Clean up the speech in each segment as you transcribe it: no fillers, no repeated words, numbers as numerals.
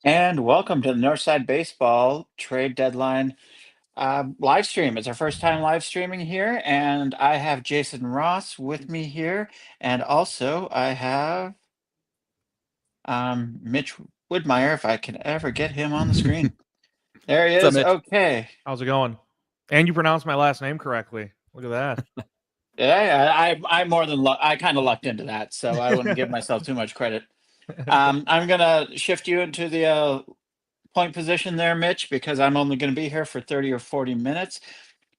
And welcome to the Northside Baseball trade deadline live stream. It's our first time live streaming here, and I have Jason Ross with me here, and also I have Mitch Woodmeyer, if I can ever get him on the screen. There he What's up, is. Mitch? Okay. How's it going? And you pronounced my last name correctly. Look at Yeah, I more than I kind of lucked into that, so I wouldn't give myself too much credit. that. I'm gonna shift you into the point position there, Mitch, because I'm only going to be here for 30 or 40 minutes.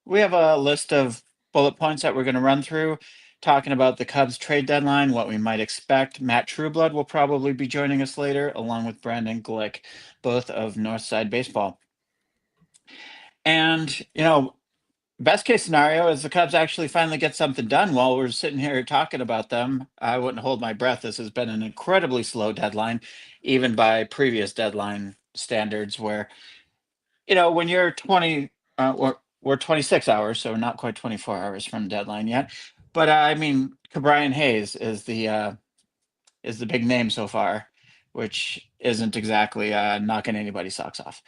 We have a list of bullet points that we're going to run through, talking about the Cubs trade deadline, what we might expect. Matt Trueblood will probably be joining us later, along with Brandon Glick, both of Northside Baseball. And, best case scenario is the Cubs actually finally get something done while we're sitting here talking about them. I wouldn't hold my breath. This has been an incredibly slow deadline, even by previous deadline standards, where when you're 20, we're 26 hours, so we're not quite 24 hours from deadline yet. But I mean, Brian Hayes is the big name so far, which isn't exactly knocking anybody's socks off.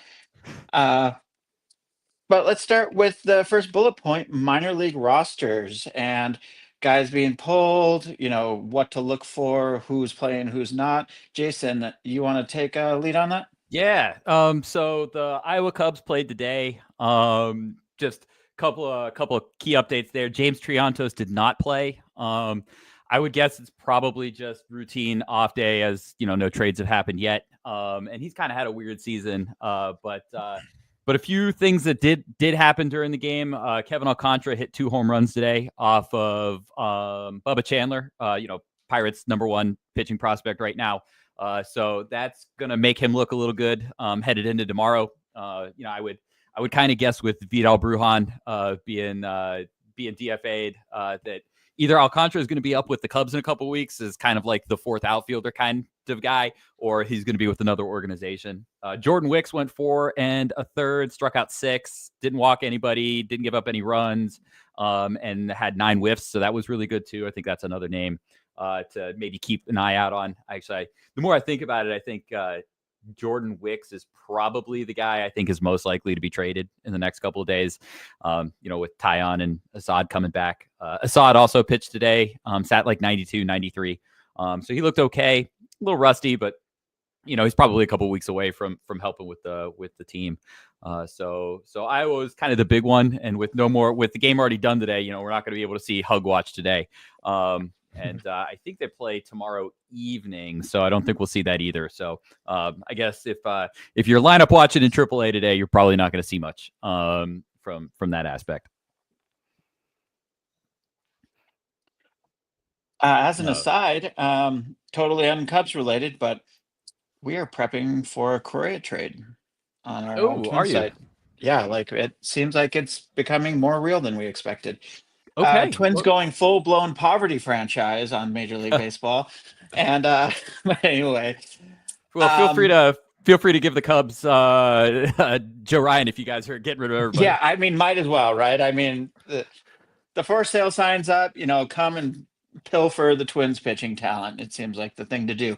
But let's start with the first bullet point: minor league rosters and guys being pulled. What to look for, who's playing, who's not. Jason, you want to take a lead on that? Yeah. So the Iowa Cubs played today. Just couple of key updates there. James Triantos did not play. I would guess it's probably just routine off day, as no trades have happened yet. And he's kind of had a weird season. But a few things that did happen during the game. Kevin Alcantara hit 2 home runs today off of Bubba Chandler. Pirates #1 pitching prospect right now. So that's going to make him look a little good headed into tomorrow. I would kind of guess with Vidal Brujan being DFA'd that either Alcantara is going to be up with the Cubs in a couple of weeks as kind of like the fourth outfielder kind of guy, or he's going to be with another organization. Jordan Wicks went 4 1/3, struck out 6, didn't walk anybody, didn't give up any runs, and had 9 whiffs. So that was really good too. I think that's another name to maybe keep an eye out on. Actually, the more I think about it, I think Jordan Wicks is probably the guy I think is most likely to be traded in the next couple of days. With Tyon and Assad coming back. Assad also pitched today, sat like 92, 93. So he looked okay, a little rusty, but he's probably a couple of weeks away from helping with the team. So Iowa was kind of the big one, and with the game already done today, we're not going to be able to see Hug Watch today. And I think they play tomorrow evening, so I don't think we'll see that either. So I guess if you're lineup watching in AAA today, you're probably not going to see much from that aspect. As an aside, totally un-Cubs related, but we are prepping for a Correa trade on our Are Twin you? site. Yeah, like it seems like it's becoming more real than we expected. Okay. Twins going full-blown poverty franchise on Major League Baseball. And but anyway. Well, feel free to give the Cubs Joe Ryan if you guys are getting rid of everybody. Yeah, I mean, might as well, right? I mean, the for sale signs up, come and pilfer the Twins pitching talent. It seems like the thing to do.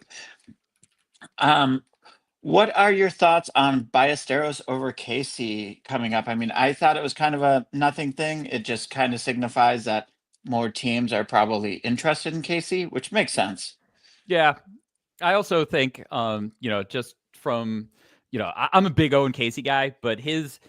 What are your thoughts on Ballesteros over Casey coming up? I mean, I thought it was kind of a nothing thing. It just kind of signifies that more teams are probably interested in Casey, which makes sense. Yeah. I also think, just from, I'm a big Owen Casey guy, but his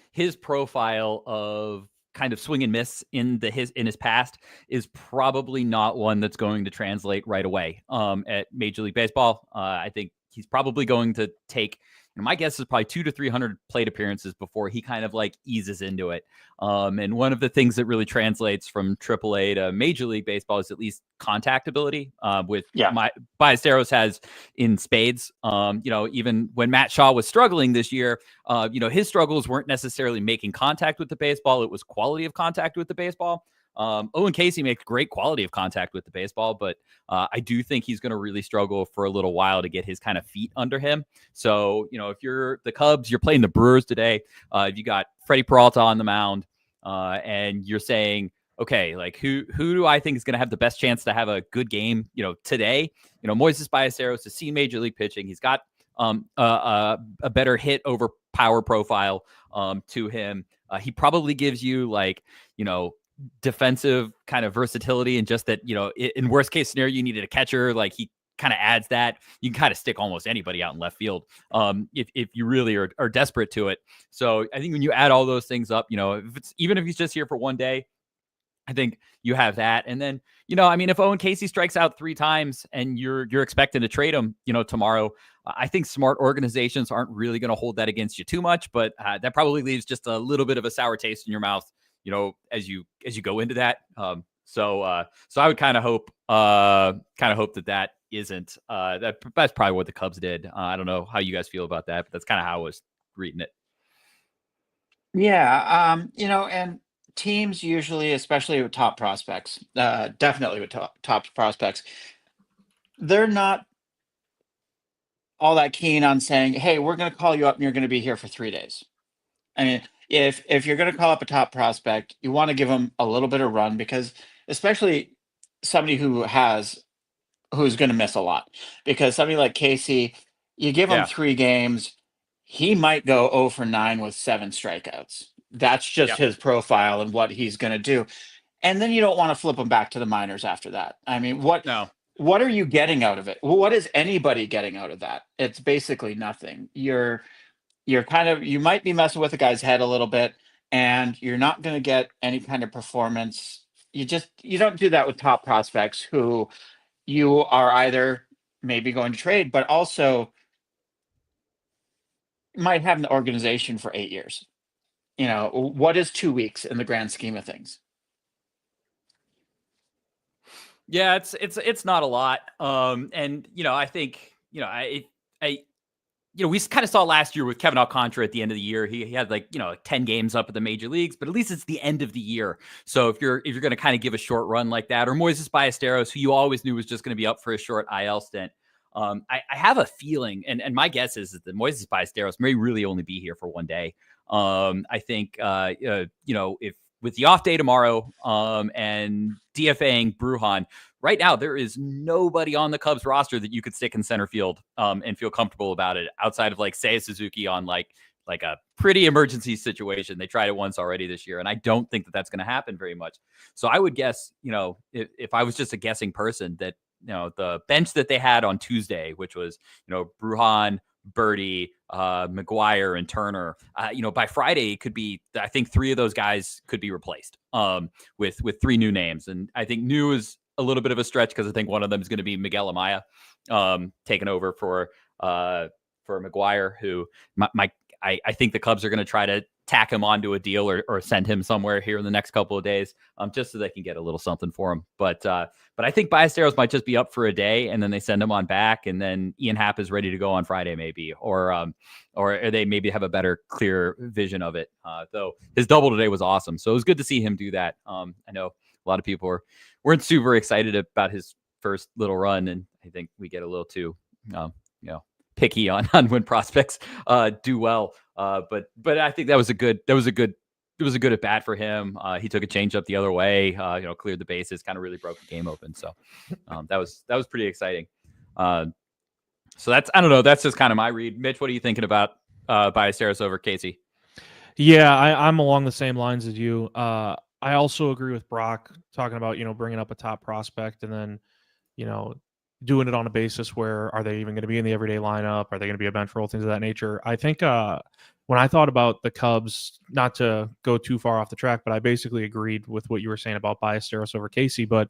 profile of kind of swing and miss in his past is probably not one that's going to translate right away at Major League Baseball. I think he's probably going to take, my guess is probably 200 to 300 plate appearances before he kind of like eases into it. And one of the things that really translates from AAA to Major League Baseball is at least contact ability. My Ballesteros has in spades. Even when Matt Shaw was struggling this year, his struggles weren't necessarily making contact with the baseball. It was quality of contact with the baseball. Owen Casey makes great quality of contact with the baseball, but I do think he's going to really struggle for a little while to get his kind of feet under him. So, if you're the Cubs, you're playing the Brewers today. You got Freddie Peralta on the mound, and you're saying, okay, like who do I think is going to have the best chance to have a good game, today? Moises Ballesteros has seen Major League pitching. He's got a better hit over power profile to him. He probably gives you like, defensive kind of versatility, and just that, in worst case scenario, you needed a catcher. Like, he kind of adds that. You can kind of stick almost anybody out in left field if you really are desperate to it. So I think when you add all those things up, even if he's just here for one day, I think you have that. And then, if Owen Casey strikes out 3 times and you're expecting to trade him, tomorrow, I think smart organizations aren't really going to hold that against you too much, but that probably leaves just a little bit of a sour taste in your mouth, as you go into that. So I would kind of hope that isn't that's probably what the Cubs did. I don't know how you guys feel about that, but that's kind of how I was reading it. Yeah, and teams usually, especially with top prospects, definitely with top prospects, they're not all that keen on saying, "Hey, we're going to call you up and you're going to be here for 3 days." I mean, if you're going to call up a top prospect, you want to give them a little bit of run, because especially somebody who's going to miss a lot, because somebody like Casey, you give him Yeah. 3 games, he might go 0 for 9 with 7 strikeouts. That's just Yep. his profile and what he's going to do. And then you don't want to flip him back to the minors after that. I mean, No. what are you getting out of it? What is anybody getting out of that? It's basically nothing. You might be messing with a guy's head a little bit, and you're not going to get any kind of performance. You don't do that with top prospects who you are either maybe going to trade, but also might have an organization for 8 years. What is 2 weeks in the grand scheme of things? Yeah, it's not a lot. And I think, we kind of saw last year with Kevin Alcantara at the end of the year. He had like 10 games up at the major leagues, but at least it's the end of the year. So if you're going to kind of give a short run like that, or Moises Ballesteros, who you always knew was just going to be up for a short IL stint, I have a feeling, and my guess is that Moises Ballesteros may really only be here for one day. I think if with the off day tomorrow and DFAing Brujan, right now, there is nobody on the Cubs roster that you could stick in center field and feel comfortable about it, outside of like Seiya Suzuki on like a pretty emergency situation. They tried it once already this year, and I don't think that that's going to happen very much. So I would guess, if I was just a guessing person, that the bench that they had on Tuesday, which was Brujan, Birdie, McGuire, and Turner, by Friday it could be, I think 3 of those guys could be replaced with 3 new names. And I think new is a little bit of a stretch, because I think one of them is going to be Miguel Amaya, taking over for McGuire, who I think the Cubs are going to try to tack him onto a deal or send him somewhere here in the next couple of days, just so they can get a little something for him. But I think Ballesteros might just be up for a day, and then they send him on back, and then Ian Happ is ready to go on Friday maybe, or they maybe have a better, clear vision of it. Though his double today was awesome, so it was good to see him do that. I know a lot of people weren't super excited about his first little run, and I think we get a little too picky on when prospects do well. But I think that was a good at bat for him. He took a changeup the other way, cleared the bases, kind of really broke the game open. So that was pretty exciting. So I don't know. That's just kind of my read. Mitch, what are you thinking about Ballesteros over Casey? Yeah, I'm along the same lines as you. I also agree with Brock talking about, bringing up a top prospect and then, doing it on a basis where, are they even going to be in the everyday lineup? Are they going to be a bench role? Things of that nature. I think when I thought about the Cubs, not to go too far off the track, but I basically agreed with what you were saying about Ballesteros over Casey. But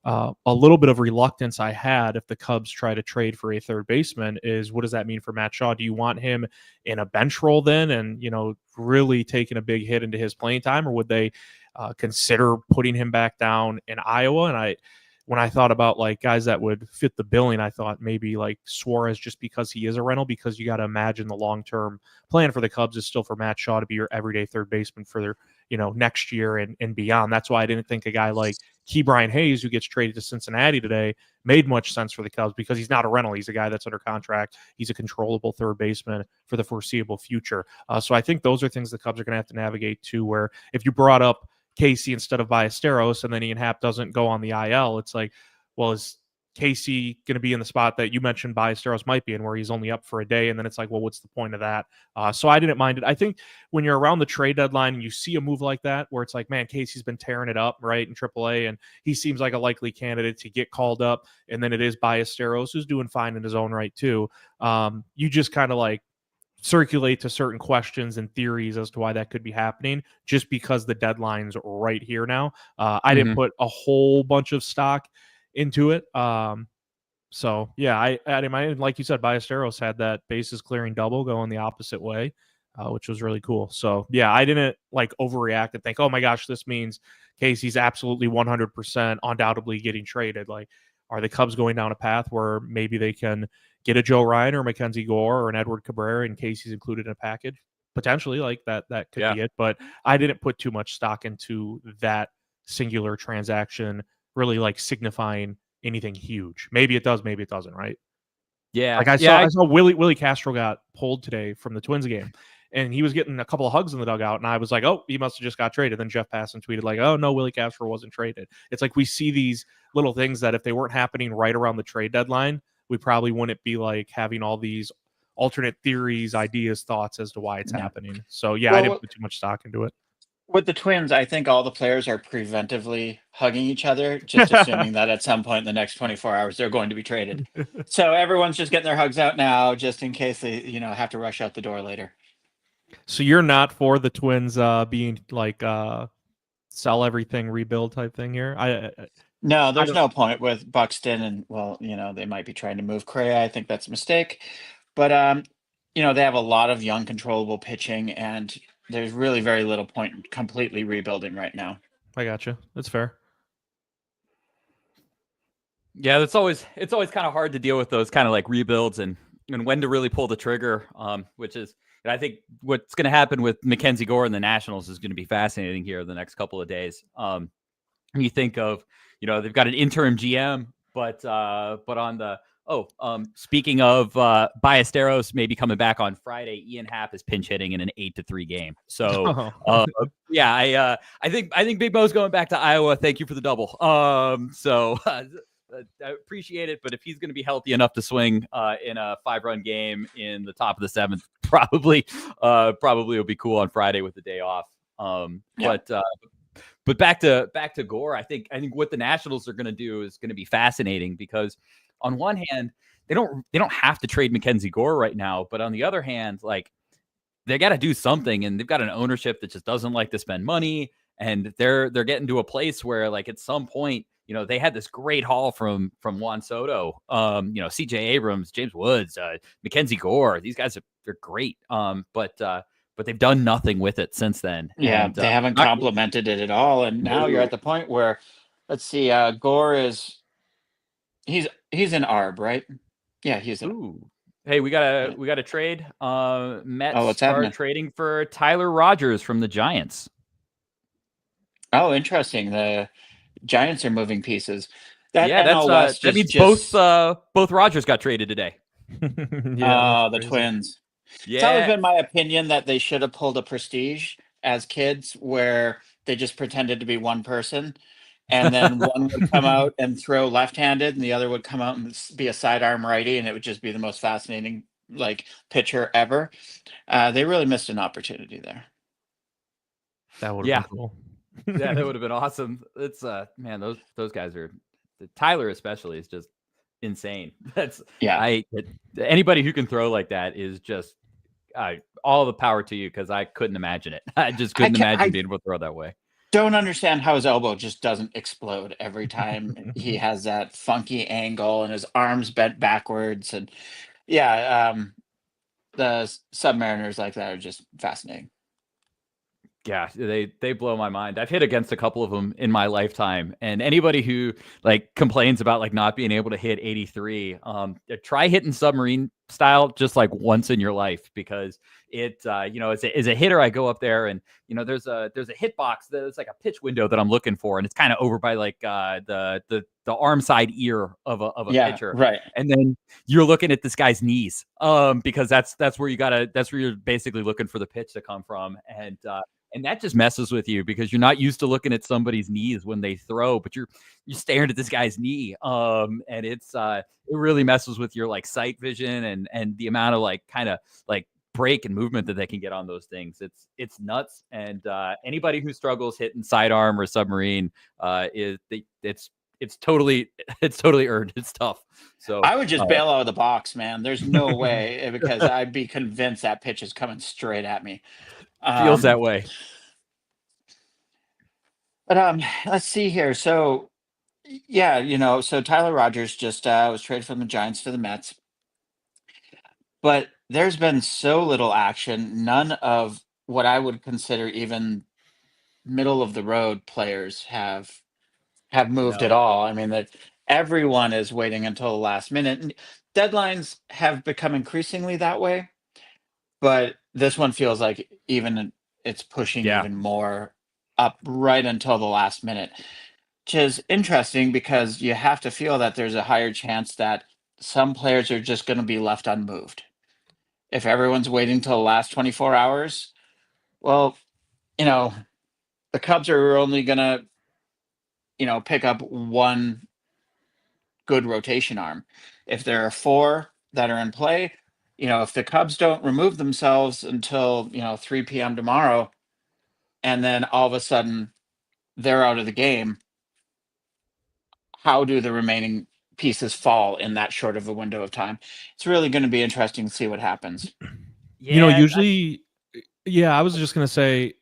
a little bit of reluctance I had if the Cubs try to trade for a third baseman is, what does that mean for Matt Shaw? Do you want him in a bench role then, and really taking a big hit into his playing time, or would they consider putting him back down in Iowa? And when I thought about like guys that would fit the billing, I thought maybe like Suarez, just because he is a rental, because you got to imagine the long-term plan for the Cubs is still for Matt Shaw to be your everyday third baseman for their, next year and beyond. That's why I didn't think a guy like Ke'Bryan Hayes, who gets traded to Cincinnati today, made much sense for the Cubs, because he's not a rental. He's a guy that's under contract. He's a controllable third baseman for the foreseeable future. So I think those are things the Cubs are going to have to navigate too, where if you brought up Casey instead of Ballesteros, and then Ian Happ doesn't go on the IL, it's like, well, is Casey going to be in the spot that you mentioned Ballesteros might be in, where he's only up for a day, and then it's like, well, what's the point of that? So I didn't mind it. I think when you're around the trade deadline and you see a move like that, where it's like, man, Casey's been tearing it up, right, in AAA, and he seems like a likely candidate to get called up, and then it is Ballesteros, who's doing fine in his own right too. You just kind of like circulate to certain questions and theories as to why that could be happening, just because the deadline's right here now. I didn't put a whole bunch of stock into it. So yeah, I like you said, Ballesteros had that bases clearing double going the opposite way, which was really cool. So yeah, I didn't like overreact and think, oh my gosh, this means Casey's absolutely 100% undoubtedly getting traded. Like, are the Cubs going down a path where maybe they can get a Joe Ryan or Mackenzie Gore or an Edward Cabrera and Casey's included in a package? Potentially, like that could be it. But I didn't put too much stock into that singular transaction really like signifying anything huge. Maybe it does, maybe it doesn't, right? Yeah. Like I saw Willie Castro got pulled today from the Twins game, and he was getting a couple of hugs in the dugout, and I was like, oh, he must have just got traded. Then Jeff Passan tweeted like, oh no, Willie Castro wasn't traded. It's like we see these little things that if they weren't happening right around the trade deadline, we probably wouldn't be like having all these alternate theories, ideas, thoughts as to why it's happening. So yeah, I didn't put too much stock into it. With the Twins, I think all the players are preventively hugging each other, just assuming that at some point in the next 24 hours they're going to be traded. So everyone's just getting their hugs out now, just in case they, have to rush out the door later. So you're not for the Twins being like sell everything, rebuild type thing here? No, there's no point with Buxton, and they might be trying to move Correa. I think that's a mistake, but they have a lot of young, controllable pitching, and there's really very little point in completely rebuilding right now. I gotcha. That's fair. Yeah, it's always kind of hard to deal with those kind of like rebuilds and when to really pull the trigger. Which is, I think what's going to happen with Mackenzie Gore and the Nationals is going to be fascinating here the next couple of days. You think of, they've got an interim GM, but on the speaking of Ballesteros maybe coming back on Friday, Ian Happ is pinch hitting in an 8-3 game. So I think Big Mo's going back to Iowa. Thank you for the double. I appreciate it, but if he's going to be healthy enough to swing in a 5-run game in the top of the 7th, probably it'll be cool on Friday with the day off. But back to Gore, I think what the Nationals are going to do is going to be fascinating, because on one hand, they don't have to trade Mackenzie Gore right now, but on the other hand, like, they got to do something, and they've got an ownership that just doesn't like to spend money, and they're getting to a place where, like, at some point, they had this great haul from Juan Soto, CJ Abrams, James Woods, Mackenzie Gore. These guys are great, but they've done nothing with it since then. Yeah, and, they haven't complemented it at all, and now you're at the point where, let's see, Gore he's in ARB, right? Yeah, he's in. Ooh. Hey, we got a trade. Mets are trading for Tyler Rogers from the Giants. Oh, interesting. The Giants are moving pieces. That means both Rogers got traded today. The Twins. Yeah. It's always been my opinion that they should have pulled a Prestige as kids, where they just pretended to be one person, and then one would come out and throw left-handed, and the other would come out and be a sidearm righty, and it would just be the most fascinating pitcher ever. They really missed an opportunity there. That would have been cool. Yeah, that would have been awesome. It's man, those guys are, Tyler especially is just insane. Anybody who can throw like that is just all the power to you, because I couldn't imagine it. I just couldn't imagine being able to throw that way. Don't understand how his elbow just doesn't explode every time he has that funky angle and his arms bent backwards. And the Submariners like that are just fascinating. Yeah, they blow my mind. I've hit against a couple of them in my lifetime, and anybody who complains about not being able to hit 83, try hitting submarine style just once in your life, because it as a hitter, I go up there and there's a hit box that's like a pitch window that I'm looking for, and it's kind of over by the arm side ear of a pitcher, right? And then you're looking at this guy's knees, because that's where you're basically looking for the pitch to come from, and And that just messes with you because you're not used to looking at somebody's knees when they throw, but you're staring at this guy's knee. And it really messes with your like sight vision and the amount of like kind of like break and movement that they can get on those things. It's nuts. And anybody who struggles hitting sidearm or submarine it's totally earned. It's tough. So I would just bail out of the box, man. There's no way, because I'd be convinced that pitch is coming straight at me. Feels that way. But let's see here. So yeah, so Tyler Rogers just was traded from the Giants to the Mets. But there's been so little action. None of what I would consider even middle of the road players have moved at all. I mean, that everyone is waiting until the last minute. And deadlines have become increasingly that way, but this one feels like it's pushing even more up right until the last minute, which is interesting because you have to feel that there's a higher chance that some players are just going to be left unmoved. If everyone's waiting till the last 24 hours, well, the Cubs are only going to, pick up one good rotation arm. If there are four that are in play, if the Cubs don't remove themselves until, 3 p.m. tomorrow, and then all of a sudden they're out of the game, how do the remaining pieces fall in that short of a window of time? It's really going to be interesting to see what happens. Usually, I was just going to say,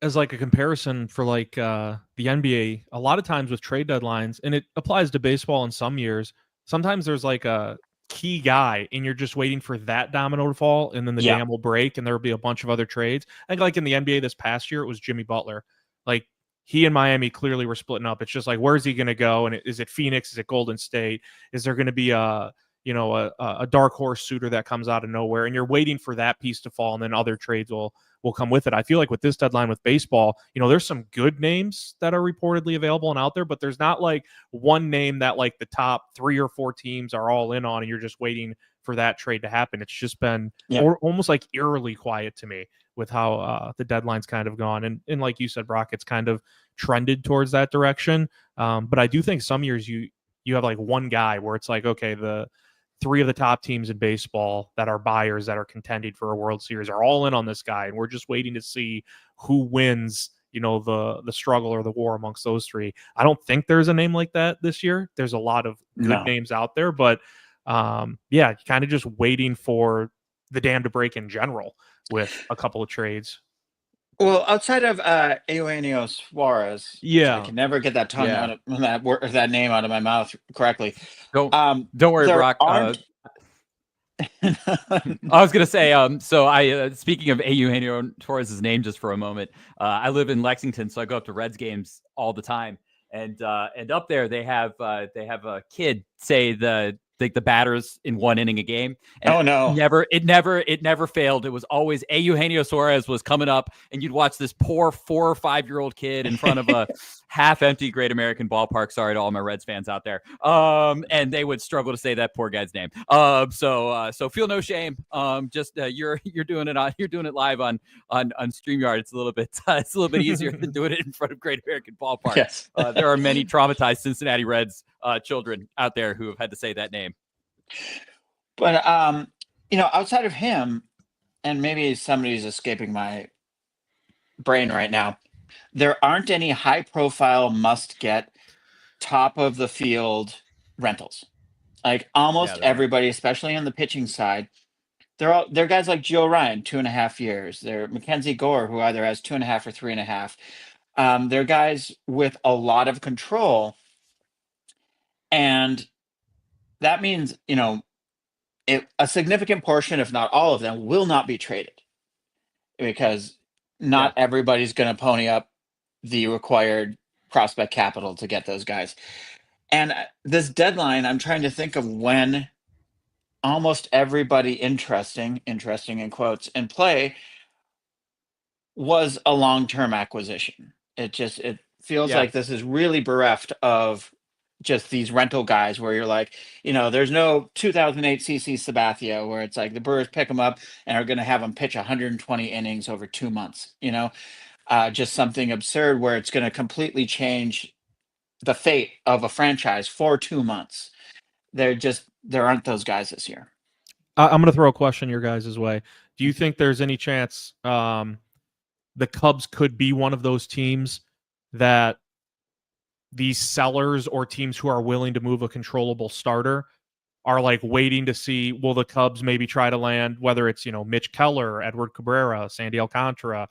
as like a comparison for like the NBA, a lot of times with trade deadlines, and it applies to baseball in some years, sometimes there's like a key guy and you're just waiting for that domino to fall and then the dam will break and there'll be a bunch of other trades. I think like in the NBA this past year, it was Jimmy Butler. Like he and Miami clearly were splitting up. It's just like, where's he going to go? And is it Phoenix? Is it Golden State? Is there going to be a dark horse suitor that comes out of nowhere? And you're waiting for that piece to fall and then other trades will come with it. I feel like with this deadline with baseball, there's some good names that are reportedly available and out there, but there's not like one name that like the top 3 or 4 teams are all in on and you're just waiting for that trade to happen. It's just been almost like eerily quiet to me with how the deadline's kind of gone. And like you said, Brock, it's kind of trended towards that direction. But I do think some years you have like one guy where it's like, okay, the 3 of the top teams in baseball that are buyers that are contending for a World Series are all in on this guy, and we're just waiting to see who wins, the struggle or the war amongst those 3. I don't think there's a name like that this year. There's a lot of good names out there, but kind of just waiting for the dam to break in general with a couple of trades. Well, outside of Eugenio Suarez, which I can never get that tongue out of that name out of my mouth correctly. Don't worry, Brock. I was gonna say, so I speaking of Eugenio Torres's name just for a moment. I live in Lexington, so I go up to Reds games all the time, and up there they have a kid say the batters in one inning a game. And it never failed. It was always Eugenio Suarez was coming up, and you'd watch this poor 4 or 5-year-old kid in front of a half-empty Great American Ballpark. Sorry to all my Reds fans out there. And they would struggle to say that poor guy's name. So feel no shame. You're doing it live on StreamYard. It's a little bit easier than doing it in front of Great American Ballpark. Yes. There are many traumatized Cincinnati Reds children out there who have had to say that name. But outside of him, and maybe somebody's escaping my brain right now, there aren't any high-profile must-get top of the field rentals. Like almost everybody, especially on the pitching side, they're guys like Joe Ryan, 2.5 years. They're Mackenzie Gore, who either has 2.5 or 3.5. They're guys with a lot of control, and that means a significant portion, if not all of them, will not be traded because not everybody's going to pony up the required prospect capital to get those guys. And this deadline, I'm trying to think of when almost everybody interesting in quotes in play was a long-term acquisition. It feels like this is really bereft of just these rental guys where you're like, there's no 2008 CC Sabathia where it's like the Brewers pick him up and are going to have him pitch 120 innings over 2 months. Just something absurd where it's going to completely change the fate of a franchise for 2 months. There aren't those guys this year. I'm going to throw a question your guys' way. Do you think there's any chance the Cubs could be one of those teams that these sellers or teams who are willing to move a controllable starter are like waiting to see, will the Cubs maybe try to land, whether it's, Mitch Keller, Edward Cabrera, Sandy Alcantara,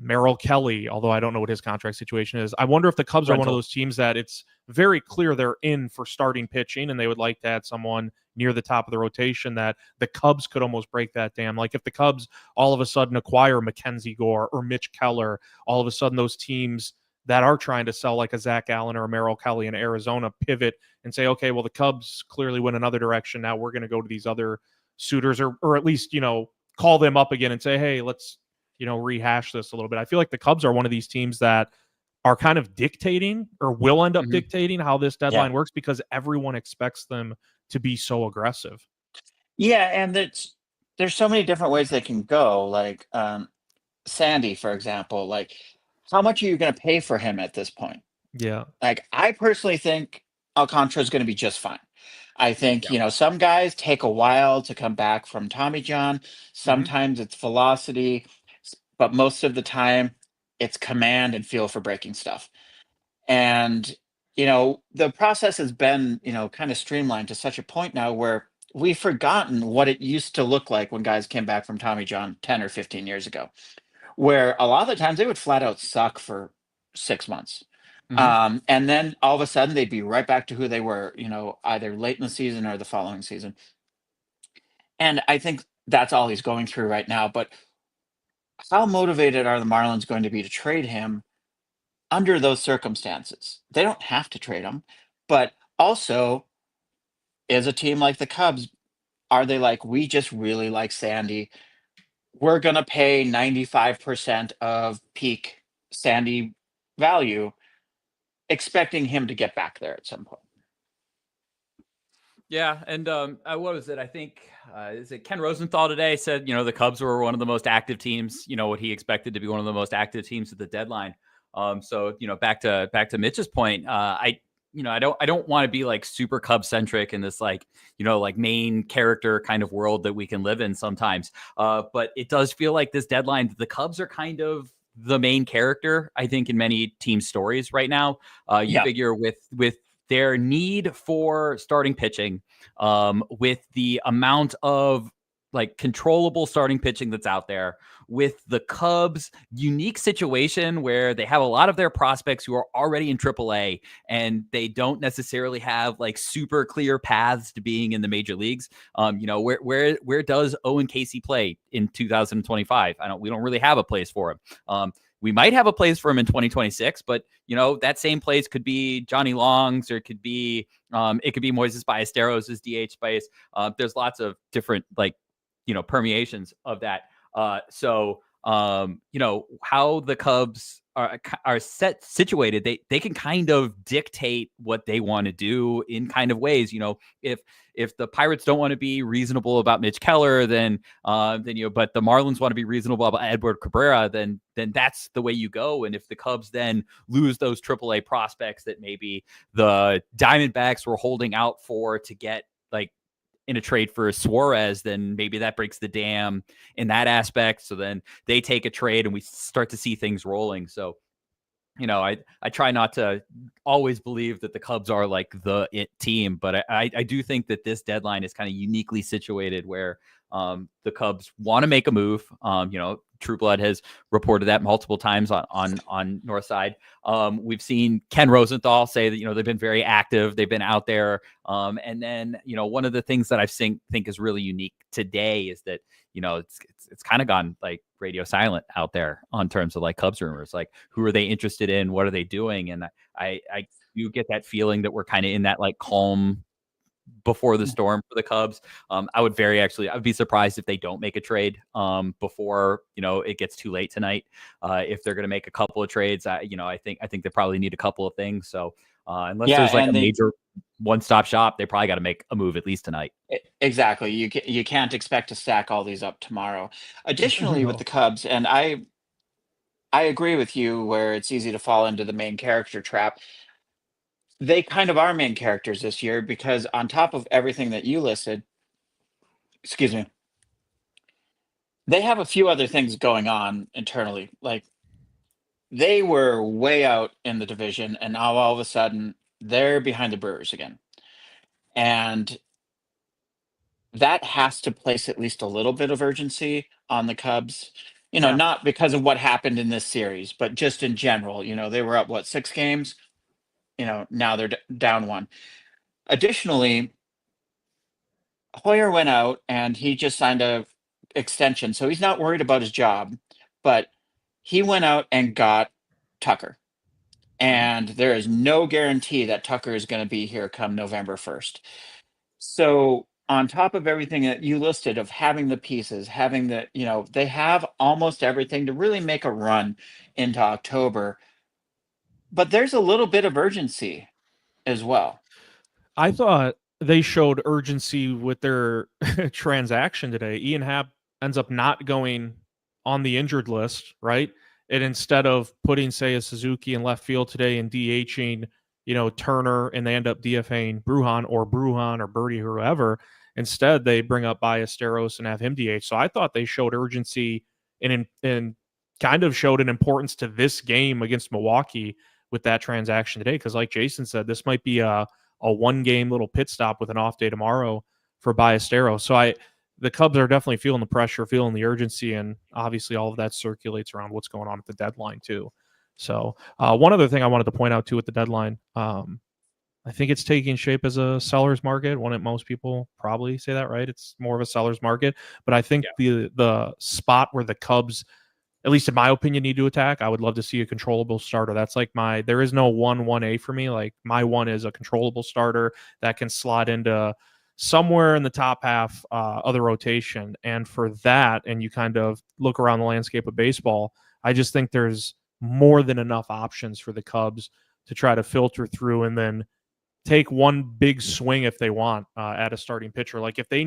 Merrill Kelly, although I don't know what his contract situation is. I wonder if the Cubs are one of those teams that it's very clear they're in for starting pitching and they would like to add someone near the top of the rotation that the Cubs could almost break that dam. Like if the Cubs all of a sudden acquire Mackenzie Gore or Mitch Keller, all of a sudden those teams that are trying to sell like a Zach Allen or a Merrill Kelly in Arizona pivot and say, okay, well, the Cubs clearly went another direction. Now we're going to go to these other suitors or at least, call them up again and say, hey, let's, rehash this a little bit. I feel like the Cubs are one of these teams that are kind of dictating or will end up dictating how this deadline works because everyone expects them to be so aggressive. Yeah, and there's so many different ways they can go. Like Sandy, for example, like how much are you going to pay for him at this point? Yeah. Like I personally think Alcantara is going to be just fine. I think, some guys take a while to come back from Tommy John. Sometimes it's velocity, but most of the time it's command and feel for breaking stuff. And, the process has been, kind of streamlined to such a point now where we've forgotten what it used to look like when guys came back from Tommy John 10 or 15 years ago, where a lot of the times they would flat out suck for 6 months. And then all of a sudden they'd be right back to who they were, either late in the season or the following season. And I think that's all he's going through right now. But how motivated are the Marlins going to be to trade him under those circumstances? They don't have to trade him, but also, is a team like the Cubs, are they like, we just really like Sandy. We're going to pay 95% of peak Sandy value, expecting him to get back there at some point. Yeah, and what was it? I think is it Ken Rosenthal today said the Cubs were one of the most active teams. What he expected to be one of the most active teams at the deadline. So back to Mitch's point, I don't want to be like super Cub centric in this like main character kind of world that we can live in sometimes. But it does feel like this deadline, the Cubs are kind of the main character, I think, in many team stories right now. You figure with their need for starting pitching, with the amount of like controllable starting pitching that's out there, with the Cubs' unique situation where they have a lot of their prospects who are already in AAA and they don't necessarily have like super clear paths to being in the major leagues. Where does Owen Casey play in 2025? We don't really have a place for him. We might have a place for him in 2026, but that same place could be Johnny Long's, or it could be Moises Ballesteros' DH space. There's lots of different permeations of that. So how the Cubs are situated, they can kind of dictate what they want to do in kind of ways. If the Pirates don't want to be reasonable about Mitch Keller, then but the Marlins want to be reasonable about Edward Cabrera, then that's the way you go. And if the Cubs then lose those AAA prospects that maybe the Diamondbacks were holding out for to get in a trade for Suarez, then maybe that breaks the dam in that aspect. So then they take a trade and we start to see things rolling. So, I try not to always believe that the Cubs are like the it team, but I do think that this deadline is kind of uniquely situated where the Cubs want to make a move. True Blood has reported that multiple times on Northside. We've seen Ken Rosenthal say that they've been very active, they've been out there, and then one of the things that I think is really unique today is that it's kind of gone like radio silent out there on terms of like Cubs rumors, like who are they interested in, what are they doing, and I do get that feeling that we're kind of in that like calm before the storm for the Cubs. I would be surprised if they don't make a trade before it gets too late tonight. If they're going to make a couple of trades, I think they probably need a couple of things. So Unless Yeah, there's like a and major one-stop shop, they probably got to make a move at least tonight. exactly. You can't expect to stack all these up tomorrow. Additionally, with No. the Cubs, and I agree with you where it's easy to fall into the main character trap. They kind of are main characters this year because on top of everything that you listed, excuse me, they have a few other things going on internally. Like they were way out in the division, and now all of a sudden they're behind the Brewers again. And that has to place at least a little bit of urgency on the Cubs. Yeah. Not because of what happened in this series, but just in general. They were up, what, 6 games? Now they're down one. Additionally, Hoyer went out and he just signed a extension, so he's not worried about his job, but he went out and got Tucker. And there is no guarantee that Tucker is going to be here come November 1st. So, on top of everything that you listed of having the pieces, having they have almost everything to really make a run into October, but there's a little bit of urgency as well. I thought they showed urgency with their transaction today. Ian Happ ends up not going on the injured list, right? And instead of putting, say, a Suzuki in left field today and DHing, Turner, and they end up DFAing Bruhan or Birdie or whoever, instead they bring up Ballesteros and have him DH. So I thought they showed urgency and kind of showed an importance to this game against Milwaukee with that transaction today. Because like Jason said, this might be a one-game little pit stop with an off day tomorrow for Ballesteros. So the Cubs are definitely feeling the pressure, feeling the urgency, and obviously all of that circulates around what's going on at the deadline too. So one other thing I wanted to point out too at the deadline, I think it's taking shape as a seller's market. Most people probably say that, right? It's more of a seller's market, but I think the spot where the Cubs, at least in my opinion, need to attack, I would love to see a controllable starter. That's like there is no 1A for me. Like my one is a controllable starter that can slot into somewhere in the top half of the rotation. And for that, and you kind of look around the landscape of baseball, I just think there's more than enough options for the Cubs to try to filter through and then take one big swing if they want at a starting pitcher. Like if they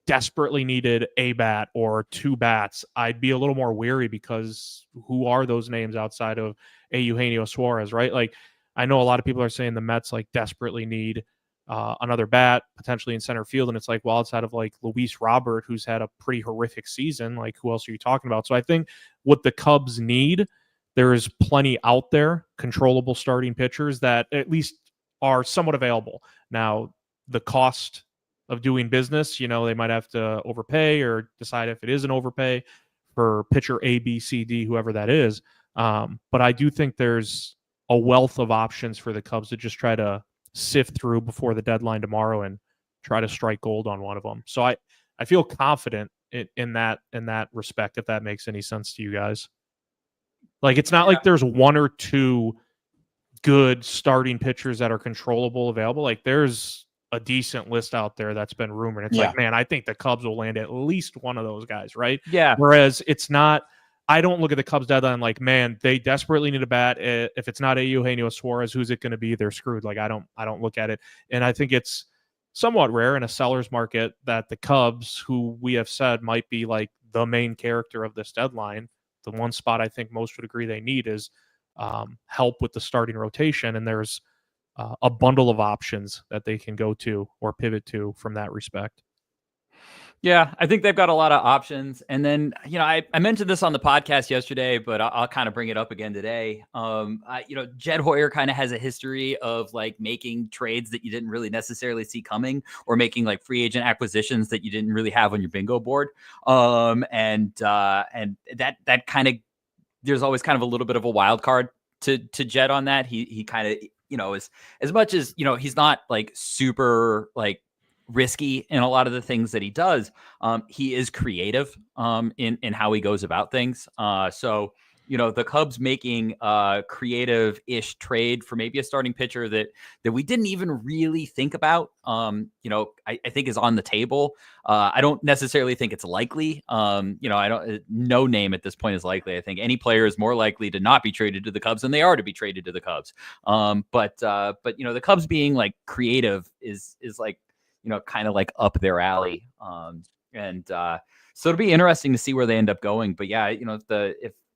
desperately needed a bat or two bats, I'd be a little more weary because who are those names outside of a Eugenio Suarez, right? Like I know a lot of people are saying the Mets like desperately need another bat potentially in center field, and it's like, well, outside of like Luis Robert, who's had a pretty horrific season, like who else are you talking about? So I think what the Cubs need, there is plenty out there, controllable starting pitchers that at least are somewhat available. Now, the cost of doing business, they might have to overpay or decide if it is an overpay for pitcher A, B, C, D, whoever that is. But I do think there's a wealth of options for the Cubs to just try to sift through before the deadline tomorrow and try to strike gold on one of them. So I feel confident in that respect, if that makes any sense to you guys. Like it's not like there's one or two good starting pitchers that are controllable available. Like there's a decent list out there that's been rumored. It's like, man, I think the Cubs will land at least one of those guys, right? Yeah. Whereas it's not, I don't look at the Cubs deadline like, man, they desperately need a bat. If it's not a Eugenio Suarez, who's it going to be? They're screwed. Like I don't look at it. And I think it's somewhat rare in a seller's market that the Cubs, who we have said might be like the main character of this deadline, the one spot I think most would agree they need is help with the starting rotation. And there's a bundle of options that they can go to or pivot to from that respect. Yeah, I think they've got a lot of options. And then, I mentioned this on the podcast yesterday, but I'll kind of bring it up again today. Jed Hoyer kind of has a history of like making trades that you didn't really necessarily see coming, or making like free agent acquisitions that you didn't really have on your bingo board. And that kind of, there's always kind of a little bit of a wild card to Jed on that. He kind of, as much as, he's not like super like risky in a lot of the things that he does. He is creative in how he goes about things. So the Cubs making a creative-ish trade for maybe a starting pitcher that we didn't even really think about, I think is on the table. I don't necessarily think it's likely. I don't. No name at this point is likely. I think any player is more likely to not be traded to the Cubs than they are to be traded to the Cubs. But the Cubs being like creative is like kind of like up their alley. So it'll be interesting to see where they end up going. But yeah,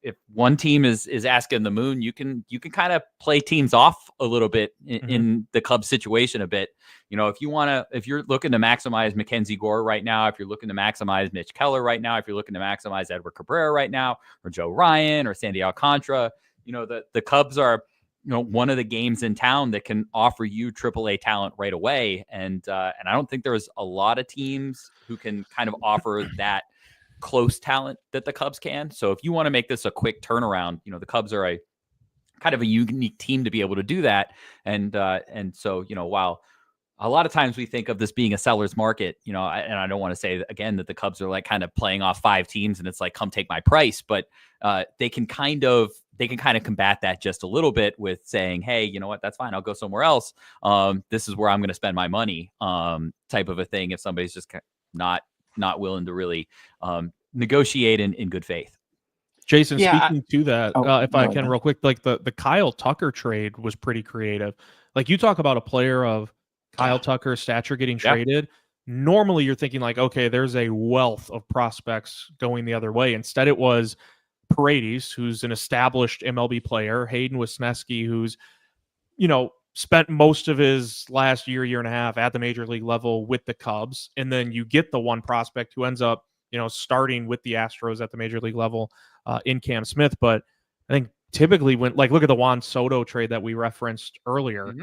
if one team is asking the moon, you can kind of play teams off a little bit in the Cubs situation a bit. If you're looking to maximize Mackenzie Gore right now, if you're looking to maximize Mitch Keller right now, if you're looking to maximize Edward Cabrera right now, or Joe Ryan or Sandy Alcantara, the Cubs are one of the games in town that can offer you AAA talent right away. And I don't think there's a lot of teams who can kind of offer that close talent that the Cubs can. So if you want to make this a quick turnaround, the Cubs are a kind of a unique team to be able to do that. And so, while a lot of times we think of this being a seller's market, and I don't want to say again that the Cubs are like kind of playing off 5 teams and it's like, come take my price, but they can kind of combat that just a little bit with saying, hey, you know what, that's fine, I'll go somewhere else. This is where I'm going to spend my money, type of a thing. If somebody's just not willing to really negotiate in good faith. Jason, speaking to that, if I can ahead. real quick, like the Kyle Tucker trade was pretty creative. Like you talk about a player of Kyle Tucker's stature getting traded. Normally you're thinking like, okay, there's a wealth of prospects going the other way. Instead it was Paredes, who's an established MLB player, Hayden Wisniewski, who's, spent most of his last year and a half at the major league level with the Cubs. And then you get the one prospect who ends up, starting with the Astros at the major league level in Cam Smith. But I think typically when, like, look at the Juan Soto trade that we referenced earlier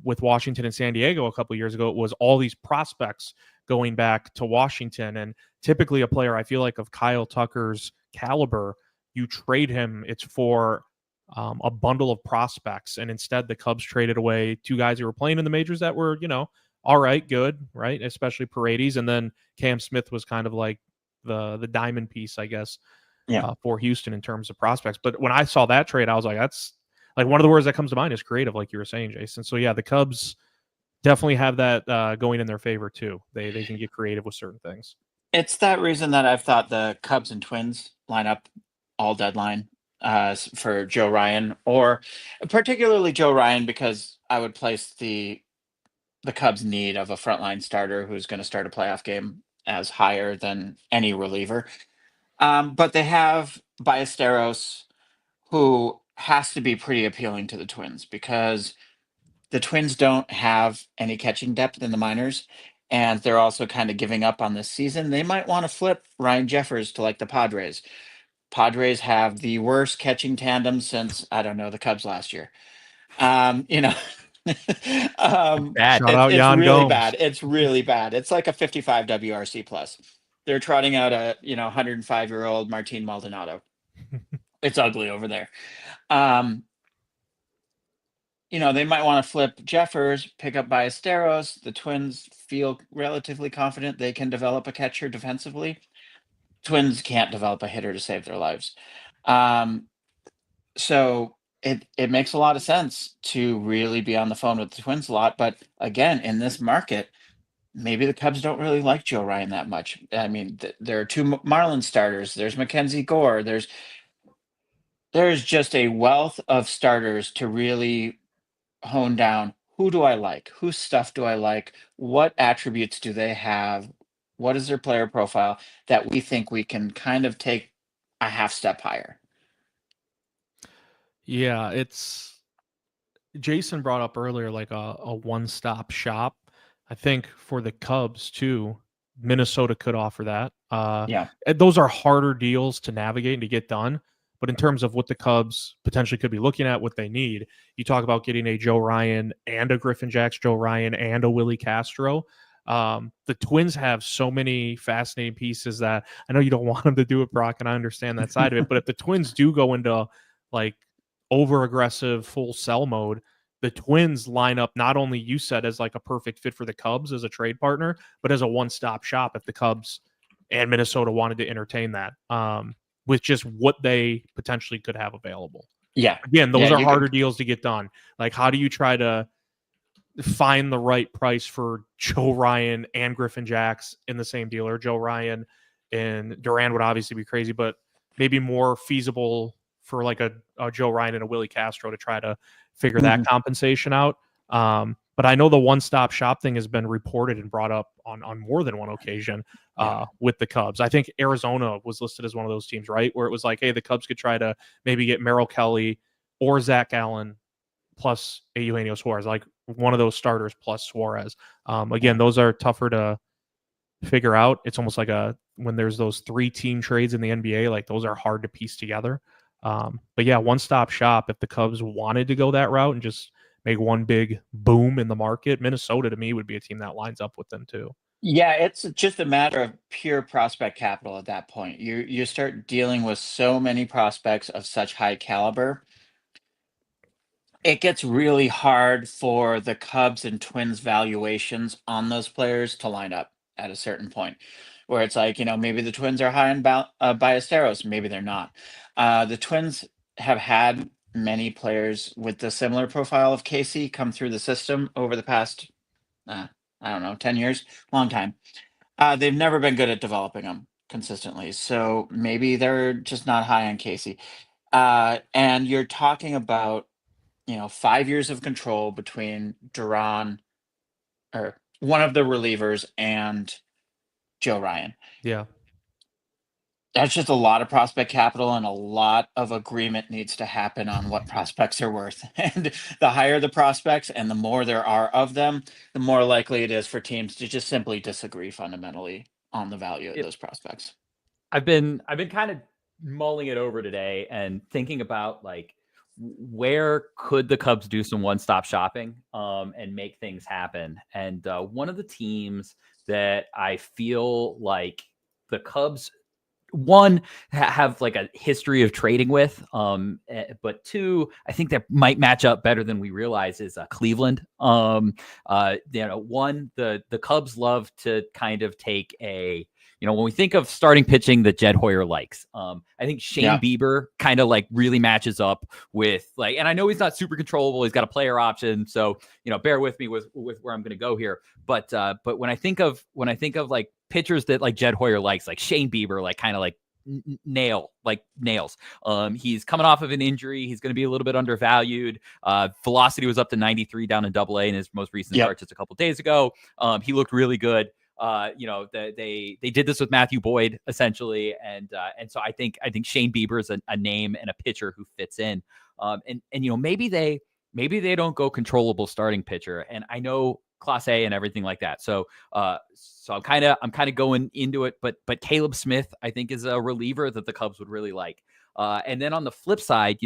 with Washington and San Diego a couple of years ago, it was all these prospects going back to Washington. And typically a player, I feel like, of Kyle Tucker's caliber, you trade him, it's for a bundle of prospects. And instead the Cubs traded away 2 guys who were playing in the majors that were, all right, good, right? Especially Paredes. And then Cam Smith was kind of like the diamond piece, I guess, for Houston in terms of prospects. But when I saw that trade, I was like, that's like one of the words that comes to mind is creative, like you were saying, Jason. So yeah, the Cubs definitely have that going in their favor too. They can get creative with certain things. It's that reason that I've thought the Cubs and Twins line up all deadline for Joe Ryan, or particularly Joe Ryan, because I would place the Cubs' need of a frontline starter who's going to start a playoff game as higher than any reliever. But they have Ballesteros, who has to be pretty appealing to the Twins because the Twins don't have any catching depth in the minors, and they're also kind of giving up on this season. They might want to flip Ryan Jeffers to like the Padres. Padres have the worst catching tandem since, I don't know, the Cubs last year. Bad. Shout out It's Jan really Gomes. bad. It's really bad. It's like a 55 WRC plus. They're trotting out a 105-year-old Martin Maldonado. It's ugly over there. They might want to flip Jeffers, pick up Ballesteros. The Twins feel relatively confident they can develop a catcher defensively. Twins can't develop a hitter to save their lives. So it makes a lot of sense to really be on the phone with the Twins a lot. But again, in this market, maybe the Cubs don't really like Joe Ryan that much. I mean, there are 2 Marlins starters. There's Mackenzie Gore. There's just a wealth of starters to really hone down. Who do I like? Whose stuff do I like? What attributes do they have? What is their player profile that we think we can kind of take a half step higher? Yeah, it's Jason brought up earlier like a one-stop shop. I think for the Cubs too, Minnesota could offer that. And those are harder deals to navigate and to get done. But in terms of what the Cubs potentially could be looking at, what they need, you talk about getting a Joe Ryan and a Griffin Jacks, Joe Ryan and a Willie Castro. The Twins have so many fascinating pieces that I know you don't want them to do it, Brock, and I understand that side of it. But if the Twins do go into like over aggressive full sell mode, the Twins line up not only, you said, as like a perfect fit for the Cubs as a trade partner, but as a one-stop shop if the Cubs and Minnesota wanted to entertain that. with just what they potentially could have available. Yeah. Again, those Yeah, are you harder could. deals to get done. Like, how do you try to find the right price for Joe Ryan and Griffin Jacks in the same deal, or Joe Ryan and Duran would obviously be crazy, but maybe more feasible for like a Joe Ryan and a Willie Castro to try to figure that compensation out. But I know the one-stop shop thing has been reported and brought up on more than one occasion with the Cubs. I think Arizona was listed as one of those teams, right? Where it was like, hey, the Cubs could try to maybe get Merrill Kelly or Zach Allen plus Eugenio Suarez, like one of those starters plus Suarez. Again, those are tougher to figure out. It's almost like when there's those 3-team trades in the NBA, like those are hard to piece together. But yeah, one-stop shop. If the Cubs wanted to go that route and just make one big boom in the market, Minnesota to me would be a team that lines up with them too. Yeah, it's just a matter of pure prospect capital at that point. You start dealing with so many prospects of such high caliber. It gets really hard for the Cubs and Twins valuations on those players to line up at a certain point, where it's like, maybe the Twins are high on Ballesteros, maybe they're not. The Twins have had many players with the similar profile of Casey come through the system over the past, I don't know, 10 years, long time. They've never been good at developing them consistently, so maybe they're just not high on Casey. And you're talking about 5 years of control between Duran, or one of the relievers, and Joe Ryan. Yeah. That's just a lot of prospect capital, and a lot of agreement needs to happen on what prospects are worth. And the higher the prospects and the more there are of them, the more likely it is for teams to just simply disagree fundamentally on the value of those prospects. I've been kind of mulling it over today and thinking about like where could the Cubs do some one-stop shopping and make things happen. And one of the teams that I feel like the Cubs one have like a history of trading with, but two, I think that might match up better than we realize is Cleveland. One, the Cubs love to kind of take a, when we think of starting pitching that Jed Hoyer likes, I think Shane Bieber kind of like really matches up with like, and I know he's not super controllable. He's got a player option. So, bear with me with where I'm going to go here. But when I think of like pitchers that like Jed Hoyer likes, like Shane Bieber, like kind of like nails. He's coming off of an injury. He's going to be a little bit undervalued. Velocity was up to 93 down in Double-A in his most recent start just a couple of days ago. He looked really good. They did this with Matthew Boyd essentially, and so I think Shane Bieber is a name and a pitcher who fits in. And maybe they don't go controllable starting pitcher, and I know Class A and everything like that. So I'm kind of going into it, but Caleb Smith I think is a reliever that the Cubs would really like. And then on the flip side,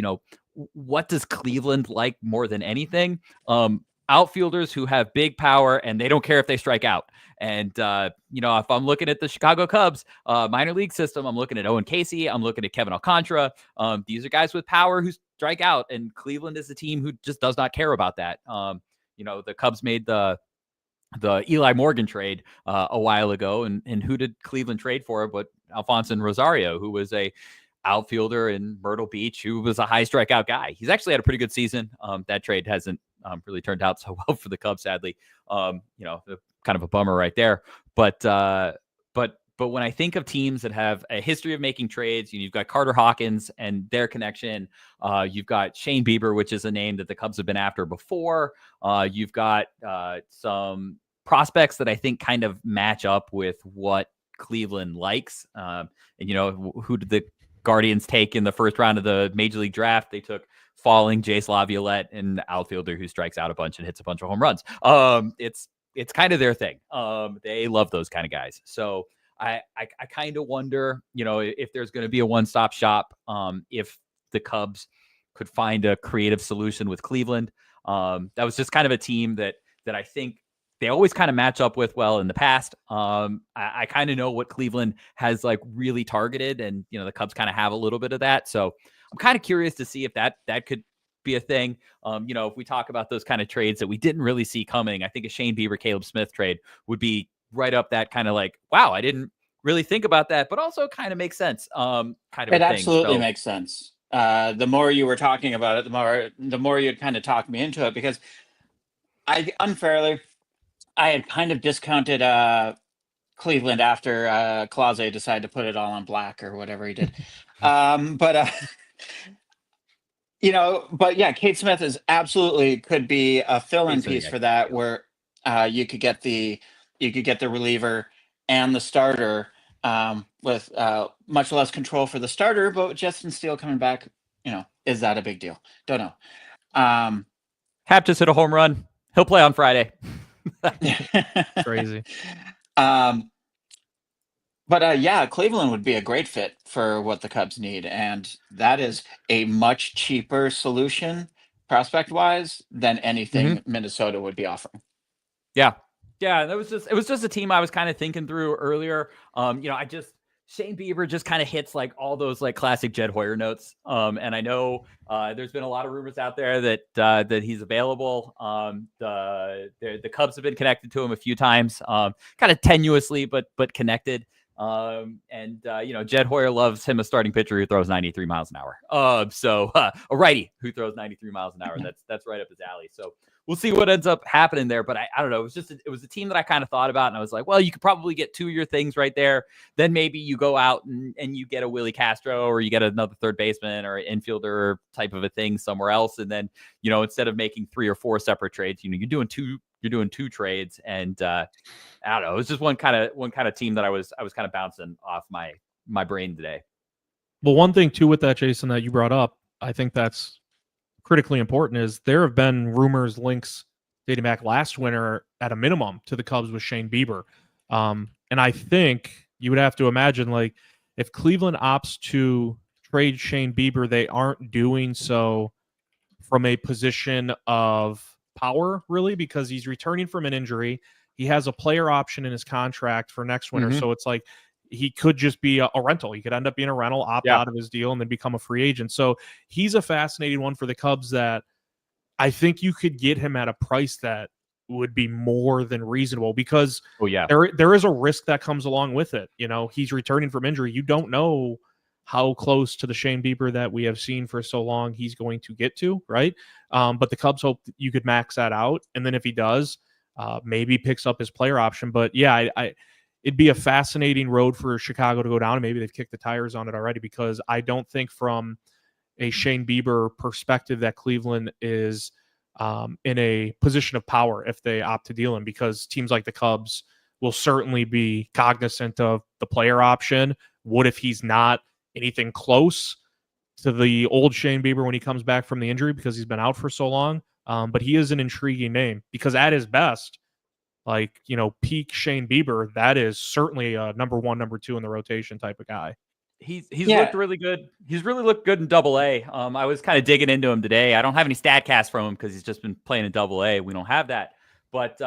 what does Cleveland like more than anything? Outfielders who have big power and they don't care if they strike out. And, if I'm looking at the Chicago Cubs minor league system, I'm looking at Owen Casey. I'm looking at Kevin Alcantara. These are guys with power who strike out, and Cleveland is a team who just does not care about that. The Cubs made the Eli Morgan trade a while ago, and who did Cleveland trade for? But Alfonso Rosario, who was a outfielder in Myrtle Beach, who was a high strikeout guy. He's actually had a pretty good season. That trade hasn't really turned out so well for the Cubs, sadly. Kind of a bummer right there. But when I think of teams that have a history of making trades, you've got Carter Hawkins and their connection. You've got Shane Bieber, which is a name that the Cubs have been after before. You've got some prospects that I think kind of match up with what Cleveland likes. And who did the Guardians take in the first round of the Major League Draft? They took falling Jace Laviolette, an outfielder who strikes out a bunch and hits a bunch of home runs. It's kind of their thing. They love those kind of guys. So I kind of wonder, if there's going to be a one-stop shop, if the Cubs could find a creative solution with Cleveland. That was just kind of a team that I think they always kind of match up with well in the past. I kind of know what Cleveland has like really targeted, and the Cubs kind of have a little bit of that. So I'm kind of curious to see if that could be a thing. If we talk about those kind of trades that we didn't really see coming, I think a Shane Bieber, Caleb Smith trade would be right up that kind of like, wow, I didn't really think about that, but also kind of makes sense, kind of a It thing. absolutely So makes sense. The more you were talking about it, the more you'd kind of talk me into it, because I unfairly I had kind of discounted Cleveland after Clase decided to put it all on black or whatever he did. But but yeah, Kate Smith is absolutely could be a fill-in Casey, piece yeah, for that, deal. where you could get the reliever and the starter, with much less control for the starter, but with Justin Steele coming back, is that a big deal? Don't know. Um, Hap just hit a home run. He'll play on Friday. Crazy. But yeah, Cleveland would be a great fit for what the Cubs need, and that is a much cheaper solution prospect wise than anything Minnesota would be offering. Yeah. Yeah, it was just a team I was kind of thinking through earlier. Shane Bieber just kind of hits like all those like classic Jed Hoyer notes. And I know there's been a lot of rumors out there that he's available. The Cubs have been connected to him a few times, kind of tenuously, but connected. Jed Hoyer loves him, a starting pitcher who throws 93 miles an hour. So a righty who throws 93 miles an hour. That's right up his alley. So we'll see what ends up happening there. But I don't know. It was a team that I kind of thought about, and I was like, well, you could probably get 2 of your things right there. Then maybe you go out and you get a Willie Castro, or you get another third baseman or an infielder type of a thing somewhere else. And then, instead of making 3 or 4 separate trades, you're doing two trades. And I don't know. It was just one kind of team that I was kind of bouncing off my brain today. Well, one thing too with that, Jason, that you brought up, I think that's critically important, is there have been rumors, links dating back last winter at a minimum to the Cubs with Shane Bieber. And I think you would have to imagine, like, if Cleveland opts to trade Shane Bieber, they aren't doing so from a position of power, really, because he's returning from an injury. He has a player option in his contract for next winter. So it's like he could just be a rental. He could end up being a rental, opt out of his deal, and then become a free agent. So he's a fascinating one for the Cubs that I think you could get him at a price that would be more than reasonable, because there is a risk that comes along with it. He's returning from injury. You don't know how close to the Shane Bieber that we have seen for so long he's going to get to, right? But the Cubs hope that you could max that out, and then if he does, maybe picks up his player option. But yeah, it'd be a fascinating road for Chicago to go down, and maybe they've kicked the tires on it already, because I don't think from a Shane Bieber perspective that Cleveland is in a position of power if they opt to deal him, because teams like the Cubs will certainly be cognizant of the player option. What if he's not anything close to the old Shane Bieber when he comes back from the injury, because he's been out for so long? But he is an intriguing name, because at his best, like, peak Shane Bieber, that is certainly a number 1, number 2 in the rotation type of guy. He's looked really good. He's really looked good in Double-A. I was kind of digging into him today. I don't have any StatCast from him because he's just been playing in Double-A. We don't have that. But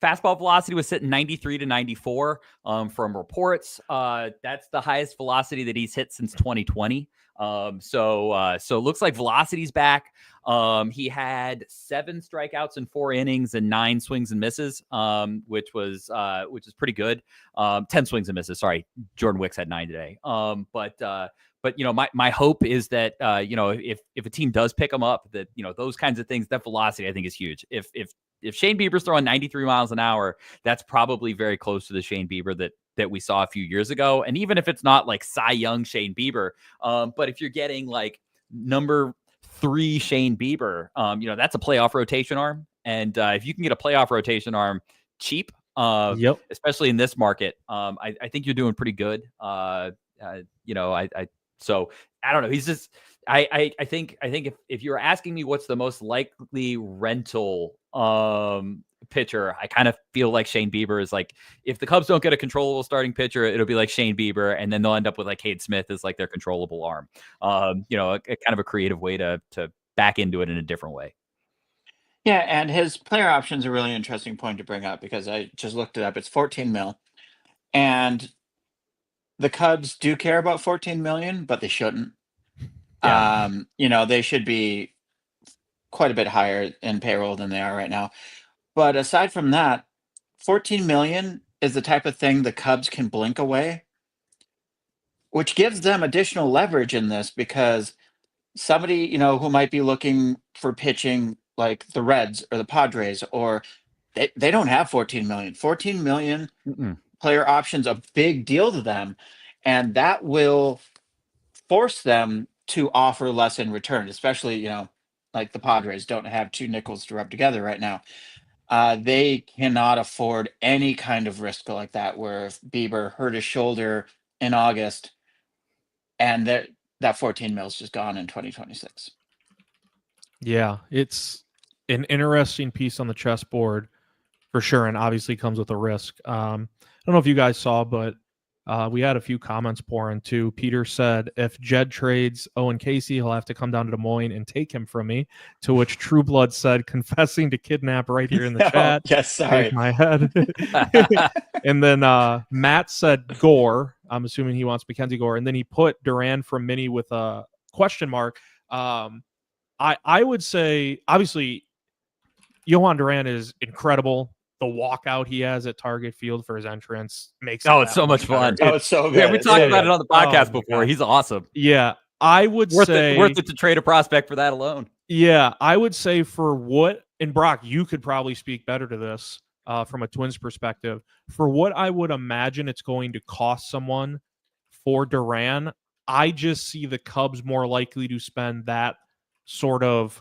fastball velocity was sitting 93 to 94 from reports. That's the highest velocity that he's hit since 2020. So it looks like velocity's back. He had 7 strikeouts in 4 innings and 9 swings and misses, which is pretty good. 10 swings and misses. Sorry, Jordan Wicks had 9 today. But my hope is that if a team does pick him up, that those kinds of things, that velocity I think is huge. If Shane Bieber's throwing 93 miles an hour, that's probably very close to the Shane Bieber that we saw a few years ago. And even if it's not like Cy Young Shane Bieber, but if you're getting like number 3 Shane Bieber, that's a playoff rotation arm. And if you can get a playoff rotation arm cheap, especially in this market, I think you're doing pretty good. So I don't know. He's just, I think if you're asking me what's the most likely rental pitcher, I kind of feel like Shane Bieber is like, if the Cubs don't get a controllable starting pitcher, it'll be like Shane Bieber, and then they'll end up with like Cade Smith as like their controllable arm. A kind of a creative way to back into it in a different way. Yeah, and his player option is a really interesting point to bring up, because I just looked it up. It's 14 mil, and the Cubs do care about 14 million, but they shouldn't. Yeah. They should be quite a bit higher in payroll than they are right now. But aside from that, 14 million is the type of thing the Cubs can blink away. which gives them additional leverage in this because somebody, who might be looking for pitching like the Reds or the Padres, or they don't have 14 million. 14 million player options, a big deal to them. And that will force them to offer less in return, especially, like the Padres don't have two nickels to rub together right now. They cannot afford any kind of risk like that, where if Bieber hurt his shoulder in August and that 14 mil is just gone in 2026. Yeah, it's an interesting piece on the chessboard for sure, and obviously comes with a risk. I don't know if you guys saw, but we had a few comments pouring too. Peter said, if Jed trades Owen Casey, he'll have to come down to Des Moines and take him from me. To which True Blood said, confessing to kidnap right here in the chat. Yes, sorry. Shake my head. And then Matt said Gore. I'm assuming he wants Mackenzie Gore. And then he put Duran from Mini with a question mark. I would say, obviously, Johan Duran is incredible. The walkout he has at Target Field for his entrance makes it it's so much fun. It's so good. Yeah, we talked about it on the podcast before. He's awesome. Yeah, I would say worth it to trade a prospect for that alone. Yeah, I would say for what, and Brock, you could probably speak better to this from a Twins perspective. For what I would imagine it's going to cost someone for Duran, I just see the Cubs more likely to spend that sort of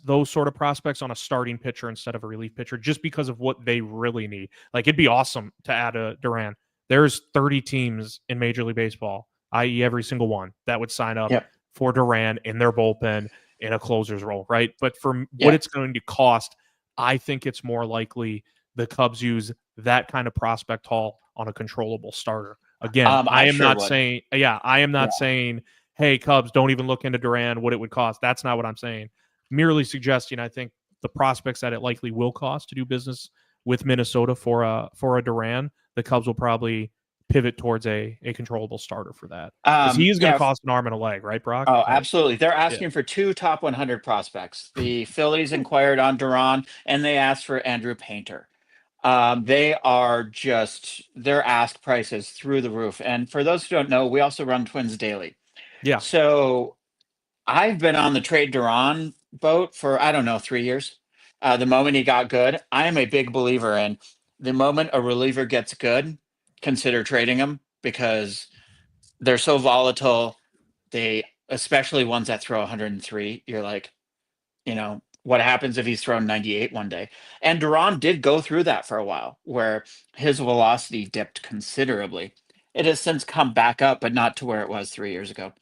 those sort of prospects on a starting pitcher instead of a relief pitcher, just because of what they really need. Like, it'd be awesome to add a Duran. There's 30 teams in Major League Baseball, i.e. every single one, that would sign up for Duran in their bullpen in a closer's role, right? But for what it's going to cost, I think it's more likely the Cubs use that kind of prospect haul on a controllable starter. Again, I am not saying, hey, Cubs, don't even look into Duran, what it would cost. That's not what I'm saying. Merely suggesting, I think the prospects that it likely will cost to do business with Minnesota for a Duran, the Cubs will probably pivot towards a controllable starter for that. Because he is going to cost an arm and a leg, right, Brock? Oh, absolutely. They're asking for 2 top 100 prospects. The Phillies inquired on Duran, and they asked for Andrew Painter. They are just, their ask prices through the roof. And for those who don't know, we also run Twins Daily. Yeah. So I've been on the trade Duran boat for, 3 years. The moment he got good, I am a big believer in the moment a reliever gets good, consider trading him, because they're so volatile. Especially ones that throw 103, you're like, what happens if he's thrown 98 one day? And Duran did go through that for a while, where his velocity dipped considerably. It has since come back up, but not to where it was 3 years ago.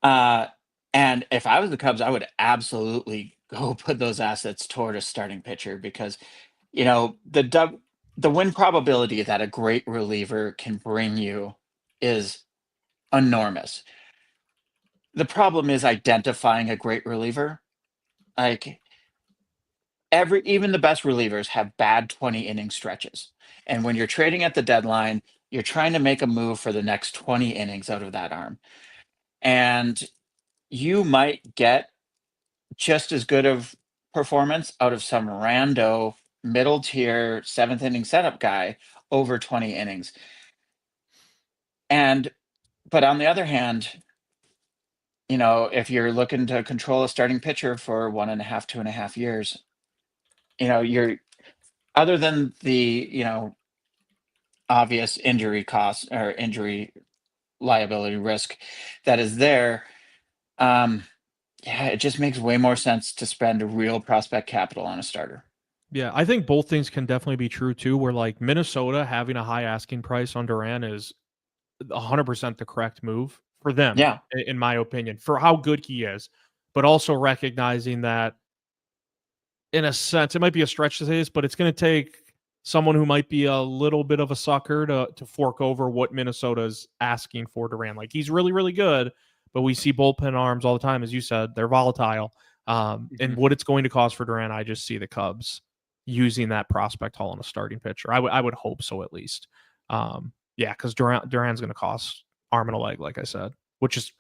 And if I was the Cubs, I would absolutely go put those assets toward a starting pitcher, because, the win probability that a great reliever can bring you is enormous. The problem is identifying a great reliever. Like, even the best relievers have bad 20 inning stretches. And when you're trading at the deadline, you're trying to make a move for the next 20 innings out of that arm. And you might get just as good of performance out of some rando middle tier 7th inning setup guy over 20 innings. But on the other hand, if you're looking to control a starting pitcher for 1.5, 2.5 years, you're, other than the, obvious injury cost or injury liability risk that is there, it just makes way more sense to spend a real prospect capital on a starter. Yeah, I think both things can definitely be true too, where like Minnesota having a high asking price on Duran is 100% the correct move for them, in my opinion, for how good he is, but also recognizing that, in a sense, it might be a stretch to say this, but it's going to take someone who might be a little bit of a sucker to fork over what Minnesota's asking for Duran. Like, he's really, really good, but we see bullpen arms all the time, as you said, they're volatile. And what it's going to cost for Duran, I just see the Cubs using that prospect haul on a starting pitcher. I would hope so, at least. Because Duran's going to cost arm and a leg, like I said, which is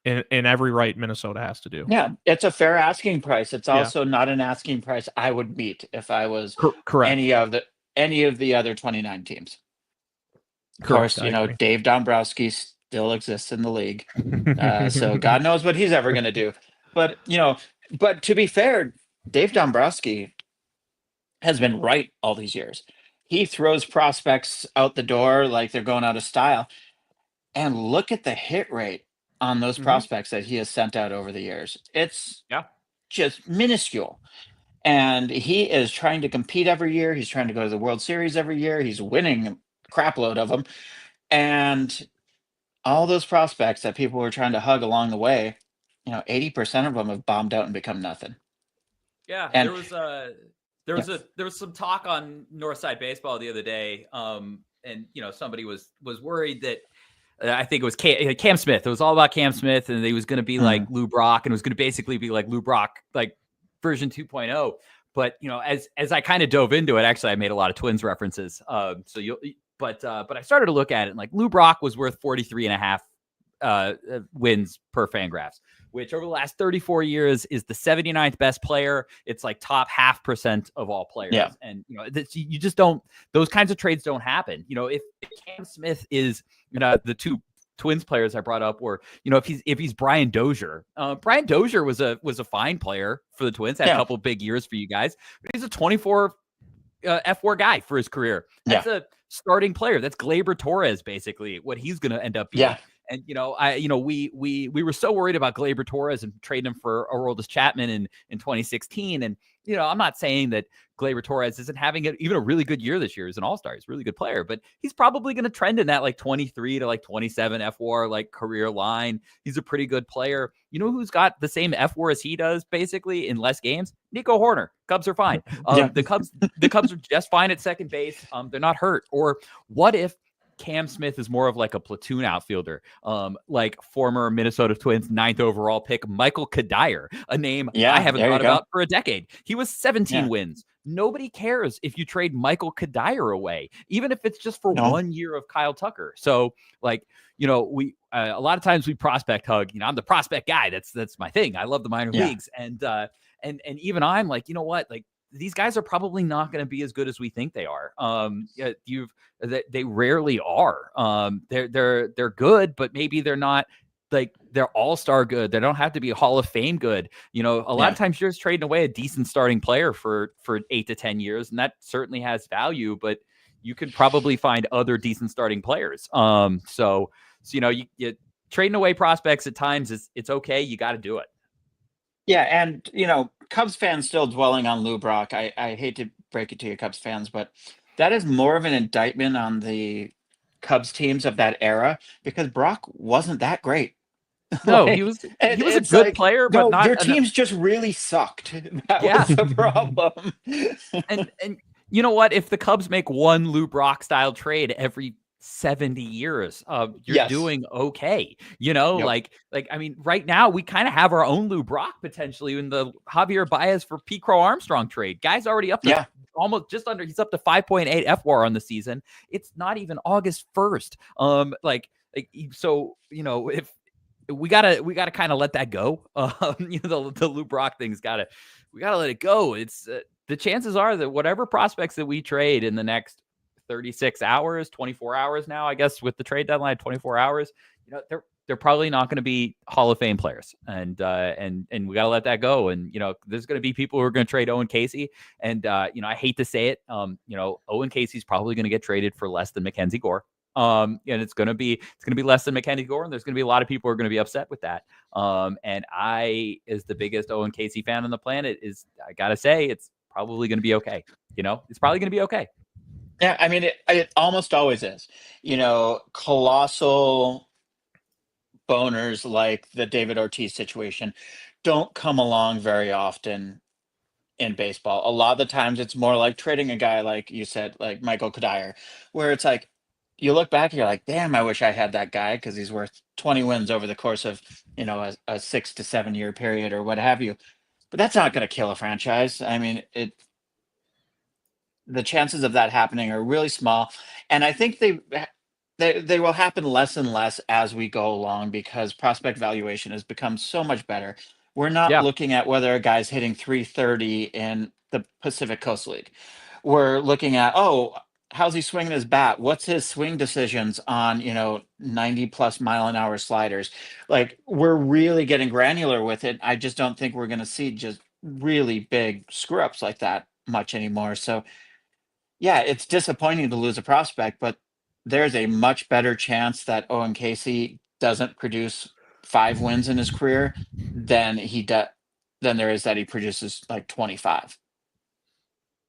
in every right Minnesota has to do. Yeah, it's a fair asking price. It's also not an asking price I would meet if I was correct any of the other 29 teams. Of Correct. course, I agree. Dave Dombrowski still exists in the league. So God knows what he's ever going to do. But, but to be fair, Dave Dombrowski has been right all these years. He throws prospects out the door like they're going out of style. And look at the hit rate on those Mhm. prospects that he has sent out over the years. It's Yeah. just minuscule. And he is trying to compete every year. He's trying to go to the World Series every year. He's winning a crapload of them. And all those prospects that people were trying to hug along the way, 80% of them have bombed out and become nothing. Yeah, And there was some talk on Northside Baseball the other day, and somebody was worried that I think it was Cam Smith. It was all about Cam Smith, and he was going to be like Lou Brock, and it was going to basically be like Lou Brock, like version 2.0. But as I kind of dove into it, actually, I made a lot of Twins references. But I started to look at it, and like Lou Brock was worth 43 and a half wins per Fangraphs, which over the last 34 years is the 79th best player. It's like top 0.5% of all players. Yeah. And, you just don't, those kinds of trades don't happen. If Cam Smith is, the two Twins players I brought up, or, if he's Brian Dozier, Brian Dozier was a fine player for the Twins, had a couple big years for you guys, but he's a 24 F4 guy for his career. That's a starting player. That's Gleyber Torres, basically, what he's going to end up being. Yeah. And we were so worried about Gleyber Torres and trading him for Aroldis Chapman in 2016. And I'm not saying that Gleyber Torres isn't having even a really good year this year. He's an all-star. He's a really good player, but he's probably going to trend in that like 23 to like 27 FWAR like career line. He's a pretty good player. You know who's got the same FWAR as he does basically in less games? Nico Horner. Cubs are fine. The Cubs are just fine at second base. They're not hurt. Or what if Cam Smith is more of like a platoon outfielder, like former Minnesota Twins 9th overall pick Michael Kadire, a name I haven't thought about for a decade. He was 17 wins. Nobody cares if you trade Michael Kadire away, even if it's just for 1 year of Kyle Tucker. So like, we a lot of times we prospect hug. I'm the prospect guy. That's my thing. I love the minor leagues, and even I'm like, you know what, like, these guys are probably not going to be as good as we think they are. They rarely are. They're good, but maybe they're not like they're all-star good. They don't have to be Hall of Fame good. A lot of times you're just trading away a decent starting player for 8 to 10 years, and that certainly has value, but you could probably find other decent starting players. So you trading away prospects at times it's okay. You got to do it. Yeah, and Cubs fans still dwelling on Lou Brock. I hate to break it to you, Cubs fans, but that is more of an indictment on the Cubs teams of that era, because Brock wasn't that great. No, he was a good player, but not. Your teams just really sucked. That was the problem. and you know what? If the Cubs make one Lou Brock style trade every 70 years, you're doing okay. Like I mean, right now we kind of have our own Lou Brock potentially in the Javier Baez for P. Crow Armstrong trade. Guy's already up to almost just under. He's up to 5.8 FWAR on the season. It's not even August 1st. So if we gotta kind of let that go. The Lou Brock thing's we gotta let it go. It's the chances are that whatever prospects that we trade in the next 36 hours, 24 hours now, I guess, with the trade deadline, 24 hours, they're probably not going to be Hall of Fame players. And we got to let that go. And, there's going to be people who are going to trade Owen Casey. And, I hate to say it, Owen Casey's probably going to get traded for less than Mackenzie Gore. And it's going to be less than Mackenzie Gore. And there's going to be a lot of people who are going to be upset with that. And I, as the biggest Owen Casey fan on the planet, I got to say, it's probably going to be okay. It's probably going to be okay. Yeah, I mean, it almost always is. Colossal boners like the David Ortiz situation don't come along very often in baseball. A lot of the times it's more like trading a guy, like you said, like Michael Kadire, where it's like you look back and you're like, damn, I wish I had that guy because he's worth 20 wins over the course of, a 6 to 7 year period or what have you. But that's not going to kill a franchise. I mean, the chances of that happening are really small, and I think they will happen less and less as we go along because prospect valuation has become so much better. We're not looking at whether a guy's hitting 330 in the Pacific Coast League. We're looking at, how's he swinging his bat? What's his swing decisions on, 90+ mile an hour sliders? Like, we're really getting granular with it. I just don't think we're going to see just really big screw ups like that much anymore. So, yeah, it's disappointing to lose a prospect, but there's a much better chance that Owen Casey doesn't produce 5 wins in his career than than there is that he produces like 25.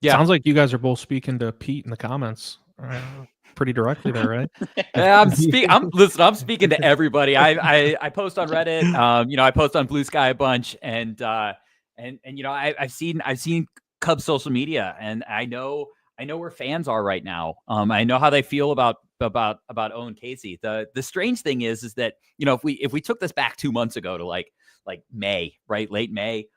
Yeah. Sounds like you guys are both speaking to Pete in the comments. Pretty directly there, right? Yeah, I'm speaking to everybody. I post on Reddit. I post on Blue Sky a bunch, and I've seen Cubs social media, and I know where fans are right now. I know how they feel about Owen Casey. The strange thing is that if we took this back 2 months ago to like May, right, late May,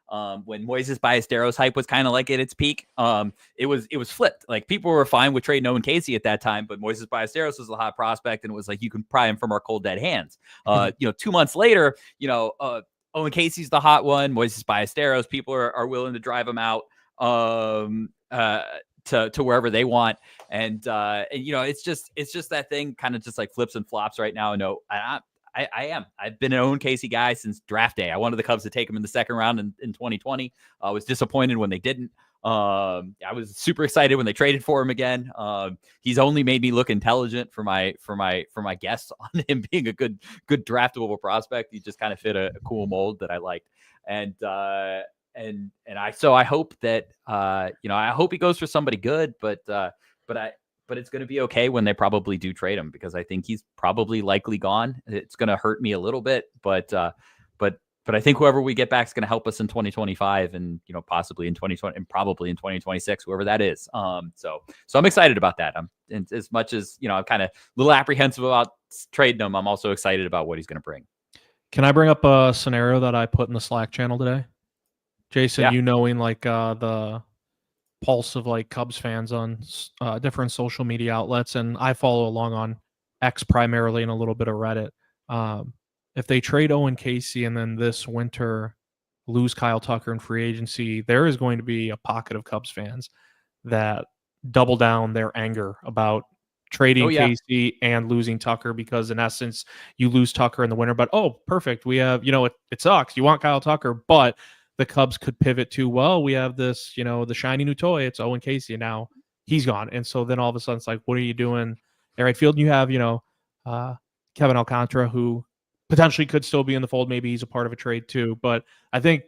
when Moises Ballesteros hype was kind of like at its peak, it was flipped. Like, people were fine with trading Owen Casey at that time, but Moises Ballesteros was a hot prospect, and it was like, you can pry him from our cold dead hands. 2 months later, Owen Casey's the hot one. Moises Ballesteros, people are willing to drive him out to wherever they want, and it's just that thing kind of just like flips and flops right now. No, I've been an Owen Casey guy since draft day. I wanted the Cubs to take him in the second round in 2020. I was disappointed when they didn't. I was super excited when they traded for him again. He's only made me look intelligent for my guess on him being a good draftable prospect. He just kind of fit a cool mold that I liked. And I hope that I hope he goes for somebody good, but it's going to be okay when they probably do trade him, because I think he's probably likely gone. It's going to hurt me a little bit, but I think whoever we get back is going to help us in 2025, and possibly in 2020, and probably in 2026, whoever that is. So I'm excited about that. And as much as I'm kind of a little apprehensive about trading him, I'm also excited about what he's going to bring. Can I bring up a scenario that I put in the Slack channel today? Jason, Yeah. knowing like the pulse of like Cubs fans on different social media outlets, and I follow along on X primarily and a little bit of Reddit. If they trade Owen Casey and then this winter lose Kyle Tucker in free agency, there is going to be a pocket of Cubs fans that double down their anger about trading Casey and losing Tucker, because in essence you lose Tucker in the winter, but perfect, we have it sucks, you want Kyle Tucker, but the Cubs could pivot to, well, we have this, the shiny new toy. It's Owen Casey, and now he's gone. And so then all of a sudden it's like, what are you doing at right field? And you have, Kevin Alcantara, who potentially could still be in the fold. Maybe he's a part of a trade too. But I think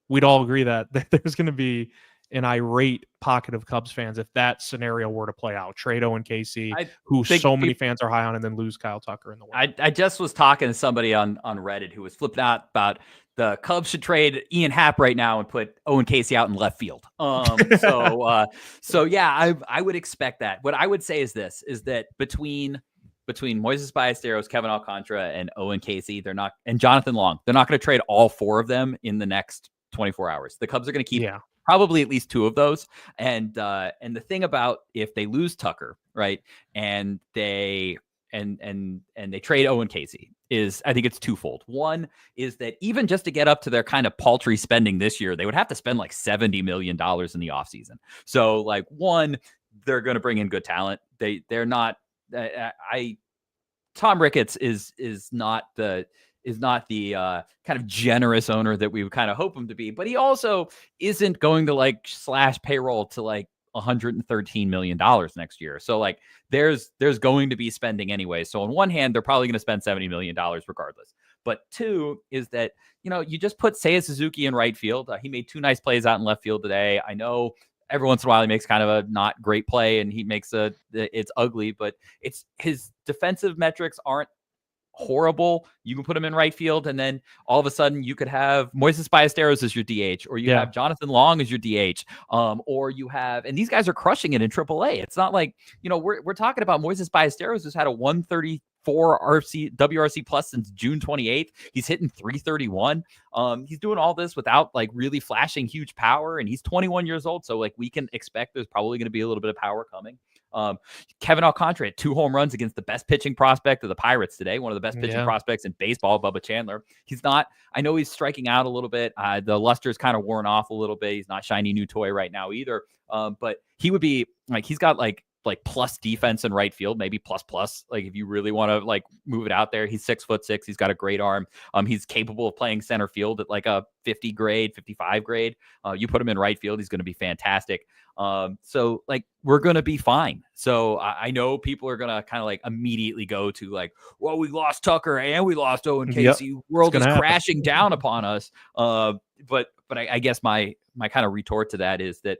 we'd all agree that there's going to be an irate pocket of Cubs fans if that scenario were to play out. Trade Owen Casey, who so many fans are high on, and then lose Kyle Tucker in the winter. I just was talking to somebody on Reddit who was flipping out about the Cubs should trade Ian Happ right now and put Owen Casey out in left field. So yeah, I would expect that. What I would say is this: is that between Moises Ballesteros, Kevin Alcantara, and Owen Casey, and Jonathan Long, they're not going to trade all four of them in the next 24 hours. The Cubs are going to keep probably at least two of those. And the thing about if they lose Tucker, right, and they trade Owen Casey, is I think it's twofold. One is that even just to get up to their kind of paltry spending this year, they would have to spend like $70 million in the offseason. So like, one, they're going to bring in good talent. They're not. Tom Ricketts is not the kind of generous owner that we would kind of hope him to be, but he also isn't going to like slash payroll to like $113 million next year. So like there's going to be spending anyway. So on one hand, they're probably going to spend $70 million regardless. But two is that, you just put Seiya Suzuki in right field. He made 2 nice plays out in left field today. I know every once in a while he makes kind of a not great play and he makes it's ugly, but it's his defensive metrics aren't horrible. You can put him in right field, and then all of a sudden you could have Moises Ballesteros as your DH, or you have Jonathan Long as your DH, or you have, and these guys are crushing it in AAA. It's not like, we're talking about Moises Ballesteros, who's had a 134 WRC plus since June 28th. He's hitting 331. He's doing all this without like really flashing huge power, and he's 21 years old. So like we can expect there's probably going to be a little bit of power coming. Kevin Alcantara had 2 home runs against the best pitching prospect of the Pirates today, one of the best pitching prospects in baseball, Bubba Chandler. I know he's striking out a little bit. The luster's kind of worn off a little bit. He's not shiny new toy right now either. But he would be like, he's got like like plus defense in right field, maybe plus. Like if you really want to like move it out there, he's 6'6". He's got a great arm. He's capable of playing center field at like a 50 grade, 55 grade. You put him in right field, he's going to be fantastic. So like we're going to be fine. So I know people are going to kind of like immediately go to like, well, we lost Tucker and we lost Owen Casey. Yep. World is crashing down upon us. But I guess my kind of retort to that is that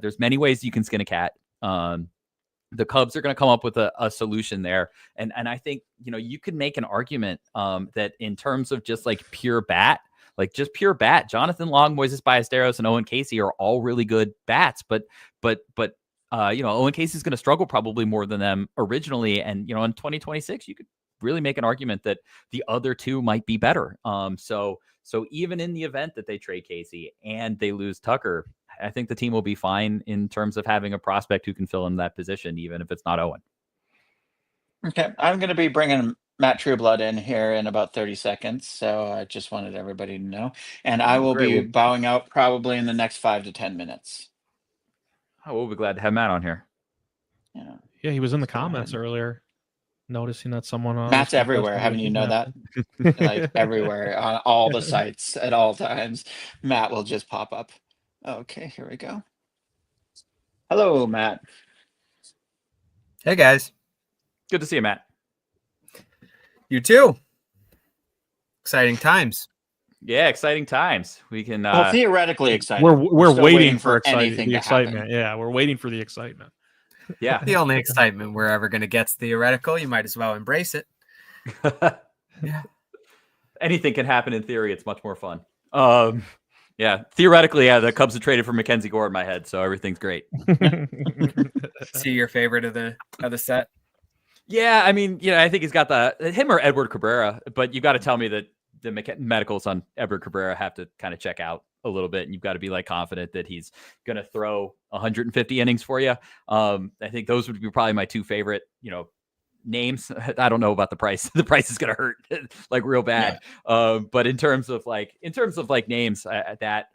there's many ways you can skin a cat. The Cubs are going to come up with a solution there. And I think, you know, you can make an argument that in terms of just like pure bat, Jonathan Long, Moises Ballesteros, and Owen Casey are all really good bats, but you know, Owen Casey is going to struggle probably more than them originally. And, you know, in 2026, you could really make an argument that the other two might be better. So even in the event that they trade Casey and they lose Tucker, I think the team will be fine in terms of having a prospect who can fill in that position, even if it's not Owen. Okay, I'm going to be bringing Matt Trueblood in here in about 30 seconds. So I just wanted everybody to know. And I will be bowing out probably in the next 5 to 10 minutes. Oh, we'll be glad to have Matt on here. Yeah, he was in the comments earlier, noticing that someone. Matt's everywhere. Haven't you know that? Like everywhere on all the sites at all times. Matt will just pop up. Okay, here we go. Hello, Matt. Hey, guys. Good to see you, Matt. You too. Exciting times. Yeah, exciting times. We can. Well, theoretically exciting. We're still waiting for anything the to excitement. happen. Yeah, we're waiting for the excitement. Yeah. The only excitement we're ever going to get's theoretical. You might as well embrace it. Yeah. Anything can happen in theory. It's much more fun. Yeah. Theoretically, yeah, the Cubs have traded for Mackenzie Gore in my head, so everything's great. See your favorite of the set? Yeah, I mean, you know, I think he's got him or Edward Cabrera, but you got to tell me that the medicals on Edward Cabrera have to kind of check out a little bit, and you've got to be like confident that he's going to throw 150 innings for you. I think those would be probably my two favorite, you know, names. I don't know about the price. The price is going to hurt like real bad. Yeah. But in terms of like names that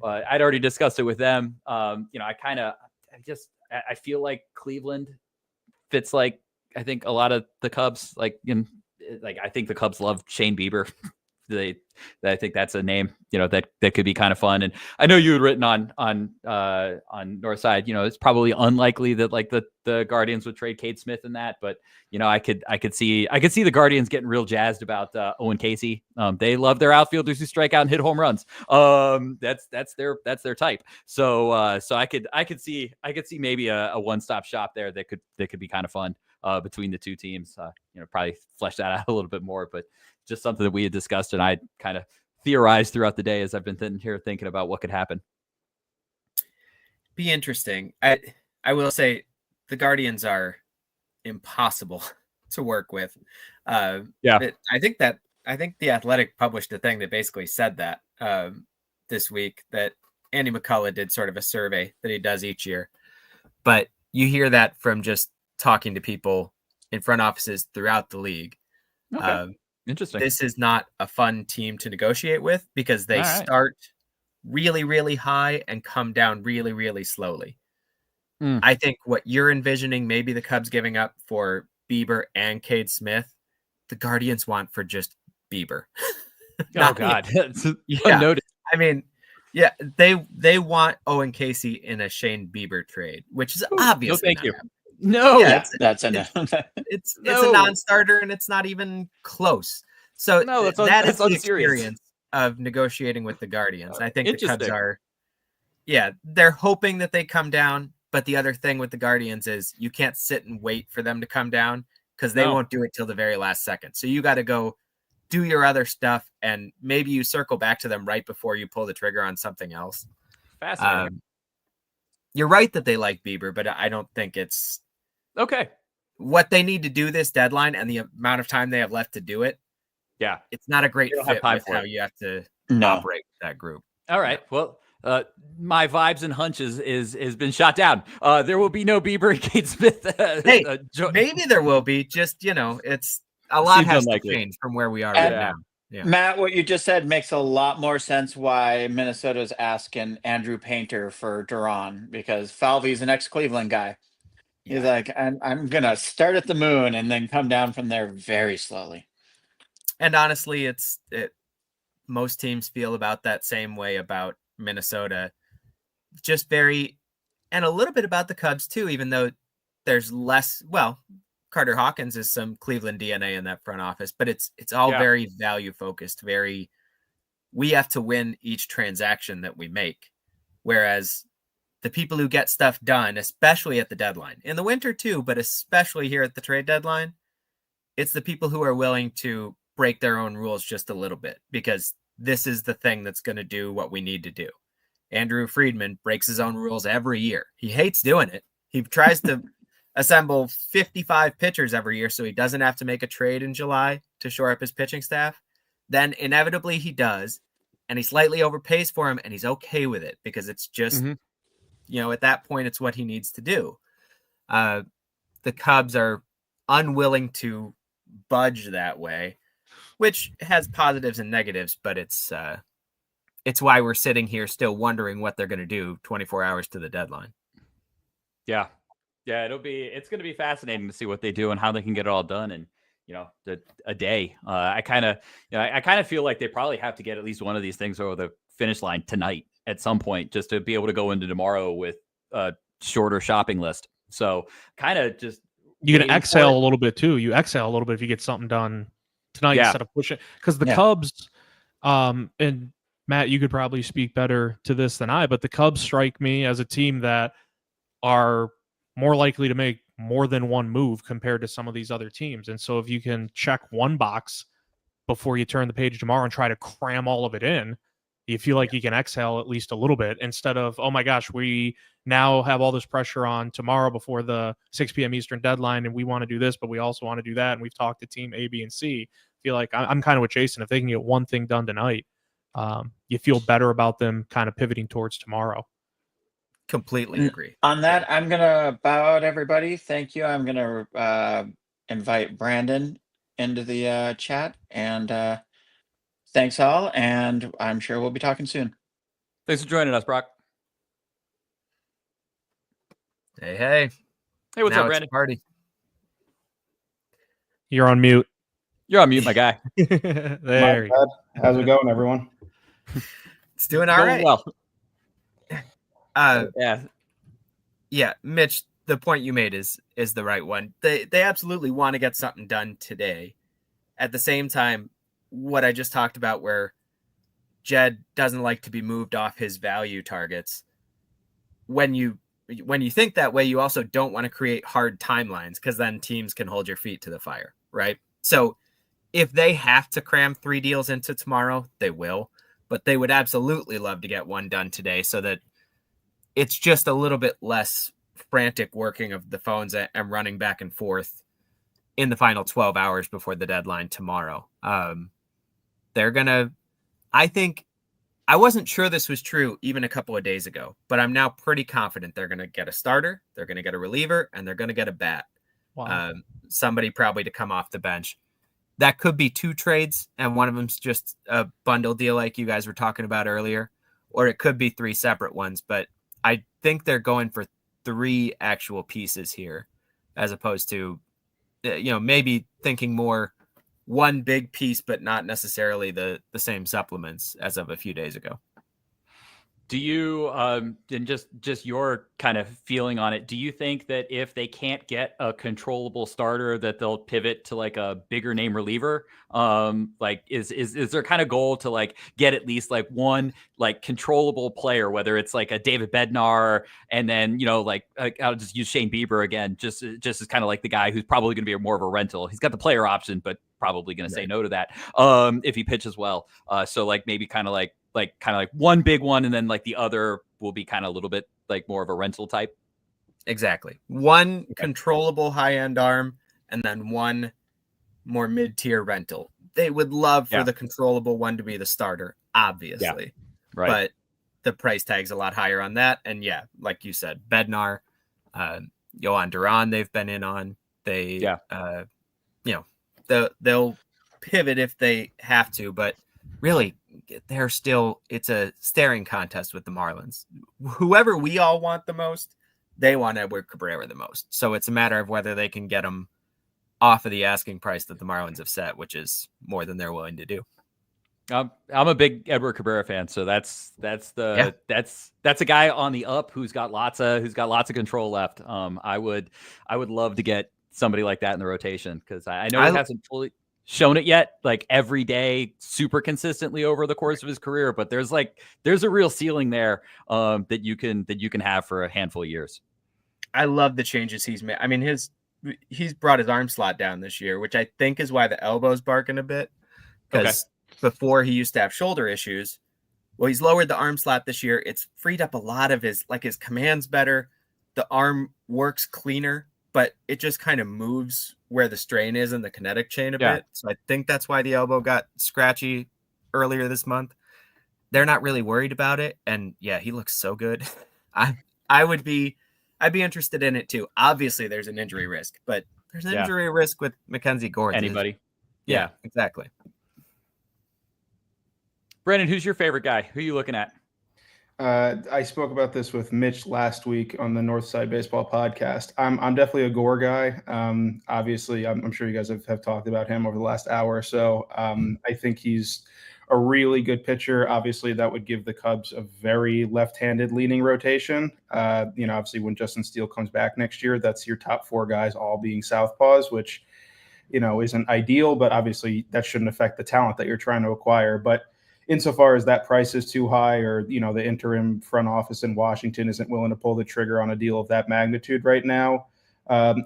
I'd already discussed it with them. You know, I feel like Cleveland fits like, I think a lot of the Cubs, like I think the Cubs love Shane Bieber. I think that's a name, you know, that could be kind of fun. And I know you had written on Northside, you know, it's probably unlikely that like the Guardians would trade Cade Smith in that, but you know, I could see the Guardians getting real jazzed about Owen Casey. They love their outfielders who strike out and hit home runs. That's their type. So I could see maybe a one-stop shop there that could be kind of fun between the two teams. You know, probably flesh that out a little bit more, but just something that we had discussed and I kind of theorized throughout the day as I've been sitting here thinking about what could happen. Be interesting. I will say the Guardians are impossible to work with. I think the Athletic published a thing that basically said that this week, that Andy McCullough did sort of a survey that he does each year. But you hear that from just talking to people in front offices throughout the league. Okay. Interesting. This is not a fun team to negotiate with because they start really, really high and come down really, really slowly. I think what you're envisioning, maybe the Cubs giving up for Bieber and Cade Smith, the Guardians want for just Bieber. Oh God. Yeah. I mean, yeah, they want Owen Casey in a Shane Bieber trade, which is obviously no, thank you. No, yeah, that's a it's a non-starter and it's not even close. So that is the experience of negotiating with the Guardians. I think the Cubs are, they're hoping that they come down. But the other thing with the Guardians is you can't sit and wait for them to come down because they won't do it till the very last second. So you got to go do your other stuff and maybe you circle back to them right before you pull the trigger on something else. Fascinating. You're right that they like Bieber, but I don't think it's okay. What they need to do this deadline and the amount of time they have left to do it. Yeah. It's not a great fit with how you have to operate that group. All right. Well, my vibes and hunches is been shot down. There will be no Bieber and Cade Smith. Maybe there will be. Just, you know, it's a lot has to change from where we are right now. Yeah. Matt, what you just said makes a lot more sense why Minnesota's asking Andrew Painter for Duran, because Falvey's an ex-Cleveland guy. He's like, I'm gonna start at the moon and then come down from there very slowly. And honestly, most teams feel about that same way about Minnesota. Just very, and a little bit about the Cubs too, even though there's less. Well, Carter Hawkins is some Cleveland DNA in that front office, but it's all very value focused. Very, we have to win each transaction that we make, whereas the people who get stuff done, especially at the deadline, in the winter too, but especially here at the trade deadline, it's the people who are willing to break their own rules just a little bit, because this is the thing that's going to do what we need to do. Andrew Friedman breaks his own rules every year. He hates doing it. He tries to assemble 55 pitchers every year so he doesn't have to make a trade in July to shore up his pitching staff. Then inevitably he does, and he slightly overpays for him, and he's okay with it because it's just, at that point, it's what he needs to do. The Cubs are unwilling to budge that way, which has positives and negatives, but it's why we're sitting here still wondering what they're going to do 24 hours to the deadline. Yeah. It's going to be fascinating to see what they do and how they can get it all done in, a day. I kind of feel like they probably have to get at least one of these things over the finish line tonight at some point, just to be able to go into tomorrow with a shorter shopping list. So kind of just, you can exhale a little bit too. You exhale a little bit if you get something done tonight instead of pushing, because the Cubs, and Matt, you could probably speak better to this than I, but the Cubs strike me as a team that are more likely to make more than one move compared to some of these other teams. And so if you can check one box before you turn the page tomorrow and try to cram all of it in, you feel like you can exhale at least a little bit, instead of, oh my gosh, we now have all this pressure on tomorrow before the 6 p.m. Eastern deadline, and we want to do this, but we also want to do that, and we've talked to team A, B, and C. I feel like I'm kind of with Jason. If they can get one thing done tonight, you feel better about them kind of pivoting towards tomorrow. Completely agree. On that, I'm going to bow out, everybody. Thank you. I'm going to invite Brandon into the chat, and thanks all, and I'm sure we'll be talking soon. Thanks for joining us, Brock. Hey, what's up, Brandon? Party. You're on mute. You're on mute, my guy. There. How's it going, everyone? It's doing all right. Well. Yeah, Mitch, the point you made is the right one. They absolutely want to get something done today. At the same time, what I just talked about, where Jed doesn't like to be moved off his value targets. When you think that way, you also don't want to create hard timelines, because then teams can hold your feet to the fire, right? So if they have to cram 3 deals into tomorrow, they will, but they would absolutely love to get one done today, so that it's just a little bit less frantic working of the phones and running back and forth in the final 12 hours before the deadline tomorrow. They're going to, I think, I wasn't sure this was true even a couple of days ago, but I'm now pretty confident they're going to get a starter, they're going to get a reliever, and they're going to get a bat. Wow. Somebody probably to come off the bench. That could be 2 trades, and one of them's just a bundle deal like you guys were talking about earlier, or it could be 3 separate ones, but I think they're going for 3 actual pieces here, as opposed to, maybe thinking more one big piece, but not necessarily the same supplements as of a few days ago. Do you, and just your kind of feeling on it, do you think that if they can't get a controllable starter, that they'll pivot to like a bigger name reliever? Like is their kind of goal to like get at least like one like controllable player, whether it's like a David Bednar, and then, I'll just use Shane Bieber again, just as kind of like the guy who's probably going to be more of a rental. He's got the player option, but probably going to say no to that if he pitches well. So like maybe kind of like one big one, and then like the other will be kind of a little bit like more of a rental type. Exactly. One controllable high-end arm, and then one more mid-tier rental. They would love for the controllable one to be the starter, obviously. Yeah. Right. But the price tag's a lot higher on that. And yeah, like you said, Bednar, Yohan Duran, they've been in on. They'll pivot if they have to, but really, it's a staring contest with the Marlins. Whoever we all want the most, they want Edward Cabrera the most. So it's a matter of whether they can get him off of the asking price that the Marlins have set, which is more than they're willing to do. I'm a big Edward Cabrera fan, so that's a guy on the up who's got lots of control left. I would love to get somebody like that in the rotation, because I know he hasn't fully shown it yet, like every day, super consistently over the course of his career. But there's a real ceiling there that you can have for a handful of years. I love the changes he's made. I mean, he's brought his arm slot down this year, which I think is why the elbow's barking a bit. Because before he used to have shoulder issues. Well, he's lowered the arm slot this year. It's freed up a lot of his command's better. The arm works cleaner, but it just kind of moves where the strain is in the kinetic chain a bit. So I think that's why the elbow got scratchy earlier this month. They're not really worried about it. And yeah, he looks so good. I'd be interested in it too. Obviously there's an injury risk, but there's an injury risk with Mackenzie Gordon. Anybody. Yeah, exactly. Brandon, who's your favorite guy? Who are you looking at? I spoke about this with Mitch last week on the Northside Baseball podcast. I'm definitely a Gore guy. Obviously, I'm sure you guys have talked about him over the last hour or so. I think he's a really good pitcher. Obviously, that would give the Cubs a very left-handed leaning rotation. Obviously, when Justin Steele comes back next year, that's your top 4 guys all being southpaws, which, isn't ideal, but obviously that shouldn't affect the talent that you're trying to acquire. But insofar as that price is too high, or, the interim front office in Washington isn't willing to pull the trigger on a deal of that magnitude right now.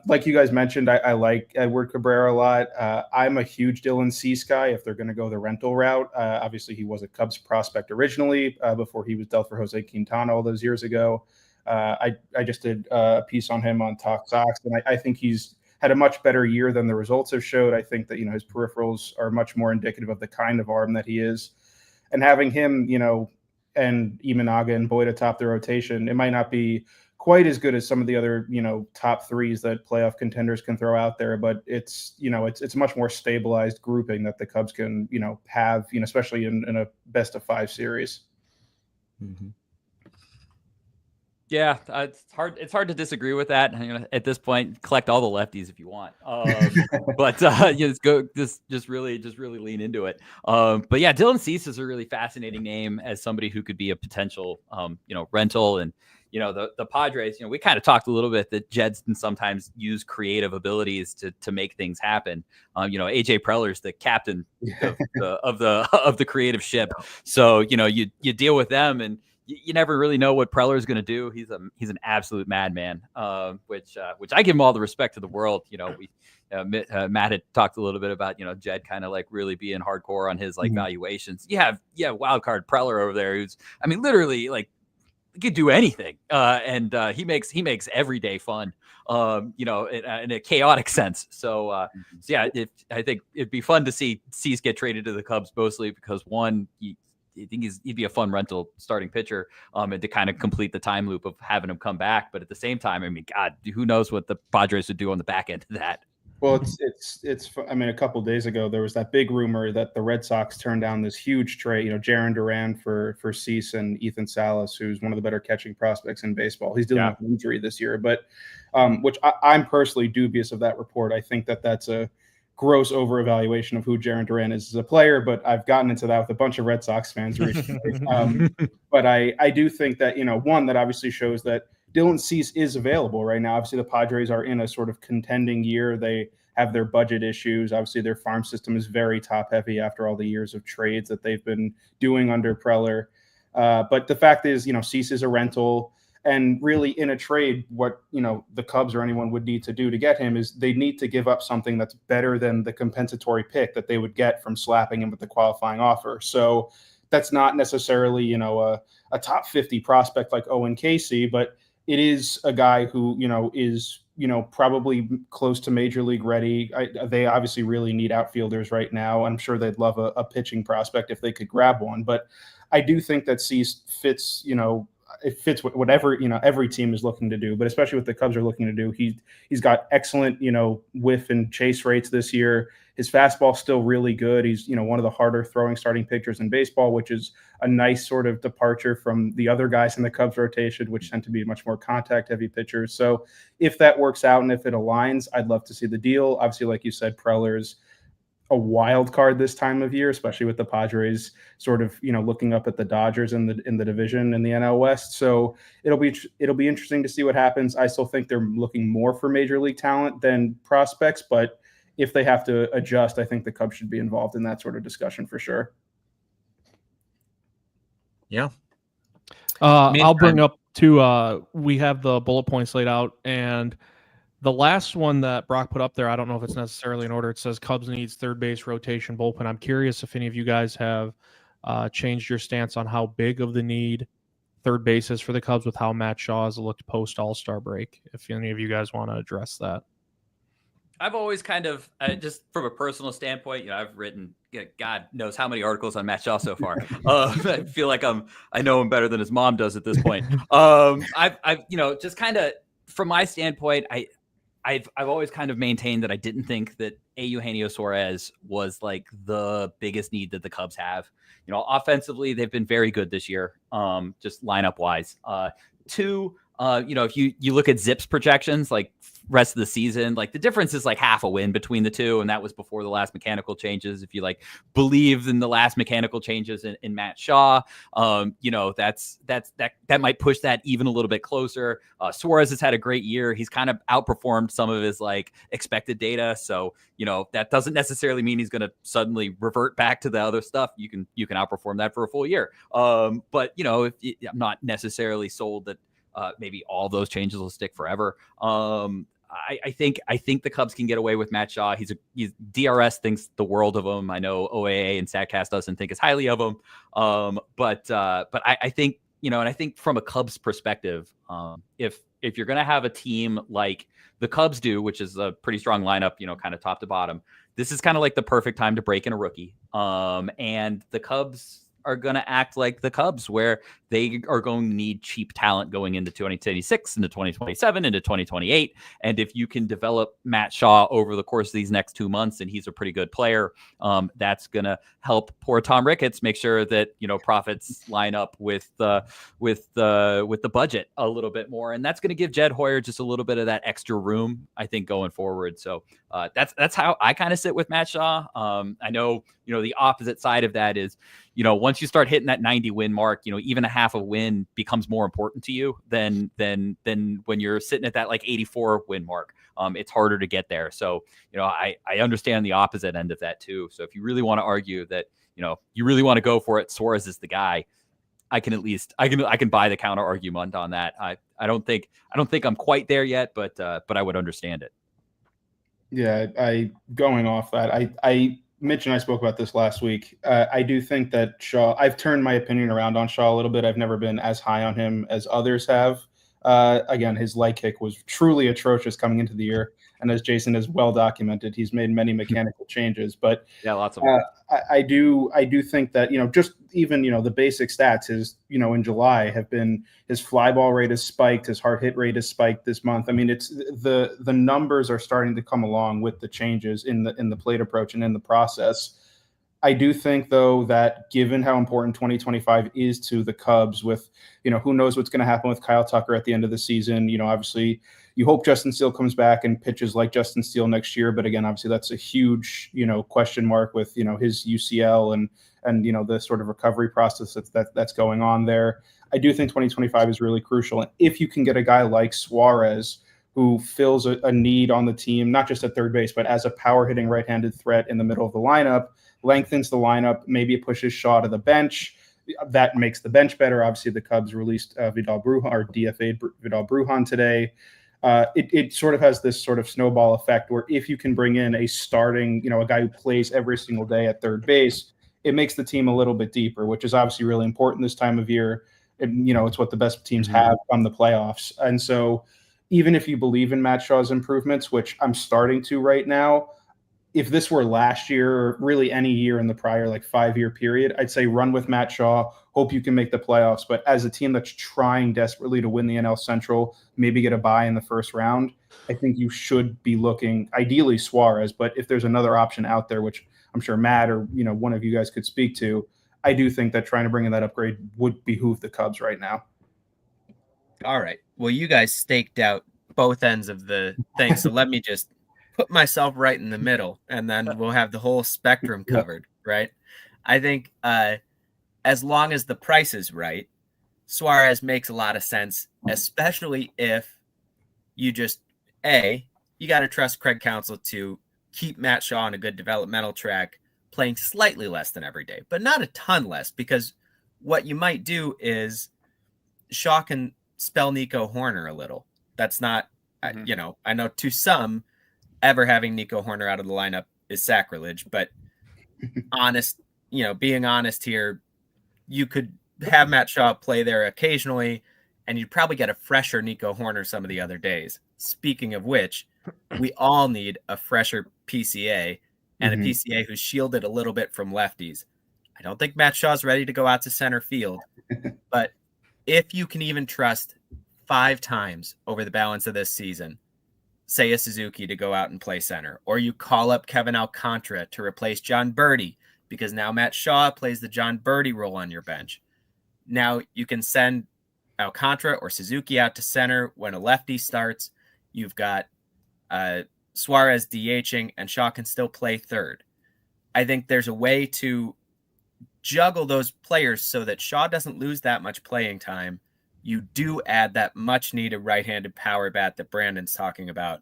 Like you guys mentioned, I like Edward Cabrera a lot. I'm a huge Dylan Cease guy if they're going to go the rental route. Obviously, he was a Cubs prospect originally before he was dealt for Jose Quintana all those years ago. I just did a piece on him on Talk Sox, and I think he's had a much better year than the results have showed. I think that, his peripherals are much more indicative of the kind of arm that he is. And having him, and Imanaga and Boyd atop the rotation, it might not be quite as good as some of the other, top 3s that playoff contenders can throw out there, but it's a much more stabilized grouping that the Cubs can, have, especially in a best of 5 series. Mm-hmm. Yeah, it's hard to disagree with that. At this point, collect all the lefties if you want, but just really lean into it. But yeah, Dylan Cease is a really fascinating name as somebody who could be a potential rental. And the Padres, we kind of talked a little bit that Jeds can sometimes use creative abilities to make things happen. AJ Preller's the captain of the creative ship, so you deal with them, and you never really know what Preller is going to do. He's an absolute madman, which I give him all the respect to the world. Matt had talked a little bit about, Jed kind of like really being hardcore on his valuations. You have wild card Preller over there, who's, literally like could do anything. And he makes every day fun, in a chaotic sense. So I think it'd be fun to see Cease get traded to the Cubs, mostly because one, I think he'd be a fun rental starting pitcher, and to kind of complete the time loop of having him come back. But at the same time, God, who knows what the Padres would do on the back end of that. Well, it's a couple of days ago, there was that big rumor that the Red Sox turned down this huge trade, Jarren Duran for Cease and Ethan Salas, who's one of the better catching prospects in baseball. He's dealing with an injury this year, but which I'm personally dubious of that report. I think that's a gross over-evaluation of who Jarren Duran is as a player, but I've gotten into that with a bunch of Red Sox fans recently. But I do think that, one, that obviously shows that Dylan Cease is available right now. Obviously, the Padres are in a sort of contending year. They have their budget issues. Obviously, their farm system is very top-heavy after all the years of trades that they've been doing under Preller. But the fact is, Cease is a rental. And really, in a trade, what the Cubs or anyone would need to do to get him is they need to give up something that's better than the compensatory pick that they would get from slapping him with the qualifying offer. So that's not necessarily a top 50 prospect like Owen Casey, but it is a guy who is probably close to major league ready. They obviously really need outfielders right now. I'm sure they'd love a pitching prospect if they could grab one, but I do think that Cease fits it fits whatever, every team is looking to do, but especially what the Cubs are looking to do. He's got excellent, whiff and chase rates this year. His fastball's still really good. He's, one of the harder throwing starting pitchers in baseball, which is a nice sort of departure from the other guys in the Cubs rotation, which tend to be much more contact heavy pitchers. So if that works out and if it aligns, I'd love to see the deal. Obviously, like you said, Preller's a wild card this time of year, especially with the Padres sort of, looking up at the Dodgers in the division in the NL West. So it'll be interesting to see what happens. I still think they're looking more for major league talent than prospects, but if they have to adjust, I think the Cubs should be involved in that sort of discussion for sure. Yeah. I'll bring up too, we have the bullet points laid out, and the last one that Brock put up there, I don't know if it's necessarily in order. It says Cubs needs third base, rotation, bullpen. I'm curious if any of you guys have changed your stance on how big of the need third base is for the Cubs with how Matt Shaw has looked post All-Star break. If any of you guys want to address that. I've always kind of, just from a personal standpoint, I've written, God knows how many articles on Matt Shaw so far. I feel like I know him better than his mom does at this point. I've just kind of, from my standpoint, I've always kind of maintained that I didn't think that Eugenio Suarez was like the biggest need that the Cubs have. Offensively, they've been very good this year, just lineup wise. Two, if you look at Zip's projections, like rest of the season, like the difference is like half a win between the two, and that was before the last mechanical changes. If you like believe in the last mechanical changes in Matt Shaw, that might push that even a little bit closer. Suarez has had a great year. He's kind of outperformed some of his like expected data, so that doesn't necessarily mean he's going to suddenly revert back to the other stuff. You can outperform that for a full year. But I'm not necessarily sold that maybe all those changes will stick forever. I think the Cubs can get away with Matt Shaw. He's DRS thinks the world of him. I know OAA and StatCast doesn't think as highly of him. But I think, and I think from a Cubs perspective, if you're going to have a team like the Cubs do, which is a pretty strong lineup, kind of top to bottom, this is kind of like the perfect time to break in a rookie. And the Cubs are going to act like the Cubs, where they are going to need cheap talent going into 2026, into 2027, into 2028. And if you can develop Matt Shaw over the course of these next 2 months, and he's a pretty good player, that's going to help poor Tom Ricketts make sure that, profits line up with the budget a little bit more. And that's going to give Jed Hoyer just a little bit of that extra room, I think, going forward. So that's how I kind of sit with Matt Shaw. I know, the opposite side of that is, once you start hitting that 90 win mark, even a half a win becomes more important to you than when you're sitting at that like 84 win mark. It's harder to get there. So, I understand the opposite end of that too. So if you really want to argue that, you really want to go for it, Suarez is the guy, I can buy the counter argument on that. I don't think I'm quite there yet, but I would understand it. Yeah, going off that, Mitch and I spoke about this last week. I do think that Shaw, I've turned my opinion around on Shaw a little bit. I've never been as high on him as others have. Again, his leg kick was truly atrocious coming into the year. And as Jason has well documented, he's made many mechanical changes. But yeah, lots of them. I do think that, just even, the basic stats is, in July have been, his fly ball rate has spiked, his hard hit rate has spiked this month. I mean, it's the numbers are starting to come along with the changes in the plate approach and in the process. I do think, though, that given how important 2025 is to the Cubs with, who knows what's going to happen with Kyle Tucker at the end of the season. Obviously you hope Justin Steele comes back and pitches like Justin Steele next year. But again, obviously that's a huge, question mark with, his UCL and the sort of recovery process that's going on there. I do think 2025 is really crucial. And if you can get a guy like Suarez, who fills a need on the team, not just at third base, but as a power hitting right-handed threat in the middle of the lineup, lengthens the lineup, maybe it pushes Shaw to the bench. That makes the bench better. Obviously, the Cubs released Vidal Brujan, or DFA'd Vidal Brujan today. It sort of has this sort of snowball effect where if you can bring in a starting, a guy who plays every single day at third base, it makes the team a little bit deeper, which is obviously really important this time of year. It's what the best teams have on the playoffs. And so even if you believe in Matt Shaw's improvements, which I'm starting to right now, if this were last year or really any year in the prior like 5-year period, I'd say run with Matt Shaw, hope you can make the playoffs. But as a team that's trying desperately to win the NL Central, maybe get a bye in the first round, I think you should be looking ideally Suarez. But if there's another option out there, which I'm sure Matt or one of you guys could speak to, I do think that trying to bring in that upgrade would behoove the Cubs right now. All right. Well, you guys staked out both ends of the thing, so let me just put myself right in the middle, and then we'll have the whole spectrum covered, right? I think as long as the price is right, Suarez makes a lot of sense, especially if you just, you got to trust Craig Counsell to keep Matt Shaw on a good developmental track, playing slightly less than every day, but not a ton less, because what you might do is Shaw can spell Nico Horner a little. That's not, I know to some, ever having Nico Horner out of the lineup is sacrilege, but being honest here, you could have Matt Shaw play there occasionally, and you'd probably get a fresher Nico Horner some of the other days. Speaking of which, we all need a fresher PCA and a PCA who's shielded a little bit from lefties. I don't think Matt Shaw's ready to go out to center field, but if you can even trust 5 times over the balance of this season, Seiya Suzuki to go out and play center, or you call up Kevin Alcantara to replace John Birdie, because now Matt Shaw plays the John Birdie role on your bench. Now you can send Alcantara or Suzuki out to center when a lefty starts. You've got Suarez DHing, and Shaw can still play third. I think there's a way to juggle those players so that Shaw doesn't lose that much playing time. You do add that much needed right-handed power bat that Brandon's talking about.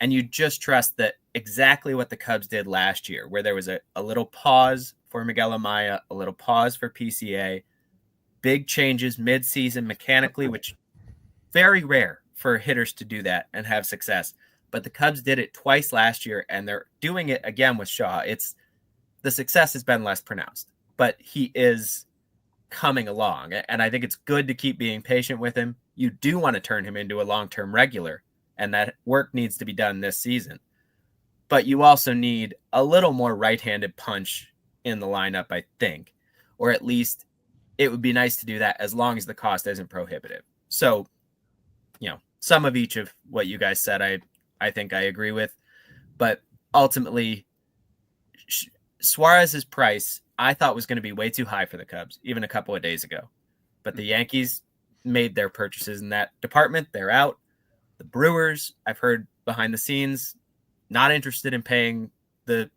And you just trust that exactly what the Cubs did last year, where there was a little pause for Miguel Amaya, a little pause for PCA, big changes mid-season mechanically, which very rare for hitters to do that and have success. But the Cubs did it twice last year, and they're doing it again with Shaw. The success has been less pronounced, but he is coming along, and I think it's good to keep being patient with him. You do want to turn him into a long-term regular, and that work needs to be done this season. But you also need a little more right-handed punch in the lineup, I think, or at least it would be nice to do that as long as the cost isn't prohibitive. So, some of each of what you guys said, I think I agree with, but ultimately Suarez's price I thought was going to be way too high for the Cubs even a couple of days ago, but the Yankees made their purchases in that department. They're out. The Brewers, I've heard behind the scenes, not interested in paying the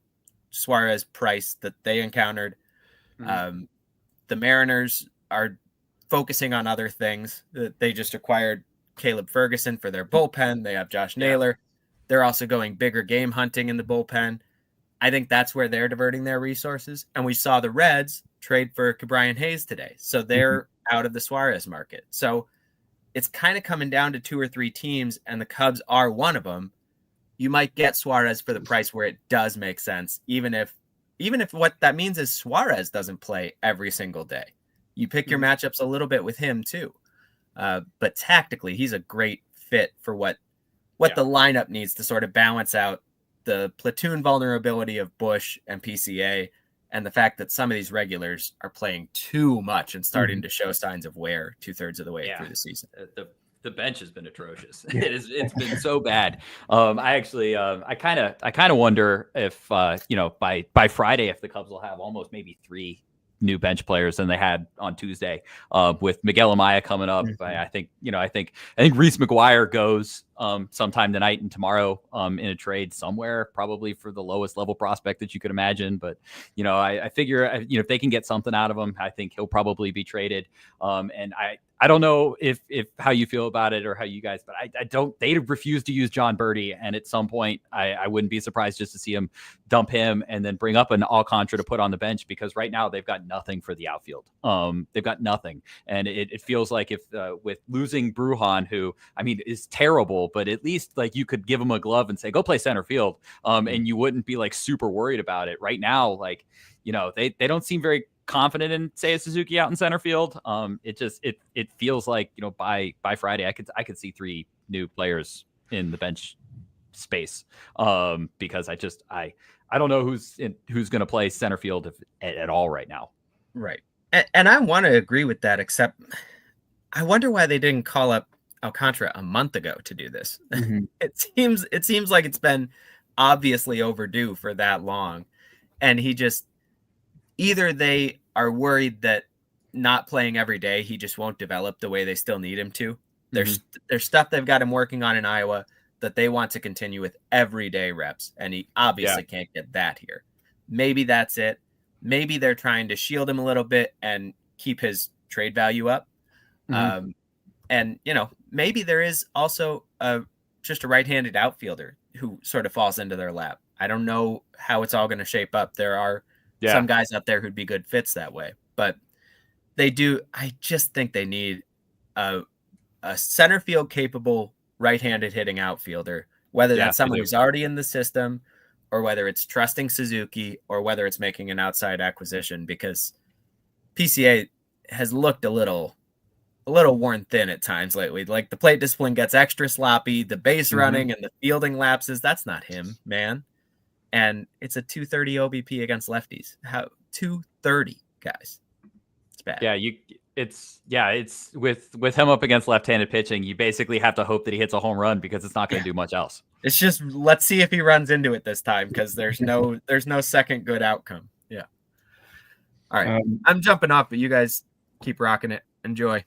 Suarez price that they encountered. The Mariners are focusing on other things. They just acquired Caleb Ferguson for their bullpen. They have Josh Naylor. They're also going bigger game hunting in the bullpen. I think that's where they're diverting their resources. And we saw the Reds trade for Ke'Bryan Hayes today. So they're out of the Suarez market. So it's kind of coming down to 2 or 3 teams, and the Cubs are one of them. You might get Suarez for the price where it does make sense, even if what that means is Suarez doesn't play every single day. You pick your matchups a little bit with him too. But tactically, he's a great fit for what the lineup needs to sort of balance out the platoon vulnerability of Bush and PCA, and the fact that some of these regulars are playing too much and starting to show signs of wear 2/3 of the way through the season. The bench has been atrocious. It's been so bad. I kind of wonder if by Friday, if the Cubs will have almost maybe 3 new bench players than they had on Tuesday, with Miguel Amaya coming up. I think Reese McGuire goes sometime tonight and tomorrow in a trade somewhere, probably for the lowest level prospect that you could imagine. But I figure if they can get something out of him, I think he'll probably be traded. And I don't know if how you feel about it or how you guys, but they refuse to use John Birdie. And at some point I wouldn't be surprised just to see him dump him and then bring up an Alcantara to put on the bench, because right now they've got nothing for the outfield. They've got nothing. And it feels like if with losing Brujan, who is terrible, but at least like you could give him a glove and say, go play center field. And you wouldn't be like super worried about it right now. Like, they don't seem very confident in Seiya Suzuki out in center field. It feels like, by Friday, I could see 3 new players in the bench space. Because I don't know who's going to play center field at all right now. Right. And I want to agree with that, except I wonder why they didn't call up Alcantara a month ago to do this. Mm-hmm. It seems like it's been obviously overdue for that long. And he just, either they are worried that not playing every day, he just won't develop the way they still need him to. There's stuff they've got him working on in Iowa that they want to continue with everyday reps, and he obviously can't get that here. Maybe that's it. Maybe they're trying to shield him a little bit and keep his trade value up. And, maybe there is also just a right-handed outfielder who sort of falls into their lap. I don't know how it's all going to shape up. There are some guys out there who'd be good fits that way, but they do. I just think they need a center field capable right-handed hitting outfielder, whether that's someone who's already in the system or whether it's trusting Suzuki or whether it's making an outside acquisition, because PCA has looked a little worn thin at times lately. Like the plate discipline gets extra sloppy, the base running and the fielding lapses. That's not him, man. And it's a 230 OBP against lefties. How 230, guys? It's bad. Yeah, it's with him up against left-handed pitching, you basically have to hope that he hits a home run because it's not going to do much else. It's just, let's see if he runs into it this time, because there's no second good outcome. Yeah. All right. I'm jumping off, but you guys keep rocking it. Enjoy.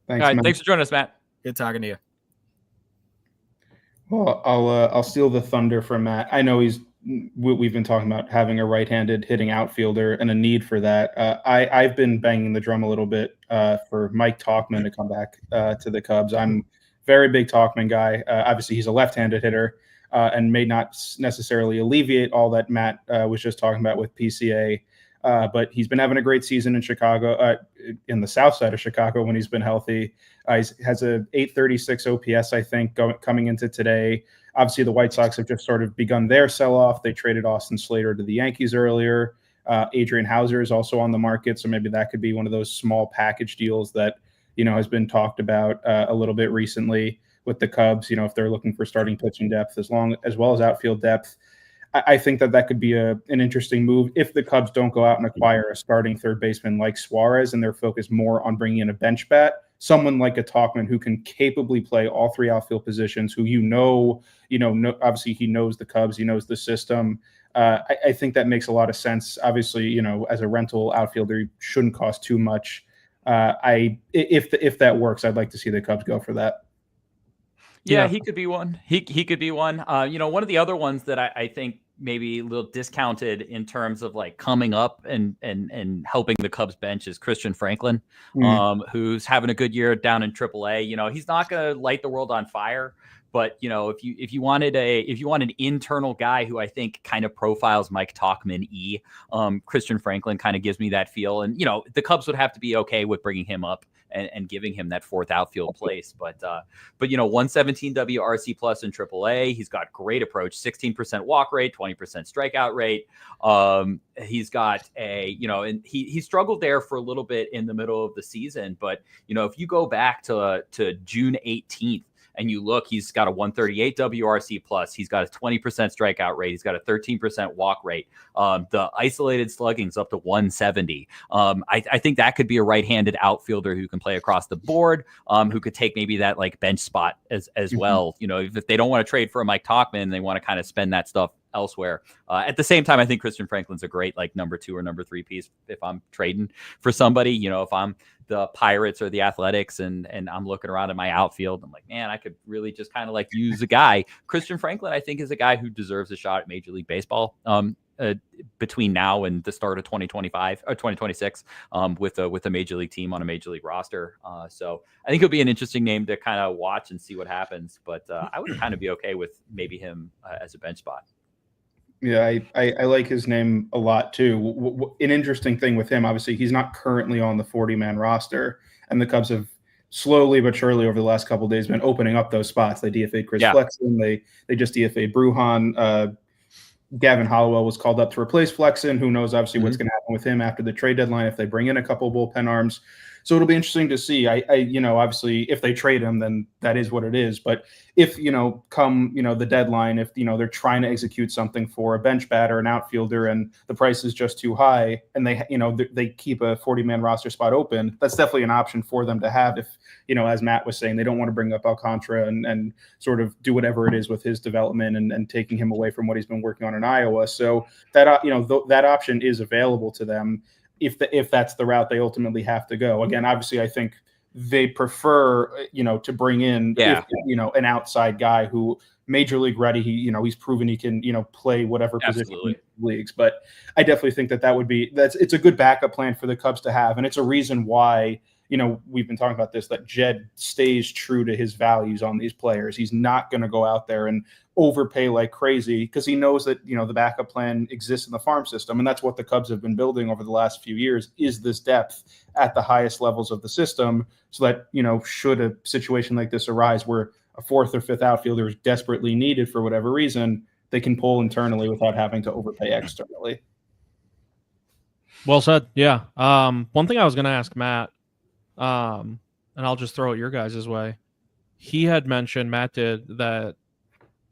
Thanks, all right, thanks for joining us, Matt. Good talking to you. Well, I'll steal the thunder from Matt. I know we've been talking about having a right-handed hitting outfielder and a need for that. I've been banging the drum a little bit for Mike Tauchman to come back to the Cubs. I'm very big Tauchman guy. Obviously, he's a left-handed hitter and may not necessarily alleviate all that Matt was just talking about with PCA. But he's been having a great season in Chicago, in the south side of Chicago when he's been healthy. He has a 836 OPS, I think, coming into today. Obviously, the White Sox have just sort of begun their sell-off. They traded Austin Slater to the Yankees earlier. Adrian Hauser is also on the market, so maybe that could be one of those small package deals that has been talked about a little bit recently with the Cubs. If they're looking for starting pitching depth as well as outfield depth. I think that could be an interesting move if the Cubs don't go out and acquire a starting third baseman like Suarez and they're focused more on bringing in a bench bat, someone like a Tauchman who can capably play all three outfield positions, who obviously he knows the Cubs, he knows the system. I think that makes a lot of sense. Obviously, as a rental outfielder, he shouldn't cost too much. If that works, I'd like to see the Cubs go for that. Yeah, he could be one. He could be one. One of the other ones that I think maybe a little discounted in terms of like coming up and helping the Cubs bench is Christian Franklin, who's having a good year down in AAA. He's not going to light the world on fire, but if you want an internal guy who I think kind of profiles Mike Tauchman, Christian Franklin kind of gives me that feel, and the Cubs would have to be okay with bringing him up and giving him that fourth outfield place. But 117 WRC plus in AAA. He's got great approach, 16% walk rate, 20% strikeout rate. He's got and he struggled there for a little bit in the middle of the season. But, if you go back to June 18th, and you look, he's got a 138 WRC plus. He's got a 20% strikeout rate. He's got a 13% walk rate. The isolated slugging's up to 170. I think that could be a right-handed outfielder who can play across the board, who could take maybe that like bench spot as well. If they don't want to trade for a Mike Tauchman, they want to kind of spend that stuff elsewhere. At the same time, I think Christian Franklin's a great like number 2 or number 3 piece if I'm trading for somebody. If I'm the Pirates or the Athletics and I'm looking around at my outfield, I'm like, man, I could really just kind of like use a guy. Christian Franklin, I think, is a guy who deserves a shot at Major League Baseball between now and the start of 2025 or 2026 with a Major League team on a Major League roster. So I think it'll be an interesting name to kind of watch and see what happens. But I would kind of be okay with maybe him as a bench spot. Yeah, I like his name a lot too. An interesting thing with him, obviously, he's not currently on the 40-man roster, and the Cubs have slowly but surely over the last couple of days been opening up those spots. They DFA'd Chris Flexen. They just DFA'd Brujan. Gavin Hollowell was called up to replace Flexen. Who knows, obviously, what's going to happen with him after the trade deadline if they bring in a couple bullpen arms. So it'll be interesting to see. I obviously if they trade him, then that is what it is. But if, come, the deadline, if, they're trying to execute something for a bench batter, an outfielder, and the price is just too high, and they keep a 40-man roster spot open, that's definitely an option for them to have if, as Matt was saying, they don't want to bring up Alcantara and sort of do whatever it is with his development and taking him away from what he's been working on in Iowa. So that, that option is available to them if that's the route they ultimately have to go. Again, obviously, I think they prefer, to bring in, an outside guy who major league ready. He's proven he can, play whatever position in leagues. But I definitely think it's a good backup plan for the Cubs to have. And it's a reason why, we've been talking about this, that Jed stays true to his values on these players. He's not going to go out there and overpay like crazy because he knows that, the backup plan exists in the farm system. And that's what the Cubs have been building over the last few years, is this depth at the highest levels of the system, so that, should a situation like this arise where a fourth or fifth outfielder is desperately needed for whatever reason, they can pull internally without having to overpay externally. Well said. Yeah. One thing I was going to ask Matt, and I'll just throw it your guys' way. He had mentioned, Matt did, that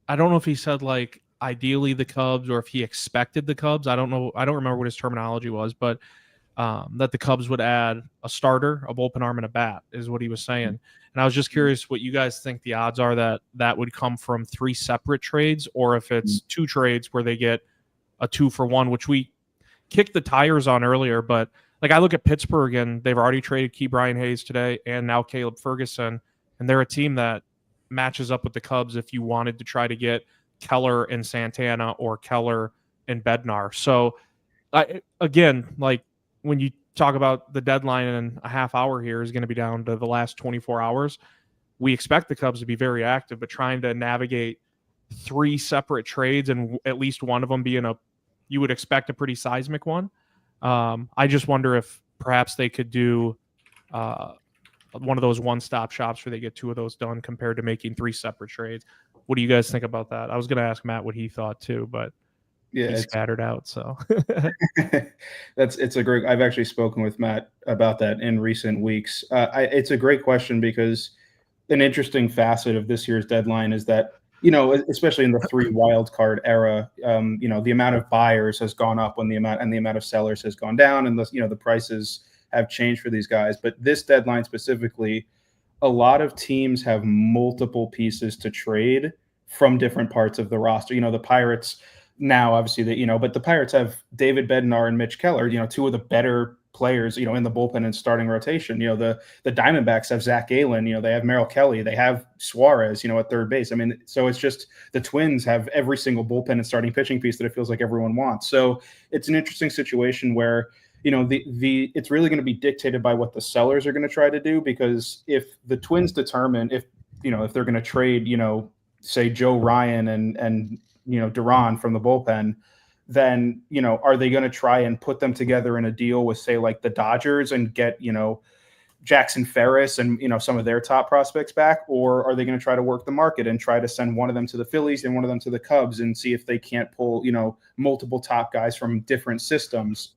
I don't know if he said like ideally the Cubs or if he expected the Cubs. I don't know. I don't remember what his terminology was, but that the Cubs would add a starter, a bullpen arm, and a bat is what he was saying. And I was just curious what you guys think the odds are that would come from 3 separate trades, or if it's 2 trades where they get a 2-for-1, which we kicked the tires on earlier. But like I look at Pittsburgh and they've already traded Key Brian Hayes today and now Caleb Ferguson, and they're a team that matches up with the Cubs if you wanted to try to get Keller and Santana or Keller and Bednar. So again, like when you talk about the deadline in a half hour here is going to be down to the last 24 hours, we expect the Cubs to be very active, but trying to navigate 3 separate trades and at least one of them being you would expect a pretty seismic one. I just wonder if perhaps they could do one of those one-stop shops where they get 2 of those done compared to making 3 separate trades. What do you guys think about that? I was going to ask Matt what he thought too, but he's scattered out. So it's a great. I've actually spoken with Matt about that in recent weeks. It's a great question because an interesting facet of this year's deadline is that, especially in the 3 wild card era, the amount of buyers has gone up when the amount of sellers has gone down, and the prices have changed for these guys. But this deadline specifically, a lot of teams have multiple pieces to trade from different parts of the roster. The Pirates now, obviously, but the Pirates have David Bednar and Mitch Keller, 2 of the better players, in the bullpen and starting rotation. The Diamondbacks have Zach Gallen, they have Merrill Kelly, they have Suarez, at third base. I mean, so it's just the Twins have every single bullpen and starting pitching piece that it feels like everyone wants. So it's an interesting situation where, it's really going to be dictated by what the sellers are going to try to do, because if the Twins determine if they're going to trade, say Joe Ryan and Duran from the bullpen, then, are they going to try and put them together in a deal with, say, like the Dodgers and get, Jackson Ferris and, some of their top prospects back? Or are they going to try to work the market and try to send one of them to the Phillies and one of them to the Cubs and see if they can't pull, multiple top guys from different systems?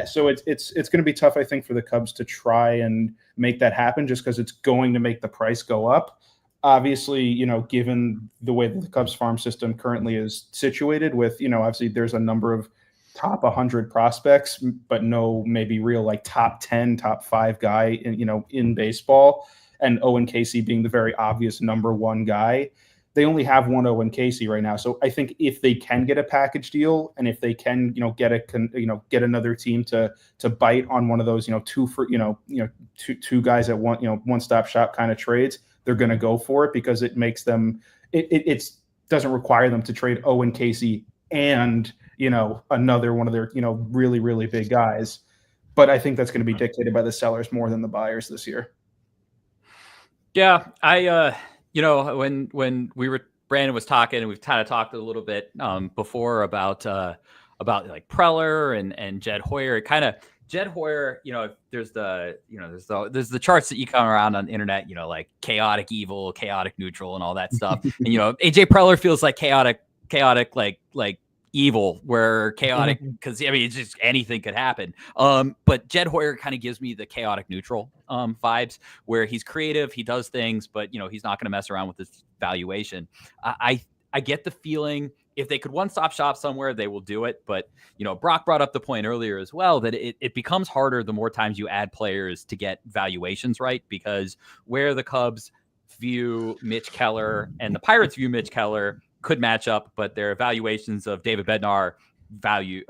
So it's going to be tough, I think, for the Cubs to try and make that happen, just because it's going to make the price go up. Obviously, given the way that the Cubs farm system currently is situated with, obviously there's a number of top 100 prospects, but no maybe real like top 10, top 5 guy in baseball, and Owen Casey being the very obvious number 1 guy. They only have one Owen Casey right now. So I think if they can get a package deal, and if they can, get another team to bite on one of those, 2 guys at one-stop shop kind of trades, they're going to go for it, because it makes them, it doesn't require them to trade Owen Casey and, another one of their, really, really big guys. But I think that's going to be dictated by the sellers more than the buyers this year. Yeah. When Brandon was talking, and we've kind of talked a little bit before about like Preller and Jed Hoyer, Jed Hoyer, there's the charts that you come around on the internet, like chaotic evil, chaotic neutral, and all that stuff. And AJ Preller feels like chaotic, like evil, where chaotic, because I mean, it's just anything could happen. But Jed Hoyer kind of gives me the chaotic neutral vibes, where he's creative, he does things, but he's not going to mess around with his valuation. I get the feeling if they could one-stop shop somewhere, they will do it. But Brock brought up the point earlier as well that it becomes harder the more times you add players to get valuations right, because where the Cubs view Mitch Keller and the Pirates view Mitch Keller could match up, but their evaluations of David Bednar wildly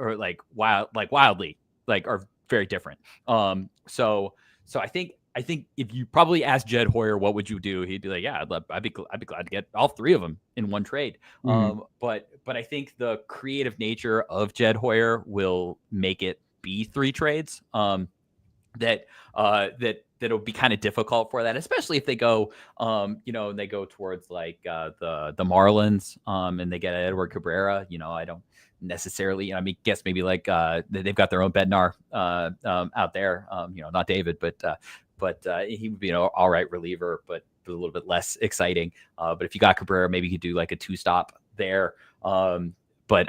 are very different. So I think if you probably ask Jed Hoyer what would you do, he'd be like, yeah, I'd be glad to get all three of them in one trade. But I think the creative nature of Jed Hoyer will make it be 3 trades. That'll be kind of difficult for that, especially if they go, they go towards like the Marlins, and they get Edward Cabrera. I don't necessarily, guess maybe like they've got their own Bednar out there. Not David, but he would be an all right reliever, but a little bit less exciting. But if you got Cabrera, maybe you could do like a 2-stop there. But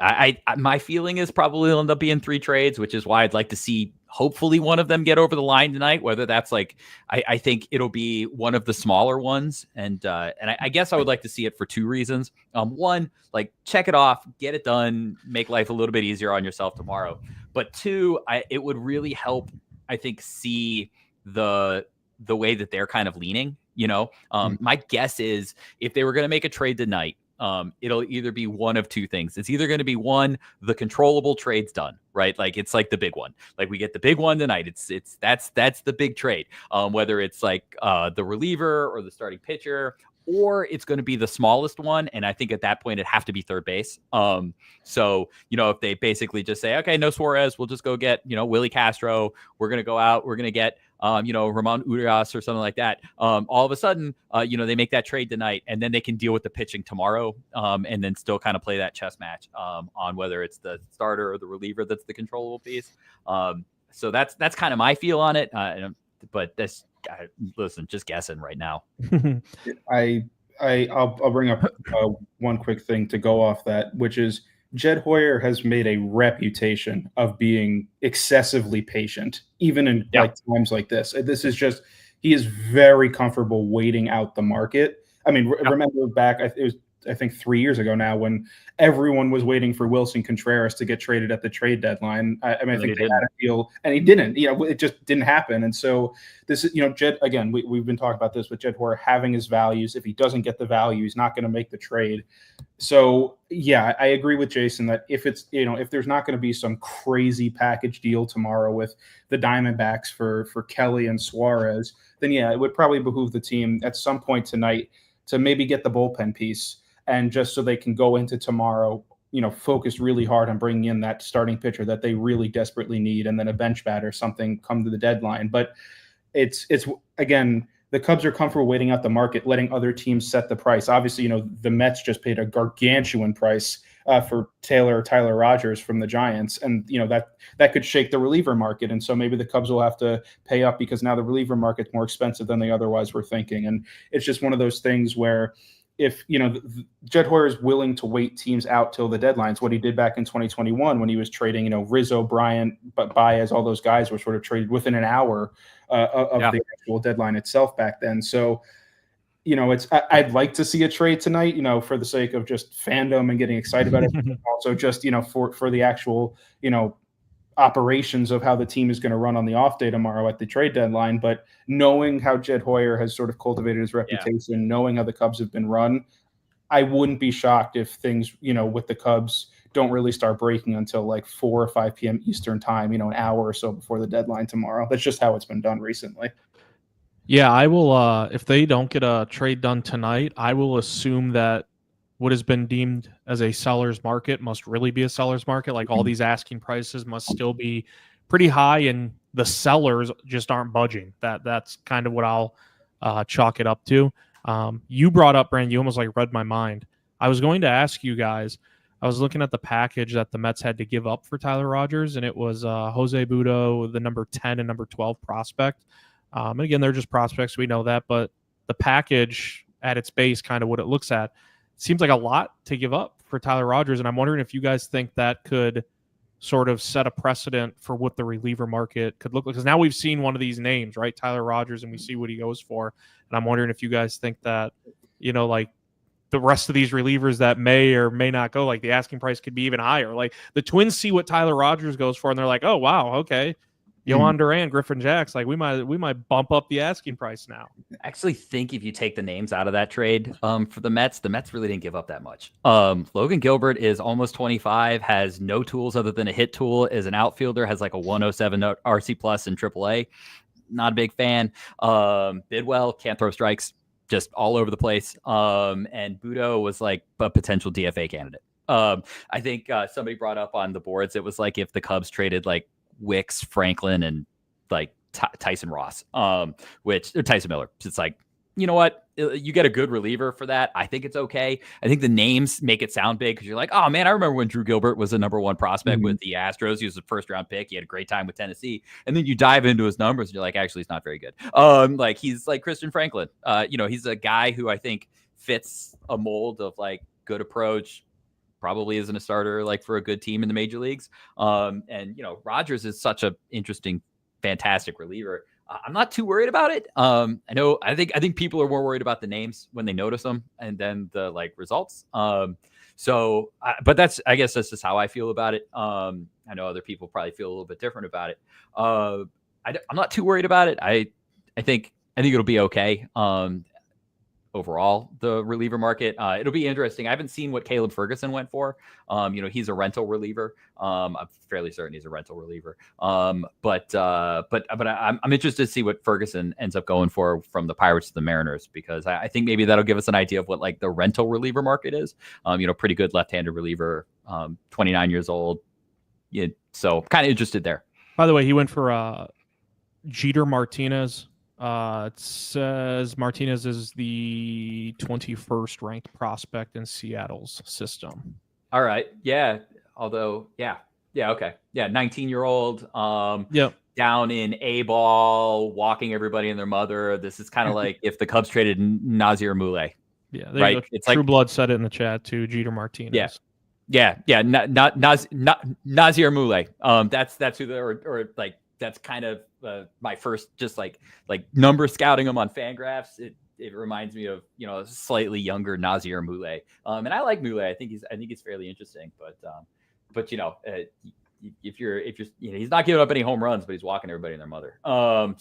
my feeling is probably it'll end up being 3 trades, which is why I'd like to see hopefully one of them get over the line tonight. Whether that's like, I think it'll be one of the smaller ones, and I guess I would like to see it for 2 reasons. One, like check it off, get it done, make life a little bit easier on yourself tomorrow. But 2, it would really help, I think, see the way that they're kind of leaning. My guess is if they were going to make a trade tonight, it'll either be one of 2 things. It's either going to be one, the controllable trade's done, right? Like it's like the big one. Like we get the big one tonight. That's the big trade. Whether it's like the reliever or the starting pitcher, or it's going to be the smallest one. And I think at that point it'd have to be third base. So if they basically just say, okay, no Suarez, we'll just go get Willie Castro. We're going to go out. We're going to get Ramon Urias or something like that. All of a sudden, they make that trade tonight, and then they can deal with the pitching tomorrow, and then still kind of play that chess match on whether it's the starter or the reliever that's the controllable piece. So that's kind of my feel on it. But this, listen, just guessing right now. I'll bring up one quick thing to go off that, which is Jed Hoyer has made a reputation of being excessively patient, even in like times like this. This is just, he is very comfortable waiting out the market. I mean, remember back, it was, I think 3 years ago now, when everyone was waiting for Wilson Contreras to get traded at the trade deadline. I think they had a deal, and he didn't. It just didn't happen. And so this is, Jed, again, we've been talking about this with Jed Hoyer having his values. If he doesn't get the value, he's not going to make the trade. So yeah, I agree with Jason that if it's, if there's not going to be some crazy package deal tomorrow with the Diamondbacks for Kelly and Suarez, then yeah, it would probably behoove the team at some point tonight to maybe get the bullpen piece. And just so they can go into tomorrow, focus really hard on bringing in that starting pitcher that they really desperately need, and then a bench bat or something come to the deadline. But it's again, the Cubs are comfortable waiting out the market, letting other teams set the price. Obviously, the Mets just paid a gargantuan price for Tyler Rogers from the Giants, and that could shake the reliever market. And so maybe the Cubs will have to pay up because now the reliever market's more expensive than they otherwise were thinking. And it's just one of those things where, if Jed Hoyer is willing to wait teams out till the deadlines, what he did back in 2021 when he was trading, Rizzo, Bryant, Baez, all those guys were sort of traded within an hour of the actual deadline itself back then. So, I'd like to see a trade tonight, for the sake of just fandom and getting excited about it. Also, just for the actual operations of how the team is going to run on the off day tomorrow at the trade deadline. But knowing how Jed Hoyer has sort of cultivated his reputation, knowing how the Cubs have been run, I wouldn't be shocked if things, with the Cubs don't really start breaking until like 4 or 5 p.m. Eastern time, an hour or so before the deadline tomorrow. That's just how it's been done recently. Yeah, I will, if they don't get a trade done tonight, I will assume that what has been deemed as a seller's market must really be a seller's market. Like all these asking prices must still be pretty high, and the sellers just aren't budging. That's kind of what I'll chalk it up to. You brought up, Brand, you almost like read my mind. I was going to ask you guys, I was looking at the package that the Mets had to give up for Tyler Rogers, and it was Jose Budo, the number 10 and number 12 prospect. And again, they're just prospects. We know that, but the package at its base, kind of what it looks at, seems like a lot to give up for Tyler Rogers, and I'm wondering if you guys think that could sort of set a precedent for what the reliever market could look like. Because now we've seen one of these names, right, Tyler Rogers, and we see what he goes for. And I'm wondering if you guys think that, like the rest of these relievers that may or may not go, like the asking price could be even higher. Like the Twins see what Tyler Rogers goes for, and they're like, oh wow, okay. Yohan Duran, Griffin Jacks, like we might bump up the asking price now. I actually think if you take the names out of that trade for the Mets really didn't give up that much. Logan Gilbert is almost 25, has no tools other than a hit tool, is an outfielder, has like a 107 RC plus in AAA. Not a big fan. Bidwell can't throw strikes, just all over the place. And Budo was like a potential DFA candidate. I think somebody brought up on the boards, it was like if the Cubs traded like Wicks, Franklin, and like Tyson Ross, or Tyson Miller. It's like, you know what? You get a good reliever for that. I think it's okay. I think the names make it sound big because you're like, oh man, I remember when Drew Gilbert was the number one prospect with the Astros. He was a first round pick. He had a great time with Tennessee. And then you dive into his numbers and you're like, actually, he's not very good. Like he's like Christian Franklin. He's a guy who I think fits a mold of like good approach, probably isn't a starter like for a good team in the major leagues. Rogers is such an interesting, fantastic reliever. I'm not too worried about it. I think people are more worried about the names when they notice them and then the like results. But I guess that's just how I feel about it. I know other people probably feel a little bit different about it. I'm not too worried about it. I think it'll be okay. Overall, the reliever market, it'll be interesting. I haven't seen what Caleb Ferguson went for. He's a rental reliever. I'm fairly certain he's a rental reliever. But I'm interested to see what Ferguson ends up going for from the Pirates to the Mariners, because I think maybe that'll give us an idea of what like the rental reliever market is. Pretty good left-handed reliever, 29 years old. Yeah, so kind of interested there. By the way, he went for Jeter Martinez. It says Martinez is the 21st ranked prospect in Seattle's system. All right. Yeah. Although, yeah. Okay. Yeah. 19-year-old, down in A ball, walking everybody and their mother. This is kind of like if the Cubs traded Nazir Muley. Yeah. Right. It's True Blood said it in the chat too. Jeter Martinez. Yeah. Not Nazir Muley. That's who they're like. That's kind of my first just like number scouting him on Fangraphs. It reminds me of a slightly younger Nazir Muley. And I like Muley. I think he's fairly interesting. But if you're he's not giving up any home runs, but he's walking everybody and their mother. I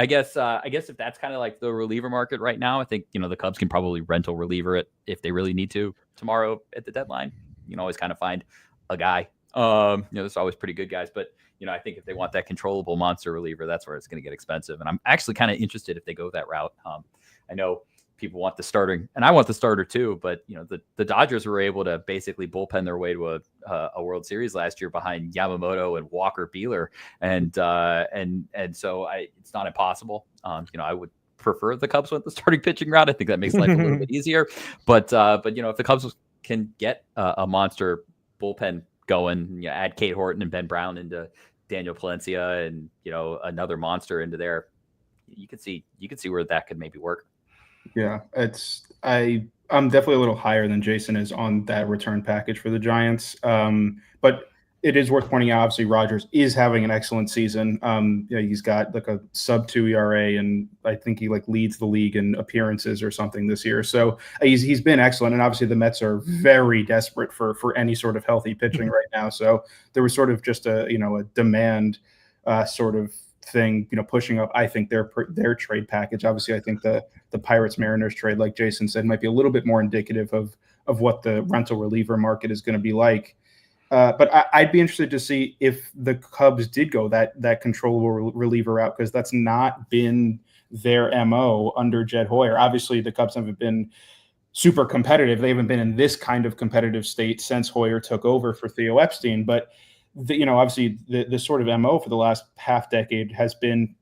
guess if that's kind of like the reliever market right now, I think the Cubs can probably rental reliever it if they really need to tomorrow at the deadline. You can always kind of find a guy. There's always pretty good guys, but I think if they want that controllable monster reliever, that's where it's going to get expensive. And I'm actually kind of interested if they go that route. I know people want the starting, and I want the starter too, but the Dodgers were able to basically bullpen their way to a World Series last year behind Yamamoto and Walker Buehler. And so it's not impossible. I would prefer the Cubs went the starting pitching route. I think that makes life a little bit easier, but if the Cubs can get a monster bullpen going, add Kate Horton and Ben Brown into Daniel Palencia and another monster into there, you could see where that could maybe work. Yeah, I'm definitely a little higher than Jason is on that return package for the Giants. But it is worth pointing out, obviously, Rogers is having an excellent season. He's got like a sub-2 ERA, and I think he leads the league in appearances or something this year. So he's been excellent, and obviously the Mets are very desperate for any sort of healthy pitching right now. So there was sort of just a demand sort of thing, pushing up, I think, their trade package. Obviously, I think the Pirates Mariners trade, like Jason said, might be a little bit more indicative of what the rental reliever market is going to be like. But I'd be interested to see if the Cubs did go that controllable reliever route, because that's not been their MO under Jed Hoyer. Obviously, the Cubs haven't been super competitive. They haven't been in this kind of competitive state since Hoyer took over for Theo Epstein. But obviously, the sort of MO for the last half decade has been,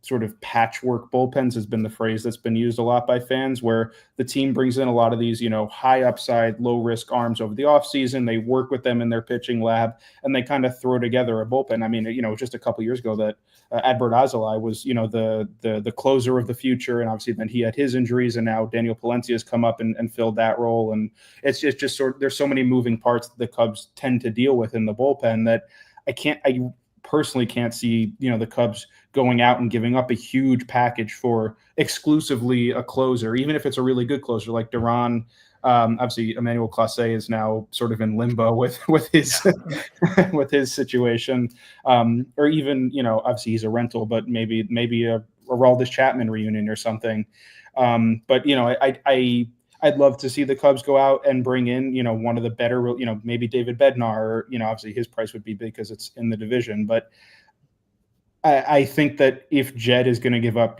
sort of patchwork bullpens has been the phrase that's been used a lot by fans, where the team brings in a lot of these, high upside, low risk arms over the offseason. They work with them in their pitching lab, and they kind of throw together a bullpen. I mean, just a couple years ago that Adbert Azalai was, the closer of the future. And obviously then he had his injuries, and now Daniel Palencia has come up and filled that role. And it's just sort of, there's so many moving parts that the Cubs tend to deal with in the bullpen that I personally can't see, the Cubs going out and giving up a huge package for exclusively a closer, even if it's a really good closer like Duran. Obviously, Emmanuel Clase is now sort of in limbo with his with his situation, or even obviously he's a rental, but maybe a Aroldis Chapman reunion or something. But I'd love to see the Cubs go out and bring in one of the better, maybe David Bednar, or obviously his price would be big because it's in the division, but I think that if Jed is going to give up,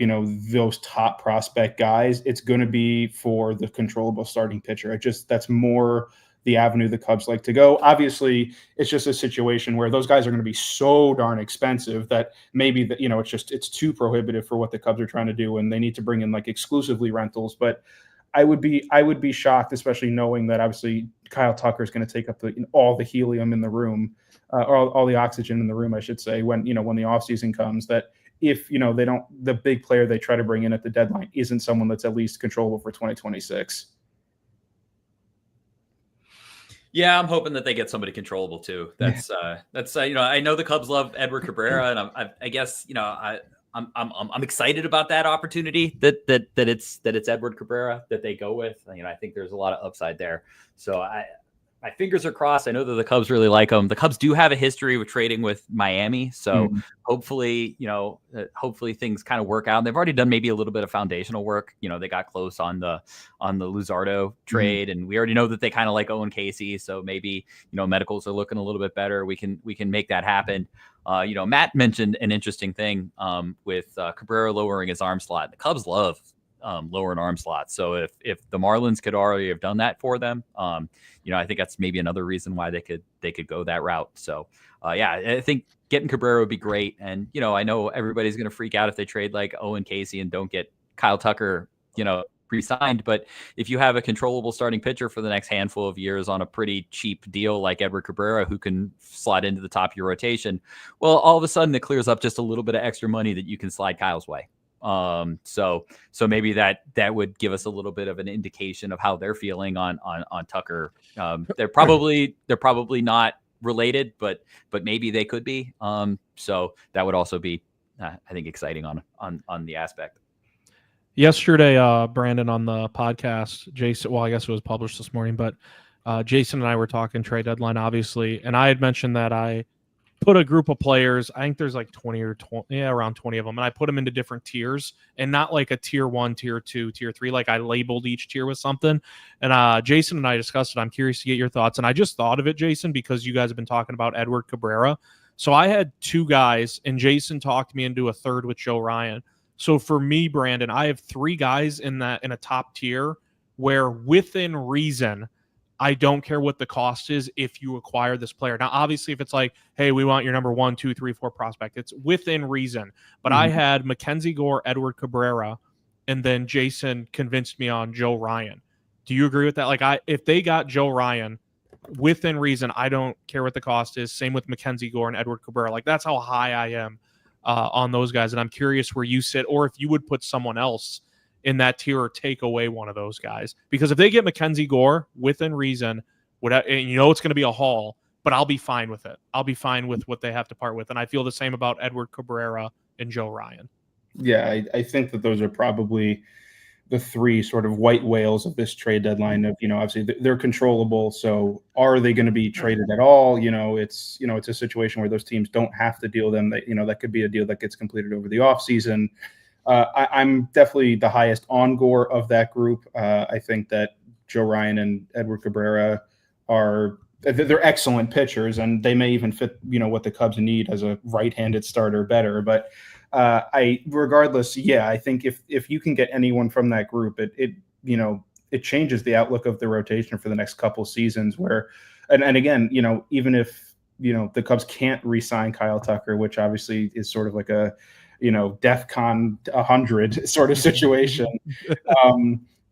those top prospect guys, it's going to be for the controllable starting pitcher. That's more the avenue the Cubs like to go. Obviously, it's just a situation where those guys are going to be so darn expensive that maybe that, it's too prohibitive for what the Cubs are trying to do, and they need to bring in like exclusively rentals. But I would be shocked, especially knowing that obviously Kyle Tucker is going to take up all the helium in the room, or all the oxygen in the room, I should say, when the offseason comes, that if the big player they try to bring in at the deadline isn't someone that's at least controllable for 2026. Yeah, I'm hoping that they get somebody controllable too. That's I know the Cubs love Edward Cabrera, and I guess I'm excited about that opportunity that it's Edward Cabrera that they go with. I think there's a lot of upside there. So my fingers are crossed. I know that the Cubs really like him. The Cubs do have a history with trading with Miami, so hopefully things kind of work out. They've already done maybe a little bit of foundational work. They got close on the Luzardo trade, and we already know that they kind of like Owen Casey. So maybe medicals are looking a little bit better. We can make that happen. Matt mentioned an interesting thing with Cabrera lowering his arm slot. The Cubs love lowering arm slots. So if the Marlins could already have done that for them, I think that's maybe another reason why they could go that route. So I think getting Cabrera would be great. And I know everybody's going to freak out if they trade like Owen Casey and don't get Kyle Tucker, re-signed. But if you have a controllable starting pitcher for the next handful of years on a pretty cheap deal like Edward Cabrera, who can slot into the top of your rotation, well, all of a sudden it clears up just a little bit of extra money that you can slide Kyle's way. So maybe that would give us a little bit of an indication of how they're feeling on Tucker. They're probably not related, but maybe they could be. So that would also be, I think, exciting on the aspect. Yesterday, Brandon, on the podcast, Jason, well, I guess it was published this morning, but Jason and I were talking trade deadline, obviously, and I had mentioned that I put a group of players, I think there's like 20 or 20, around 20 of them, and I put them into different tiers, and not like a tier 1, tier 2, tier 3, like I labeled each tier with something. And Jason and I discussed it. I'm curious to get your thoughts, and I just thought of it, Jason, because you guys have been talking about Edward Cabrera. So I had 2 guys, and Jason talked me into a third with Joe Ryan. So for me, Brandon, I have 3 guys in a top tier where, within reason, I don't care what the cost is if you acquire this player. Now, obviously, if it's like, hey, we want your number 1, 2, 3, 4 prospect, it's within reason. But I had Mackenzie Gore, Edward Cabrera, and then Jason convinced me on Joe Ryan. Do you agree with that? Like, if they got Joe Ryan within reason, I don't care what the cost is. Same with Mackenzie Gore and Edward Cabrera. Like, that's how high I am on those guys. And I'm curious where you sit, or if you would put someone else in that tier or take away one of those guys. Because if they get Mackenzie Gore within reason, and it's going to be a haul, but I'll be fine with it. I'll be fine with what they have to part with. And I feel the same about Edward Cabrera and Joe Ryan. Yeah, I think that those are probably the 3 sort of white whales of this trade deadline. Of obviously they're controllable, so are they going to be traded at all? It's a situation where those teams don't have to deal them. That could be a deal that gets completed over the offseason. I'm definitely the highest on Gore of that group. I think that Joe Ryan and Edward Cabrera they're excellent pitchers, and they may even fit what the Cubs need as a right-handed starter better. But regardless, I think if you can get anyone from that group, it changes the outlook of the rotation for the next couple seasons. And again, even if the Cubs can't re-sign Kyle Tucker, which obviously is sort of like DEFCON 100 sort of situation.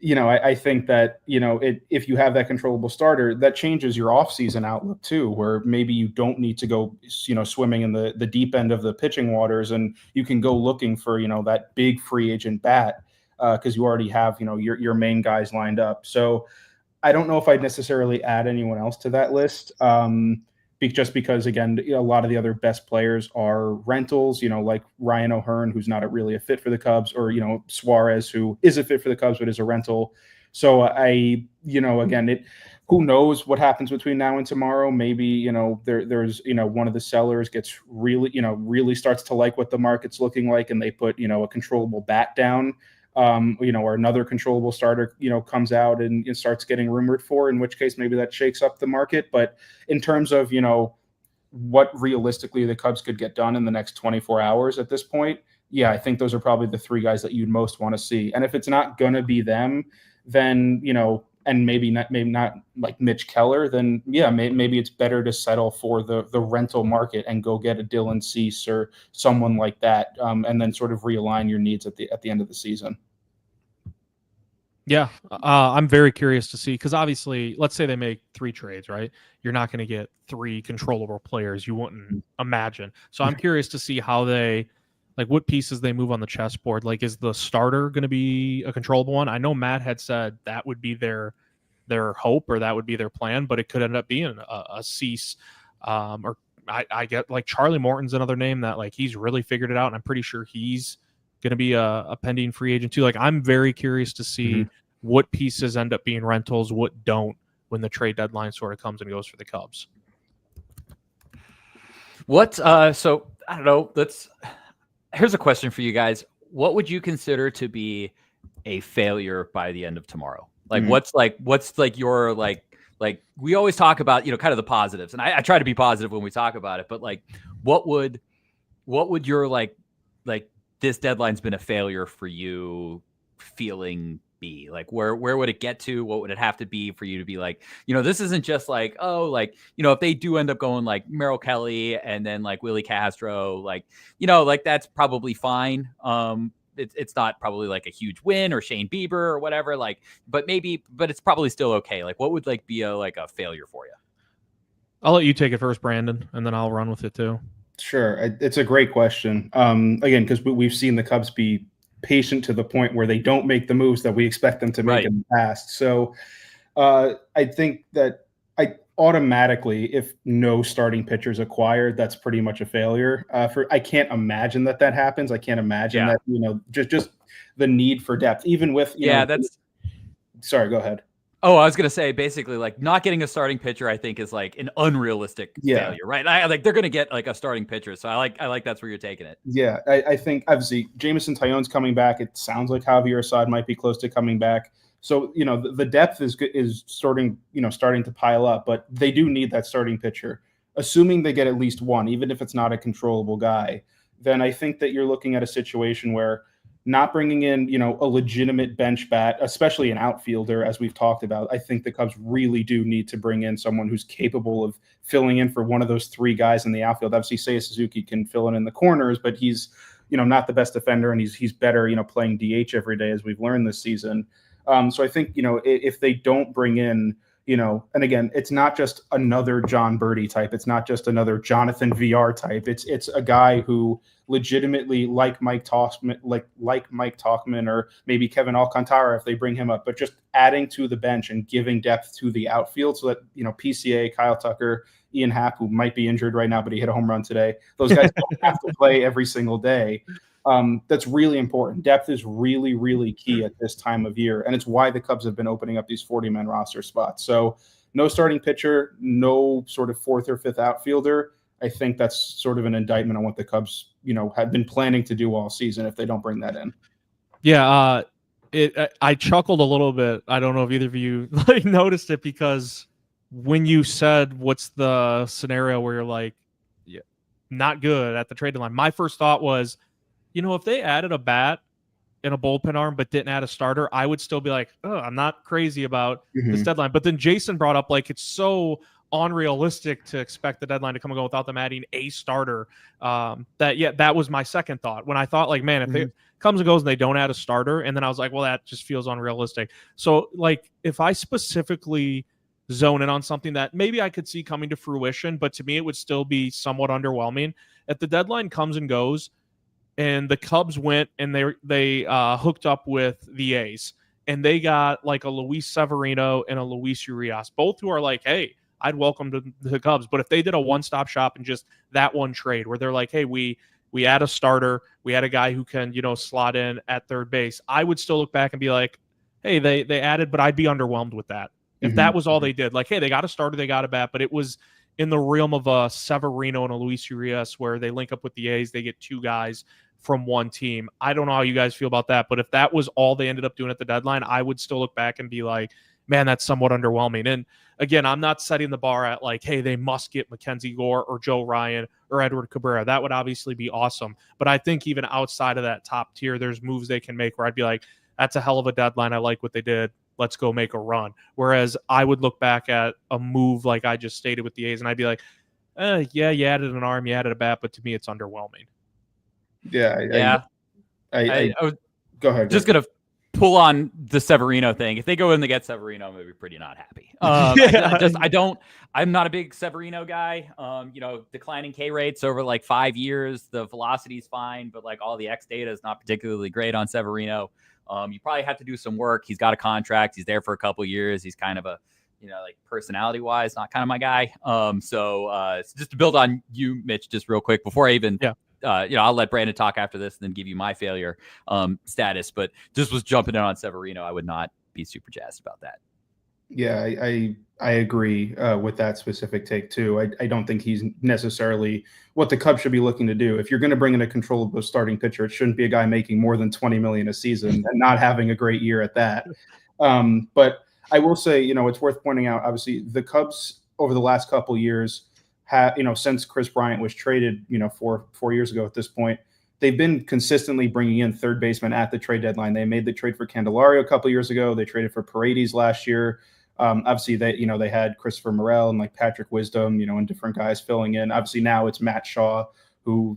I think that, if you have that controllable starter, that changes your offseason outlook too, where maybe you don't need to go, swimming in the deep end of the pitching waters, and you can go looking for, that big free agent bat, because you already have, your main guys lined up. So I don't know if I'd necessarily add anyone else to that list. Just because, again, a lot of the other best players are rentals, like Ryan O'Hearn, who's not really a fit for the Cubs, or, Suarez, who is a fit for the Cubs, but is a rental. So again, who knows what happens between now and tomorrow? Maybe, there's, one of the sellers gets really starts to like what the market's looking like, and they put, a controllable bat down, or another controllable starter, comes out and starts getting rumored for, in which case maybe that shakes up the market. But in terms of, what realistically the Cubs could get done in the next 24 hours at this point, yeah, I think those are probably the three guys that you'd most want to see. And if it's not going to be them, then, and maybe not like Mitch Keller, then yeah, maybe it's better to settle for the rental market and go get a Dylan Cease or someone like that, and then sort of realign your needs at the end of the season. Yeah, I'm very curious to see, because obviously, let's say they make 3 trades, right? You're not going to get 3 controllable players you wouldn't imagine. So I'm curious to see how what pieces they move on the chessboard. Like, is the starter going to be a controllable one? I know Matt had said that would be their hope, or that would be their plan, but it could end up being a Cease, or I get like Charlie Morton's another name that he's really figured it out, and I'm pretty sure he's going to be a pending free agent too. I'm very curious to see what pieces end up being rentals, what don't, when the trade deadline sort of comes and goes for the Cubs. So I don't know. Here's a question for you guys. What would you consider to be a failure by the end of tomorrow? What's your we always talk about, kind of the positives, and I try to be positive when we talk about it, but what would your this deadline's been a failure for you feeling be? Where would it get to? What would it have to be for you to be this isn't just if they do end up going Merrill Kelly and then Willie Castro, that's probably fine. It's not probably a huge win, or Shane Bieber or whatever, but it's probably still okay. What would be a failure for you? I'll let you take it first, Brandon, and then I'll run with it too. Sure. It's a great question. Again, because we've seen the Cubs be patient to the point where they don't make the moves that we expect them to make in the past. So I think that automatically, if no starting pitchers acquired, that's pretty much a failure. I can't imagine that happens. I can't imagine that, just the need for depth, even with, sorry, go ahead. Oh, I was going to say, basically, not getting a starting pitcher, I think, is an unrealistic failure, right? They're going to get a starting pitcher. So I like that's where you're taking it. Yeah, I think obviously Jameson Taillon's coming back. It sounds like Javier Assad might be close to coming back. So, the depth is starting to pile up, but they do need that starting pitcher. Assuming they get at least one, even if it's not a controllable guy, then I think that you're looking at a situation where not bringing in, a legitimate bench bat, especially an outfielder, as we've talked about. I think the Cubs really do need to bring in someone who's capable of filling in for one of those 3 guys in the outfield. Obviously, Seiya Suzuki can fill in the corners, but he's, not the best defender, and he's better, playing DH every day, as we've learned this season. So I think, if they don't bring in, and again, it's not just another John Birdie type. It's not just another Jonathan VR type. It's a guy who legitimately, like Mike Tauchman, or maybe Kevin Alcantara, if they bring him up, but just adding to the bench and giving depth to the outfield, so that, PCA, Kyle Tucker, Ian Happ, who might be injured right now, but he hit a home run today. Those guys don't have to play every single day. That's really important. Depth is really, really key at this time of year, and it's why the Cubs have been opening up these 40-man roster spots. So no starting pitcher, no sort of 4th or 5th outfielder. I think that's sort of an indictment on what the Cubs, have been planning to do all season if they don't bring that in. Yeah, I chuckled a little bit. I don't know if either of you noticed it, because when you said what's the scenario where you're not good at the trade deadline, my first thought was, if they added a bat and a bullpen arm but didn't add a starter, I would still be I'm not crazy about this deadline. But then Jason brought up it's so unrealistic to expect the deadline to come and go without them adding a starter. That was my second thought when I thought, like, man, if it comes and goes and they don't add a starter, and then I was like, well, that just feels unrealistic. So, like, if I specifically zone in on something that maybe I could see coming to fruition, but to me it would still be somewhat underwhelming. If the deadline comes and goes, and the Cubs went and they hooked up with the A's, and they got like a Luis Severino and a Luis Urias, both who are like, hey, I'd welcome to the Cubs. But if they did a one-stop shop and just that one trade where they're like, hey, we add a starter, we had a guy who can, slot in at third base, I would still look back and be like, hey, they added, but I'd be underwhelmed with that. If that was all they did, like, hey, they got a starter, they got a bat, but it was in the realm of a Severino and a Luis Urias where they link up with the A's, they get two guys from one team. I don't know how you guys feel about that, but if that was all they ended up doing at the deadline, I would still look back and be like, man, that's somewhat underwhelming. And again, I'm not setting the bar at like, hey, they must get Mackenzie Gore or Joe Ryan or Edward Cabrera. That would obviously be awesome. But I think even outside of that top tier, there's moves they can make where I'd be like, that's a hell of a deadline. I like what they did. Let's go make a run. Whereas I would look back at a move like I just stated with the A's, and I'd be like, yeah, you added an arm, you added a bat, but to me, it's underwhelming. Yeah. I was go ahead. Just going to pull on the Severino thing. If they go in to get Severino, I'm going to be pretty not happy. I'm not a big Severino guy. Declining K rates over like 5 years. The velocity's fine, but like all the X data is not particularly great on Severino. You probably have to do some work. He's got a contract. He's there for a couple years. He's kind of a, like personality wise, not kind of my guy. So just to build on you, Mitch, just real quick before I even, I'll let Brandon talk after this and then give you my failure status. But just was jumping in on Severino. I would not be super jazzed about that. Yeah, I agree with that specific take too. I don't think he's necessarily what the Cubs should be looking to do. If you're going to bring in a controllable starting pitcher, it shouldn't be a guy making more than $20 million a season and not having a great year at that. But I will say, it's worth pointing out. Obviously, the Cubs over the last couple of years have, since Chris Bryant was traded, 4 years ago at this point, they've been consistently bringing in third basemen at the trade deadline. They made the trade for Candelario a couple of years ago. They traded for Paredes last year. Obviously, they had Christopher Morel and like Patrick Wisdom, and different guys filling in. Obviously, now it's Matt Shaw, who,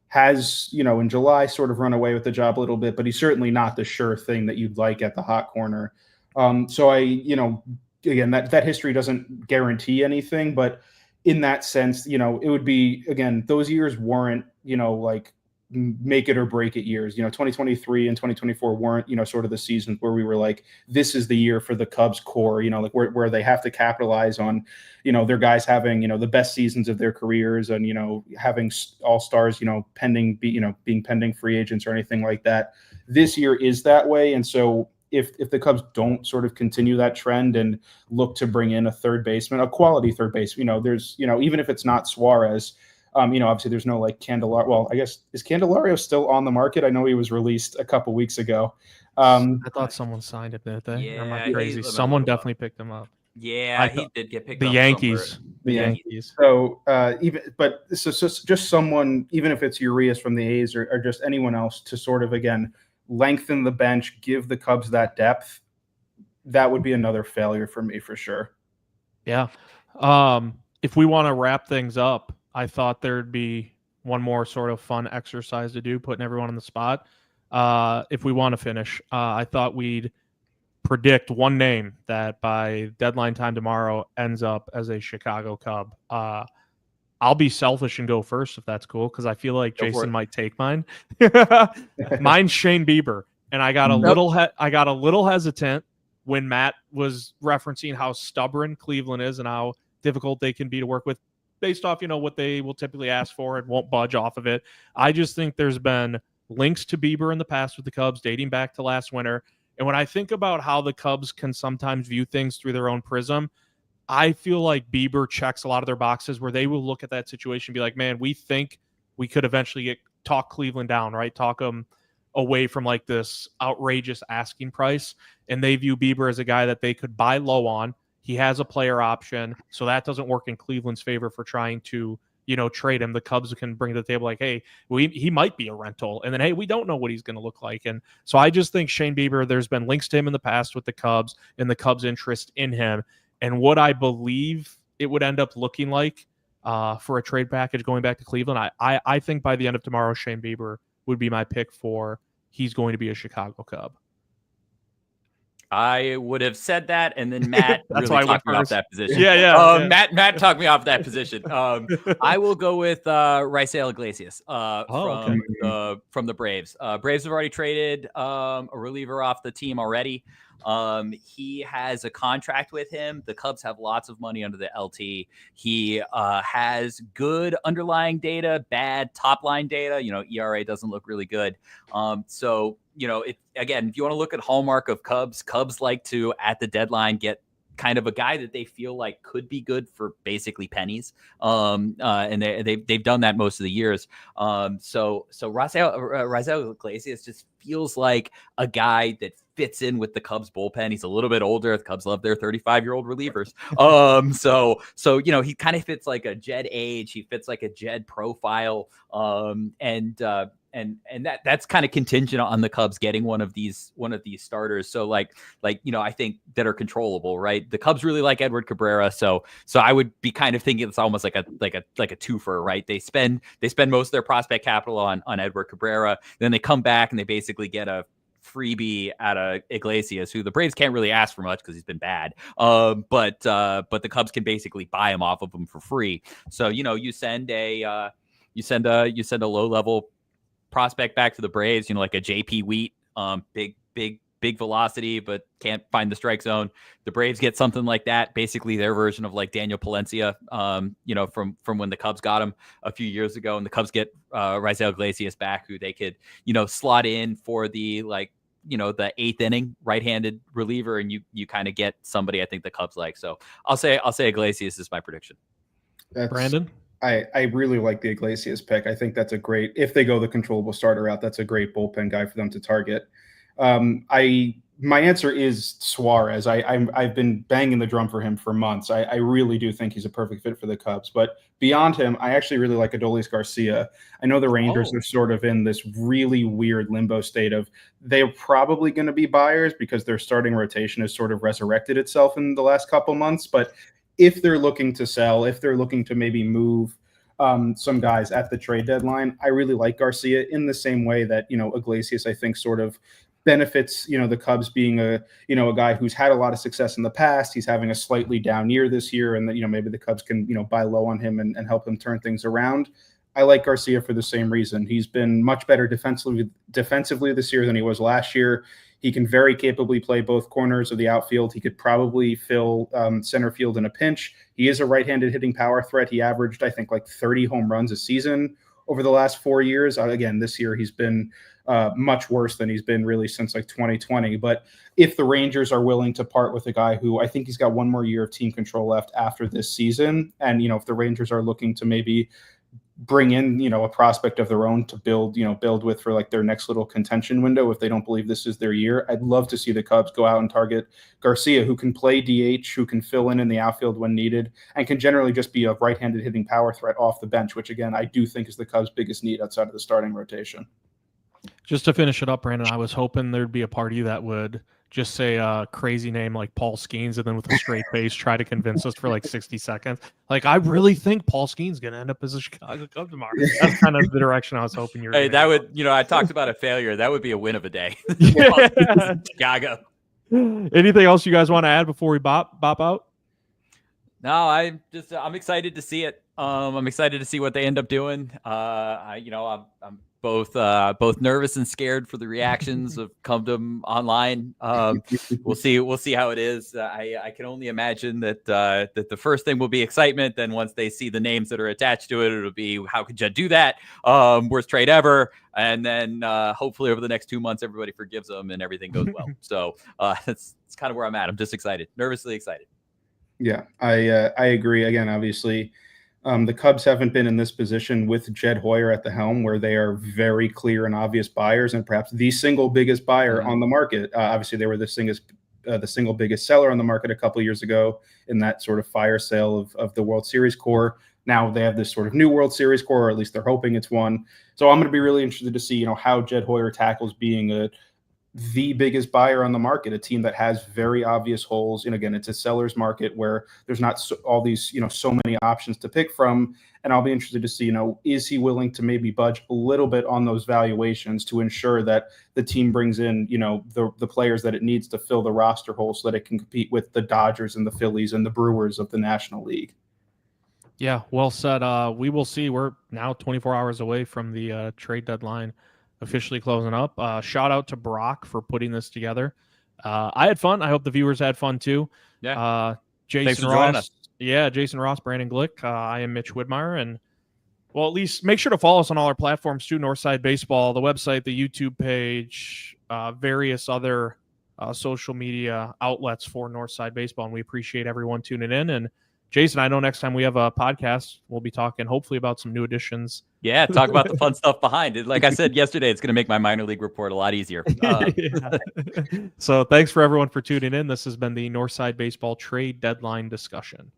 has, in July sort of run away with the job a little bit, but he's certainly not the sure thing that you'd like at the hot corner. So again, that history doesn't guarantee anything, but in that sense, it would be, again, those years weren't, like make it or break it years. 2023 and 2024 weren't, sort of the seasons where we were like, this is the year for the Cubs core, like where they have to capitalize on, their guys having, the best seasons of their careers and, having all-stars, being pending free agents or anything like that. This year is that way. And so if the Cubs don't sort of continue that trend and look to bring in a third baseman, a quality third baseman, there's, even if it's not Suarez, obviously there's no like Candelario. Well, I guess, is Candelario still on the market? I know he was released a couple weeks ago. I thought someone signed it, didn't they? Yeah, am I crazy? Someone definitely picked him up. Yeah, he did get picked up. The Yankees. So so just someone, even if it's Urias from the A's or just anyone else, to sort of, again, lengthen the bench, give the Cubs that depth, that would be another failure for me for sure. Yeah. If we want to wrap things up, I thought there'd be one more sort of fun exercise to do, putting everyone on the spot. If we want to finish, I thought we'd predict one name that by deadline time tomorrow ends up as a Chicago Cub. I'll be selfish and go first if that's cool, because I feel like Jason might take mine. Mine's Shane Bieber, and I got a little hesitant when Matt was referencing how stubborn Cleveland is and how difficult they can be to work with, based off what they will typically ask for and won't budge off of it. I just think there's been links to Bieber in the past with the Cubs dating back to last winter, and when I think about how the Cubs can sometimes view things through their own prism, I feel like Bieber checks a lot of their boxes where they will look at that situation and be like, man, we think we could eventually talk Cleveland down, right? Talk them away from like this outrageous asking price. And they view Bieber as a guy that they could buy low on. He has a player option. So that doesn't work in Cleveland's favor for trying to, trade him. The Cubs can bring to the table like, hey, he might be a rental. And then, hey, we don't know what he's going to look like. And so I just think Shane Bieber, there's been links to him in the past with the Cubs and the Cubs' interest in him. And what I believe it would end up looking like for a trade package going back to Cleveland. I think by the end of tomorrow, Shane Bieber would be my pick for he's going to be a Chicago Cub. I would have said that, and then Matt That's really why I went talked me off first. that position. Yeah. Matt talked me off that position. I will go with Raisel Iglesias from the Braves. Braves have already traded a reliever off the team already. He has a contract with him. The Cubs have lots of money under the LT. He has good underlying data, bad top line data. ERA doesn't look really good. So again, if you want to look at hallmark of Cubs like to at the deadline get kind of a guy that they feel like could be good for basically pennies. And they've done that most of the years. So Raisel Iglesias just feels like a guy that fits in with the Cubs bullpen. He's a little bit older. The Cubs love their 35-year-old relievers. So he kind of fits like a Jed age. He fits like a Jed profile. And that's kind of contingent on the Cubs getting one of these starters. So I think that are controllable, right? The Cubs really like Edward Cabrera. So I would be kind of thinking it's almost like a twofer, right? They spend most of their prospect capital on Edward Cabrera. Then they come back and they basically get a freebie out of Iglesias, who the Braves can't really ask for much because he's been bad. But the Cubs can basically buy him off of him for free. So you send a low level prospect back to the Braves, like a JP Wheat, big velocity, but can't find the strike zone. The Braves get something like that, basically their version of like Daniel Palencia, from when the Cubs got him a few years ago, and the Cubs get Raisel Iglesias back, who they could, slot in for the the eighth inning right-handed reliever, and you kind of get somebody I think the Cubs like. So I'll say Iglesias is my prediction. Brandon? I really like the Iglesias pick. I think that's a great, if they go the controllable starter route, that's a great bullpen guy for them to target. My answer is Suarez. I've been banging the drum for him for months. I really do think he's a perfect fit for the Cubs. But beyond him, I actually really like Adolis Garcia. I know the Rangers are sort of in this really weird limbo state of they're probably going to be buyers because their starting rotation has sort of resurrected itself in the last couple months. But if they're looking to sell, if they're looking to maybe move some guys at the trade deadline, I really like Garcia in the same way that, Iglesias, I think, sort of benefits, the Cubs being a guy who's had a lot of success in the past. He's having a slightly down year this year, and that, maybe the Cubs can, buy low on him and help him turn things around. I like Garcia for the same reason. He's been much better defensively this year than he was last year. He can very capably play both corners of the outfield. He could probably fill center field in a pinch. He is a right-handed hitting power threat. He averaged, I think, like 30 home runs a season over the last 4 years. Again, this year he's been much worse than he's been really since like 2020. But if the Rangers are willing to part with a guy who I think he's got one more year of team control left after this season, and, if the Rangers are looking to maybe bring in, a prospect of their own to build with for like their next little contention window, if they don't believe this is their year, I'd love to see the Cubs go out and target Garcia, who can play DH, who can fill in the outfield when needed, and can generally just be a right-handed hitting power threat off the bench, which again, I do think is the Cubs' biggest need outside of the starting rotation. Just to finish it up, Brandon, I was hoping there'd be a party that would just say a crazy name like Paul Skeens and then with a straight face try to convince us for like 60 seconds. Like, I really think Paul Skeens going to end up as a Chicago Cub tomorrow. That's kind of the direction I was hoping you were going. Hey, that would, I talked about a failure. That would be a win of a day. Chicago. Anything else you guys want to add before we bop out? No, I'm excited to see it. I'm excited to see what they end up doing. I'm both nervous and scared for the reactions of Cubdom online. We'll see how it is. I can only imagine that the first thing will be excitement. Then once they see the names that are attached to it, it'll be, how could you do that? Worst trade ever. And then hopefully over the next 2 months, everybody forgives them and everything goes well. So that's kind of where I'm at. I'm just excited, nervously excited. Yeah, I agree. Again, obviously, the Cubs haven't been in this position with Jed Hoyer at the helm where they are very clear and obvious buyers and perhaps the single biggest buyer on the market. Obviously, they were the single biggest seller on the market a couple of years ago in that sort of fire sale of the World Series core. Now they have this sort of new World Series core, or at least they're hoping it's one. So I'm going to be really interested to see, how Jed Hoyer tackles being the biggest buyer on the market, a team that has very obvious holes. And again, it's a seller's market where there's not all these, so many options to pick from. And I'll be interested to see, is he willing to maybe budge a little bit on those valuations to ensure that the team brings in, the players that it needs to fill the roster hole so that it can compete with the Dodgers and the Phillies and the Brewers of the National League. Yeah, well said. We will see. We're now 24 hours away from the trade deadline officially closing up. Shout out to Brock for putting this together. I had fun. I hope the viewers had fun too. Yeah. Jason Ross. Yeah, Jason Ross, Brandon Glick. I am Mitch Widmeyer, and well, at least make sure to follow us on all our platforms too. Northside Baseball, the website, the YouTube page, various other social media outlets for Northside Baseball, and we appreciate everyone tuning in. And Jason, I know next time we have a podcast, we'll be talking hopefully about some new additions. Yeah, talk about the fun stuff behind it. Like I said yesterday, it's going to make my minor league report a lot easier. So thanks for everyone for tuning in. This has been the Northside Baseball trade deadline discussion.